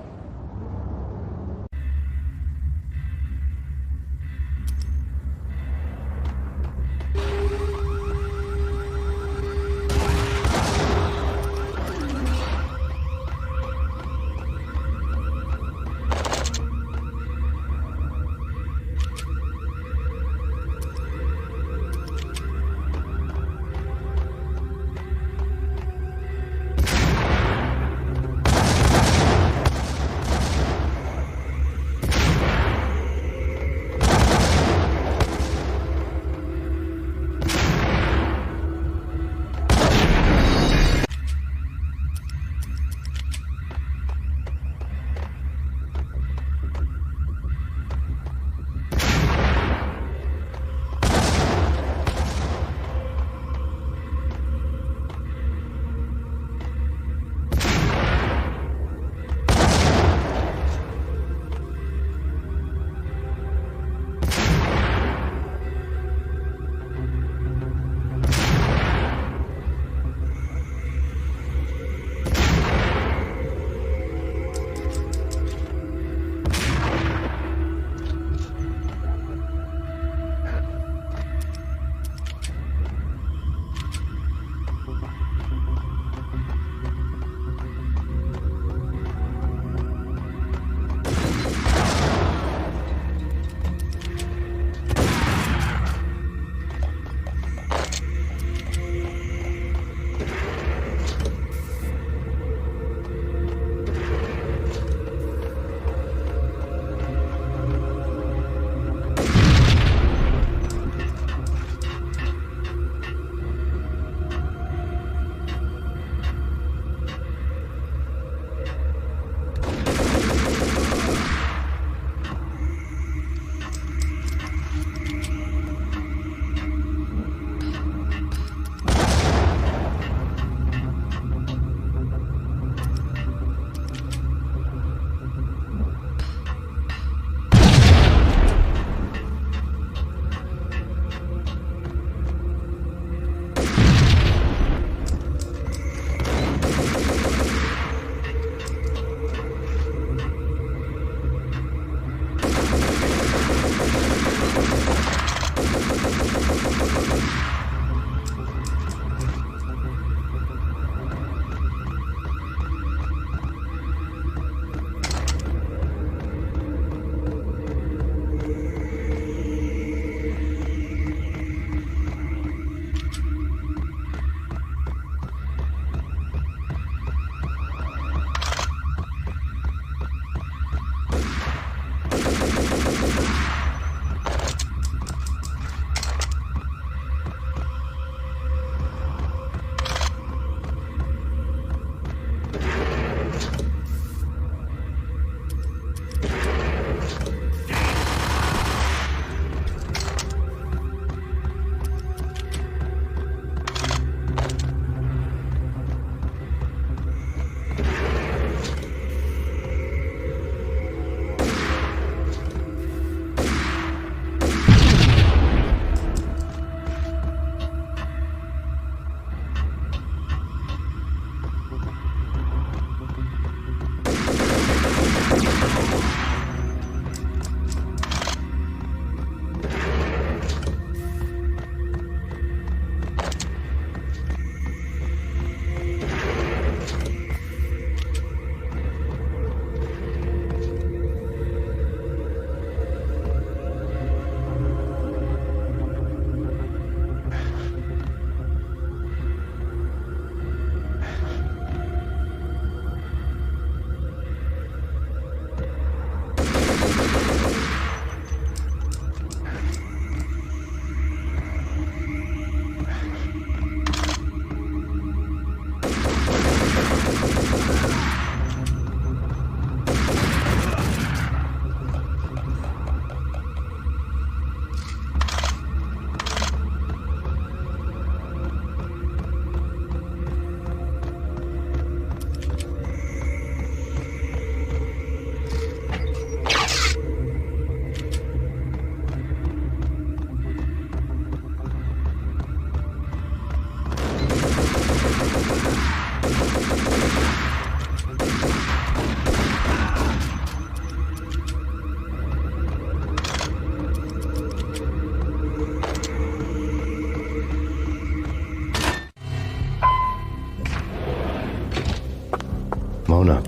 Mona,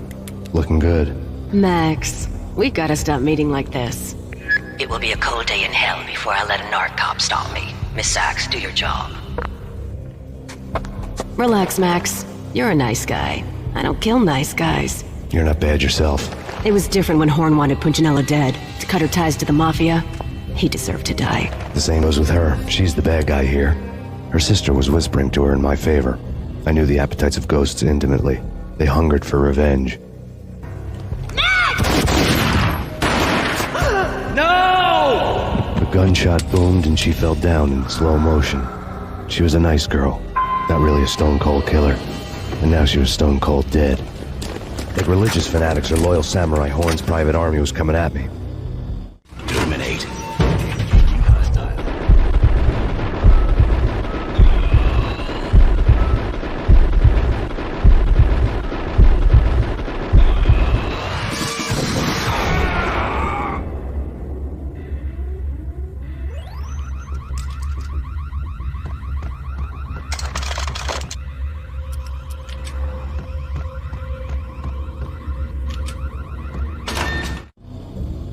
looking good. Max, we gotta stop meeting like this. It will be a cold day in hell before I let a narc cop stop me. Miss Sachs, do your job. Relax, Max. You're a nice guy. I don't kill nice guys. You're not bad yourself. It was different when Horn wanted Punchinella dead, to cut her ties to the Mafia. He deserved to die. The same goes with her. She's the bad guy here. Her sister was whispering to her in my favor. I knew the appetites of ghosts intimately. They hungered for revenge. No! A gunshot boomed and she fell down in slow motion. She was a nice girl, not really a stone-cold killer. And now she was stone-cold dead. Like religious fanatics or loyal samurai, Horn's private army was coming at me. Terminate.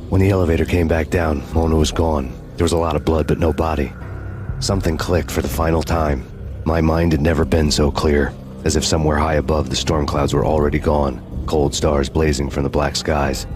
When the elevator came back down, Mona was gone. There was a lot of blood, but no body. Something clicked for the final time. My mind had never been so clear, as if somewhere high above the storm clouds were already gone, cold stars blazing from the black skies.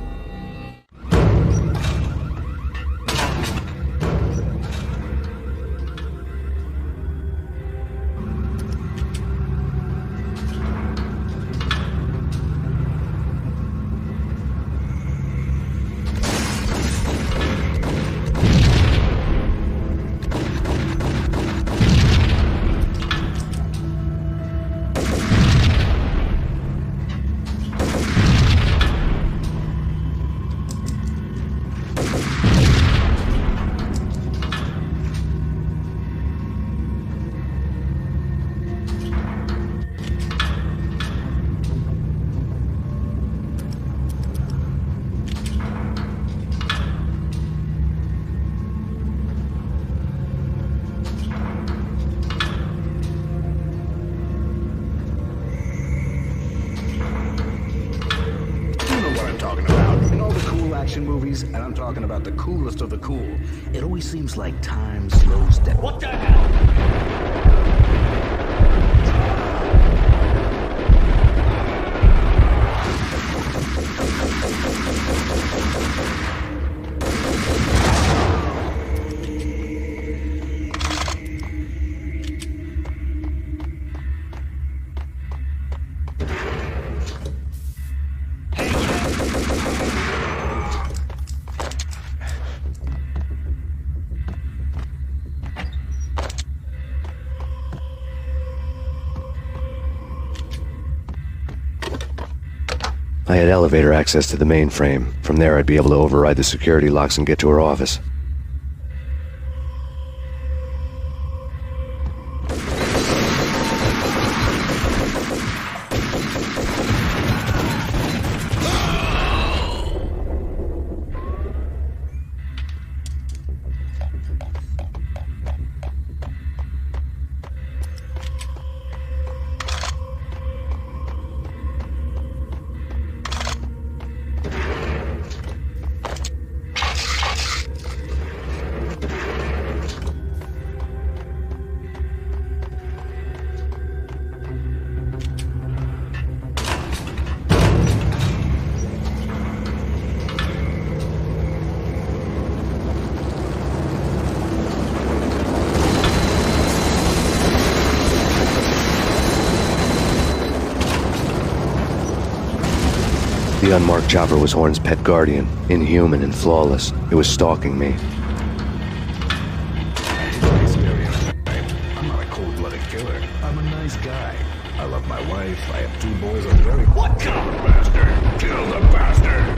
Movies, and I'm talking about the coolest of the cool. It always seems like time slows down. What the hell? I had elevator access to the mainframe. From there, I'd be able to override the security locks and get to her office. The unmarked chopper was Horn's pet guardian, inhuman and flawless. It was stalking me. I'm not a cold-blooded killer. I'm a nice guy. I love my wife. I have 2 boys. I'm very... What? Kill the bastard! Kill the bastard!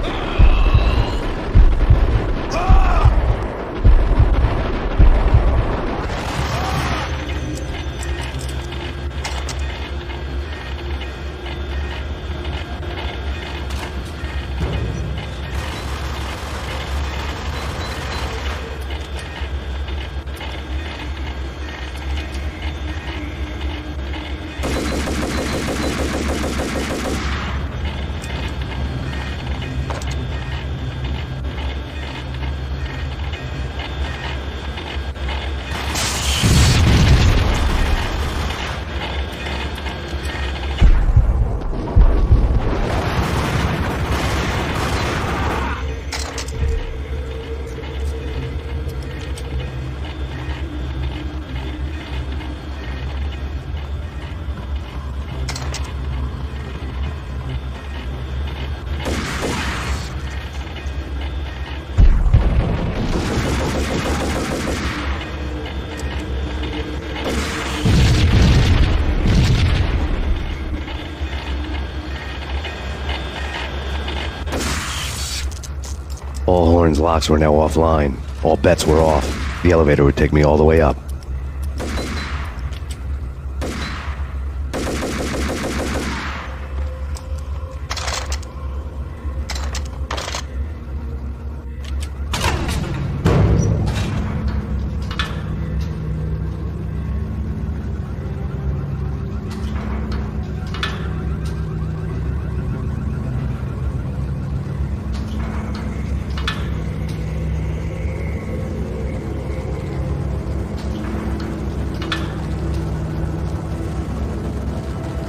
Horn's locks were now offline. All bets were off. The elevator would take me all the way up.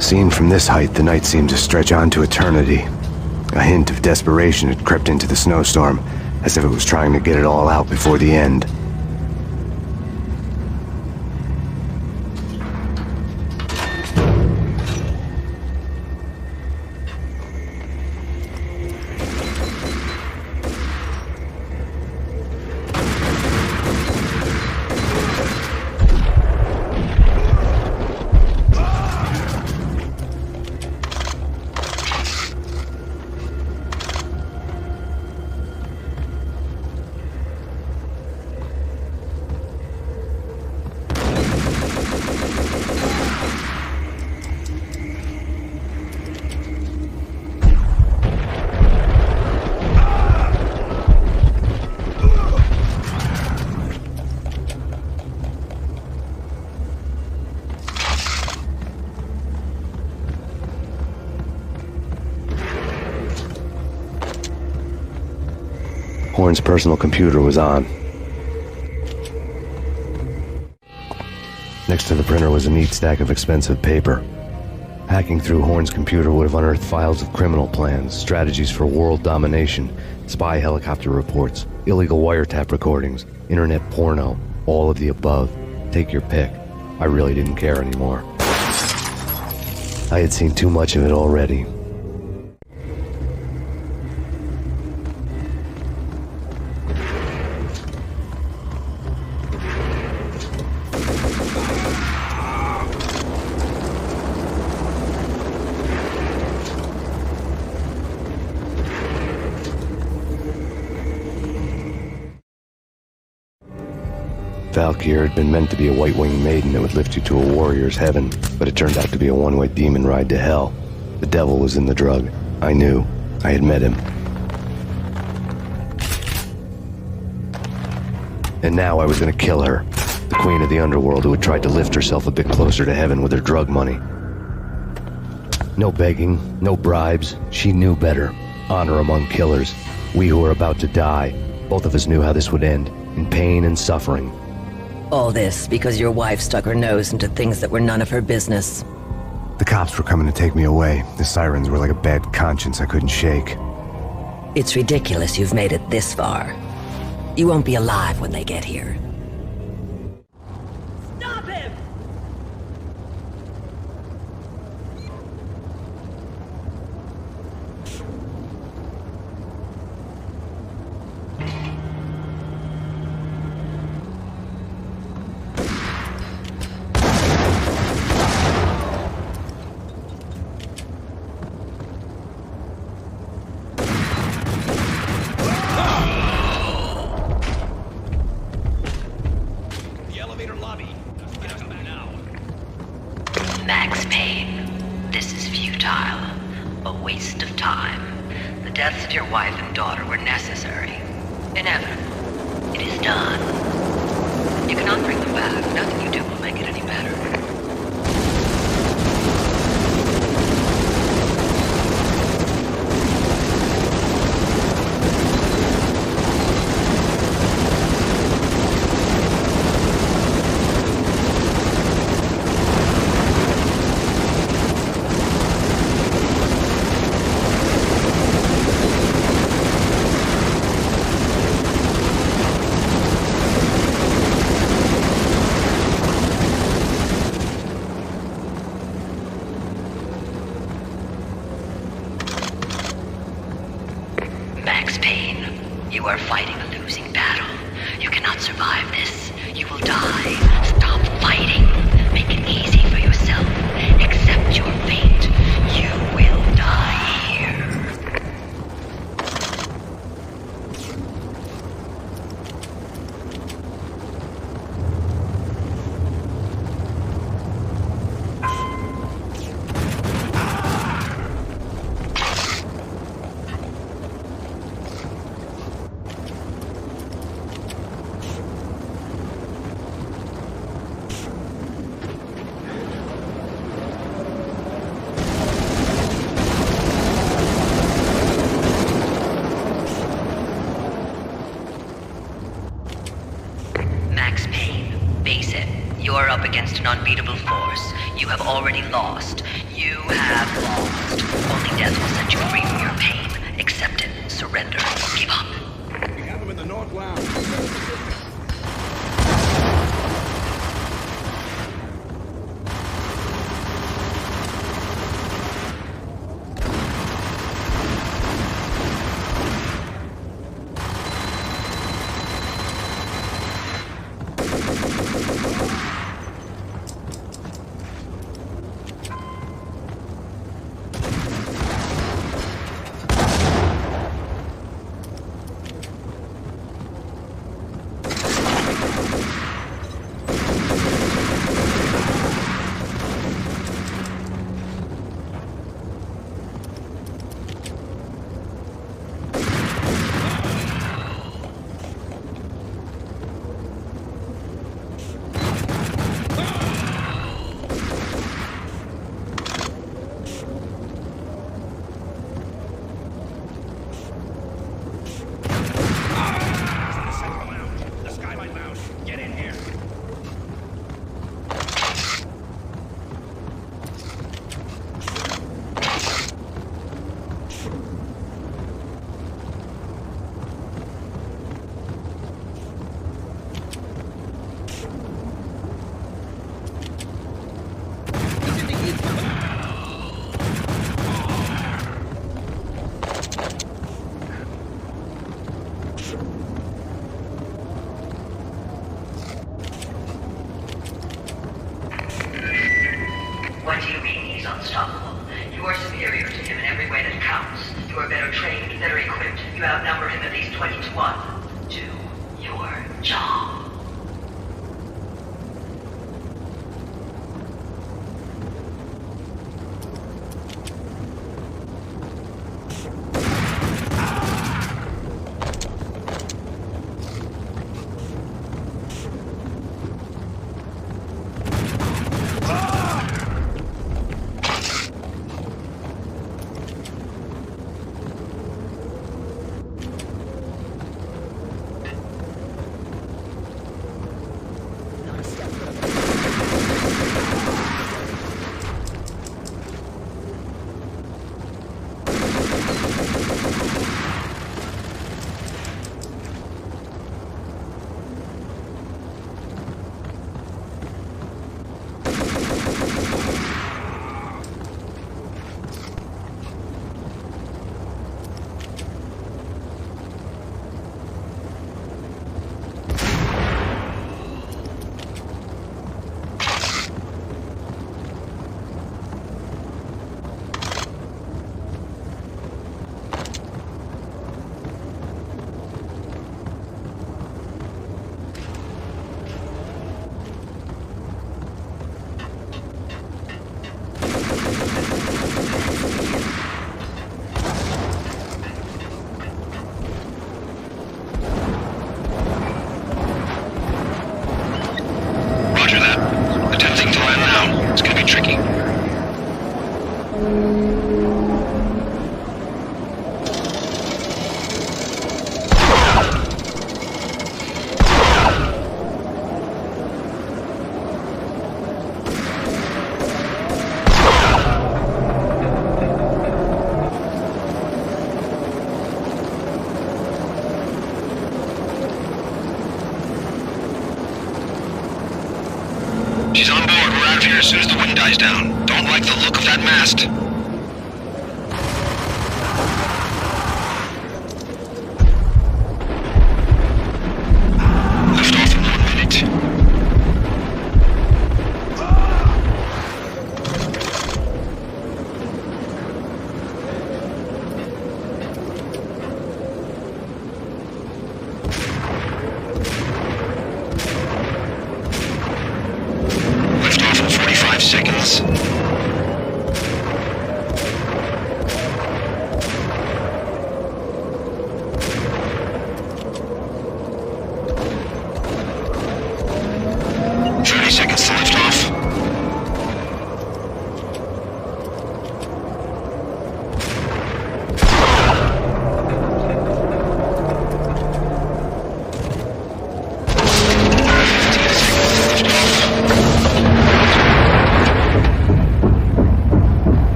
Seen from this height, the night seemed to stretch on to eternity. A hint of desperation had crept into the snowstorm, as if it was trying to get it all out before the end. Horn's personal computer was on. Next to the printer was a neat stack of expensive paper. Hacking through Horn's computer would have unearthed files of criminal plans, strategies for world domination, spy helicopter reports, illegal wiretap recordings, internet porno, all of the above. Take your pick. I really didn't care anymore. I had seen too much of it already. Valkyr had been meant to be a white-winged maiden that would lift you to a warrior's heaven, but it turned out to be a one-way demon ride to hell. The devil was in the drug. I knew. I had met him. And now I was gonna kill her, the queen of the underworld who had tried to lift herself a bit closer to heaven with her drug money. No begging, no bribes. She knew better. Honor among killers. We who were about to die. Both of us knew how this would end, in pain and suffering. All this because your wife stuck her nose into things that were none of her business. The cops were coming to take me away. The sirens were like a bad conscience I couldn't shake. It's ridiculous you've made it this far. You won't be alive when they get here. Stop him! Max Payne, this is futile. A waste of time. The deaths of your wife and daughter were necessary. Inevitable. It is done. You cannot bring them back. Nothing you do will make it any better. Max Payne, you are fighting a losing battle. You cannot survive this. You will die. Stop fighting. Make it easy for yourself. Accept your fate. You will die here. an unbeatable force. You have already lost. You have lost. Only death will set you free from your pain. Accept it. Surrender. Or give up. We have him in the North Lounge. What do you mean he's unstoppable? You are superior to him in every way that counts. You are better trained, better equipped. You outnumber him at least 20 to 1. Do your job. She's on board. We're out of here as soon as the wind dies down. Don't like the look of that mast. Lift off in 1 minute. Lift off in 45 seconds.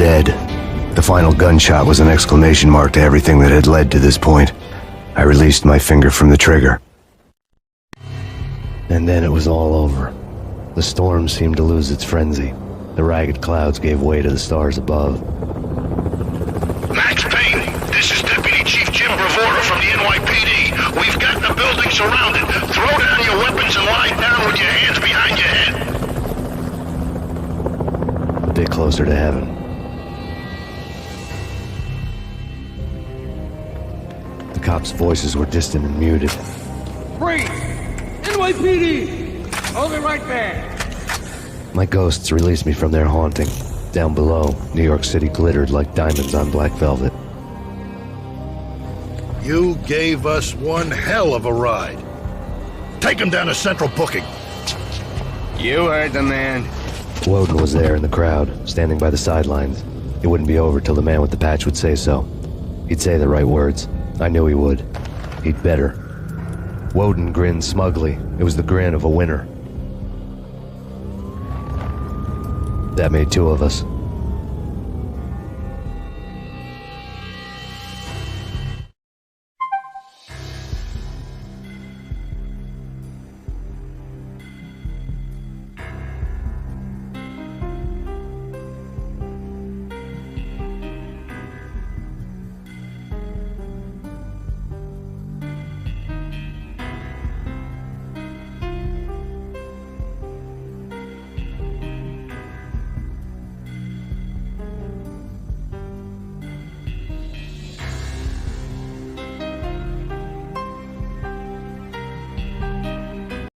dead. The final gunshot was an exclamation mark to everything that had led to this point. I released my finger from the trigger. And then it was all over. The storm seemed to lose its frenzy. The ragged clouds gave way to the stars above. Max Payne, this is Deputy Chief Jim Bravura from the NYPD. We've got the building surrounded. Throw down your weapons and lie down with your hands behind your head. A bit closer to heaven. The cops' voices were distant and muted. Freeze! NYPD! Hold it right there! My ghosts released me from their haunting. Down below, New York City glittered like diamonds on black velvet. You gave us one hell of a ride. Take him down to Central Booking. You heard the man. Woden was there in the crowd, standing by the sidelines. It wouldn't be over till the man with the patch would say so. He'd say the right words. I knew he would. He'd better. Woden grinned smugly. It was the grin of a winner. That made two of us.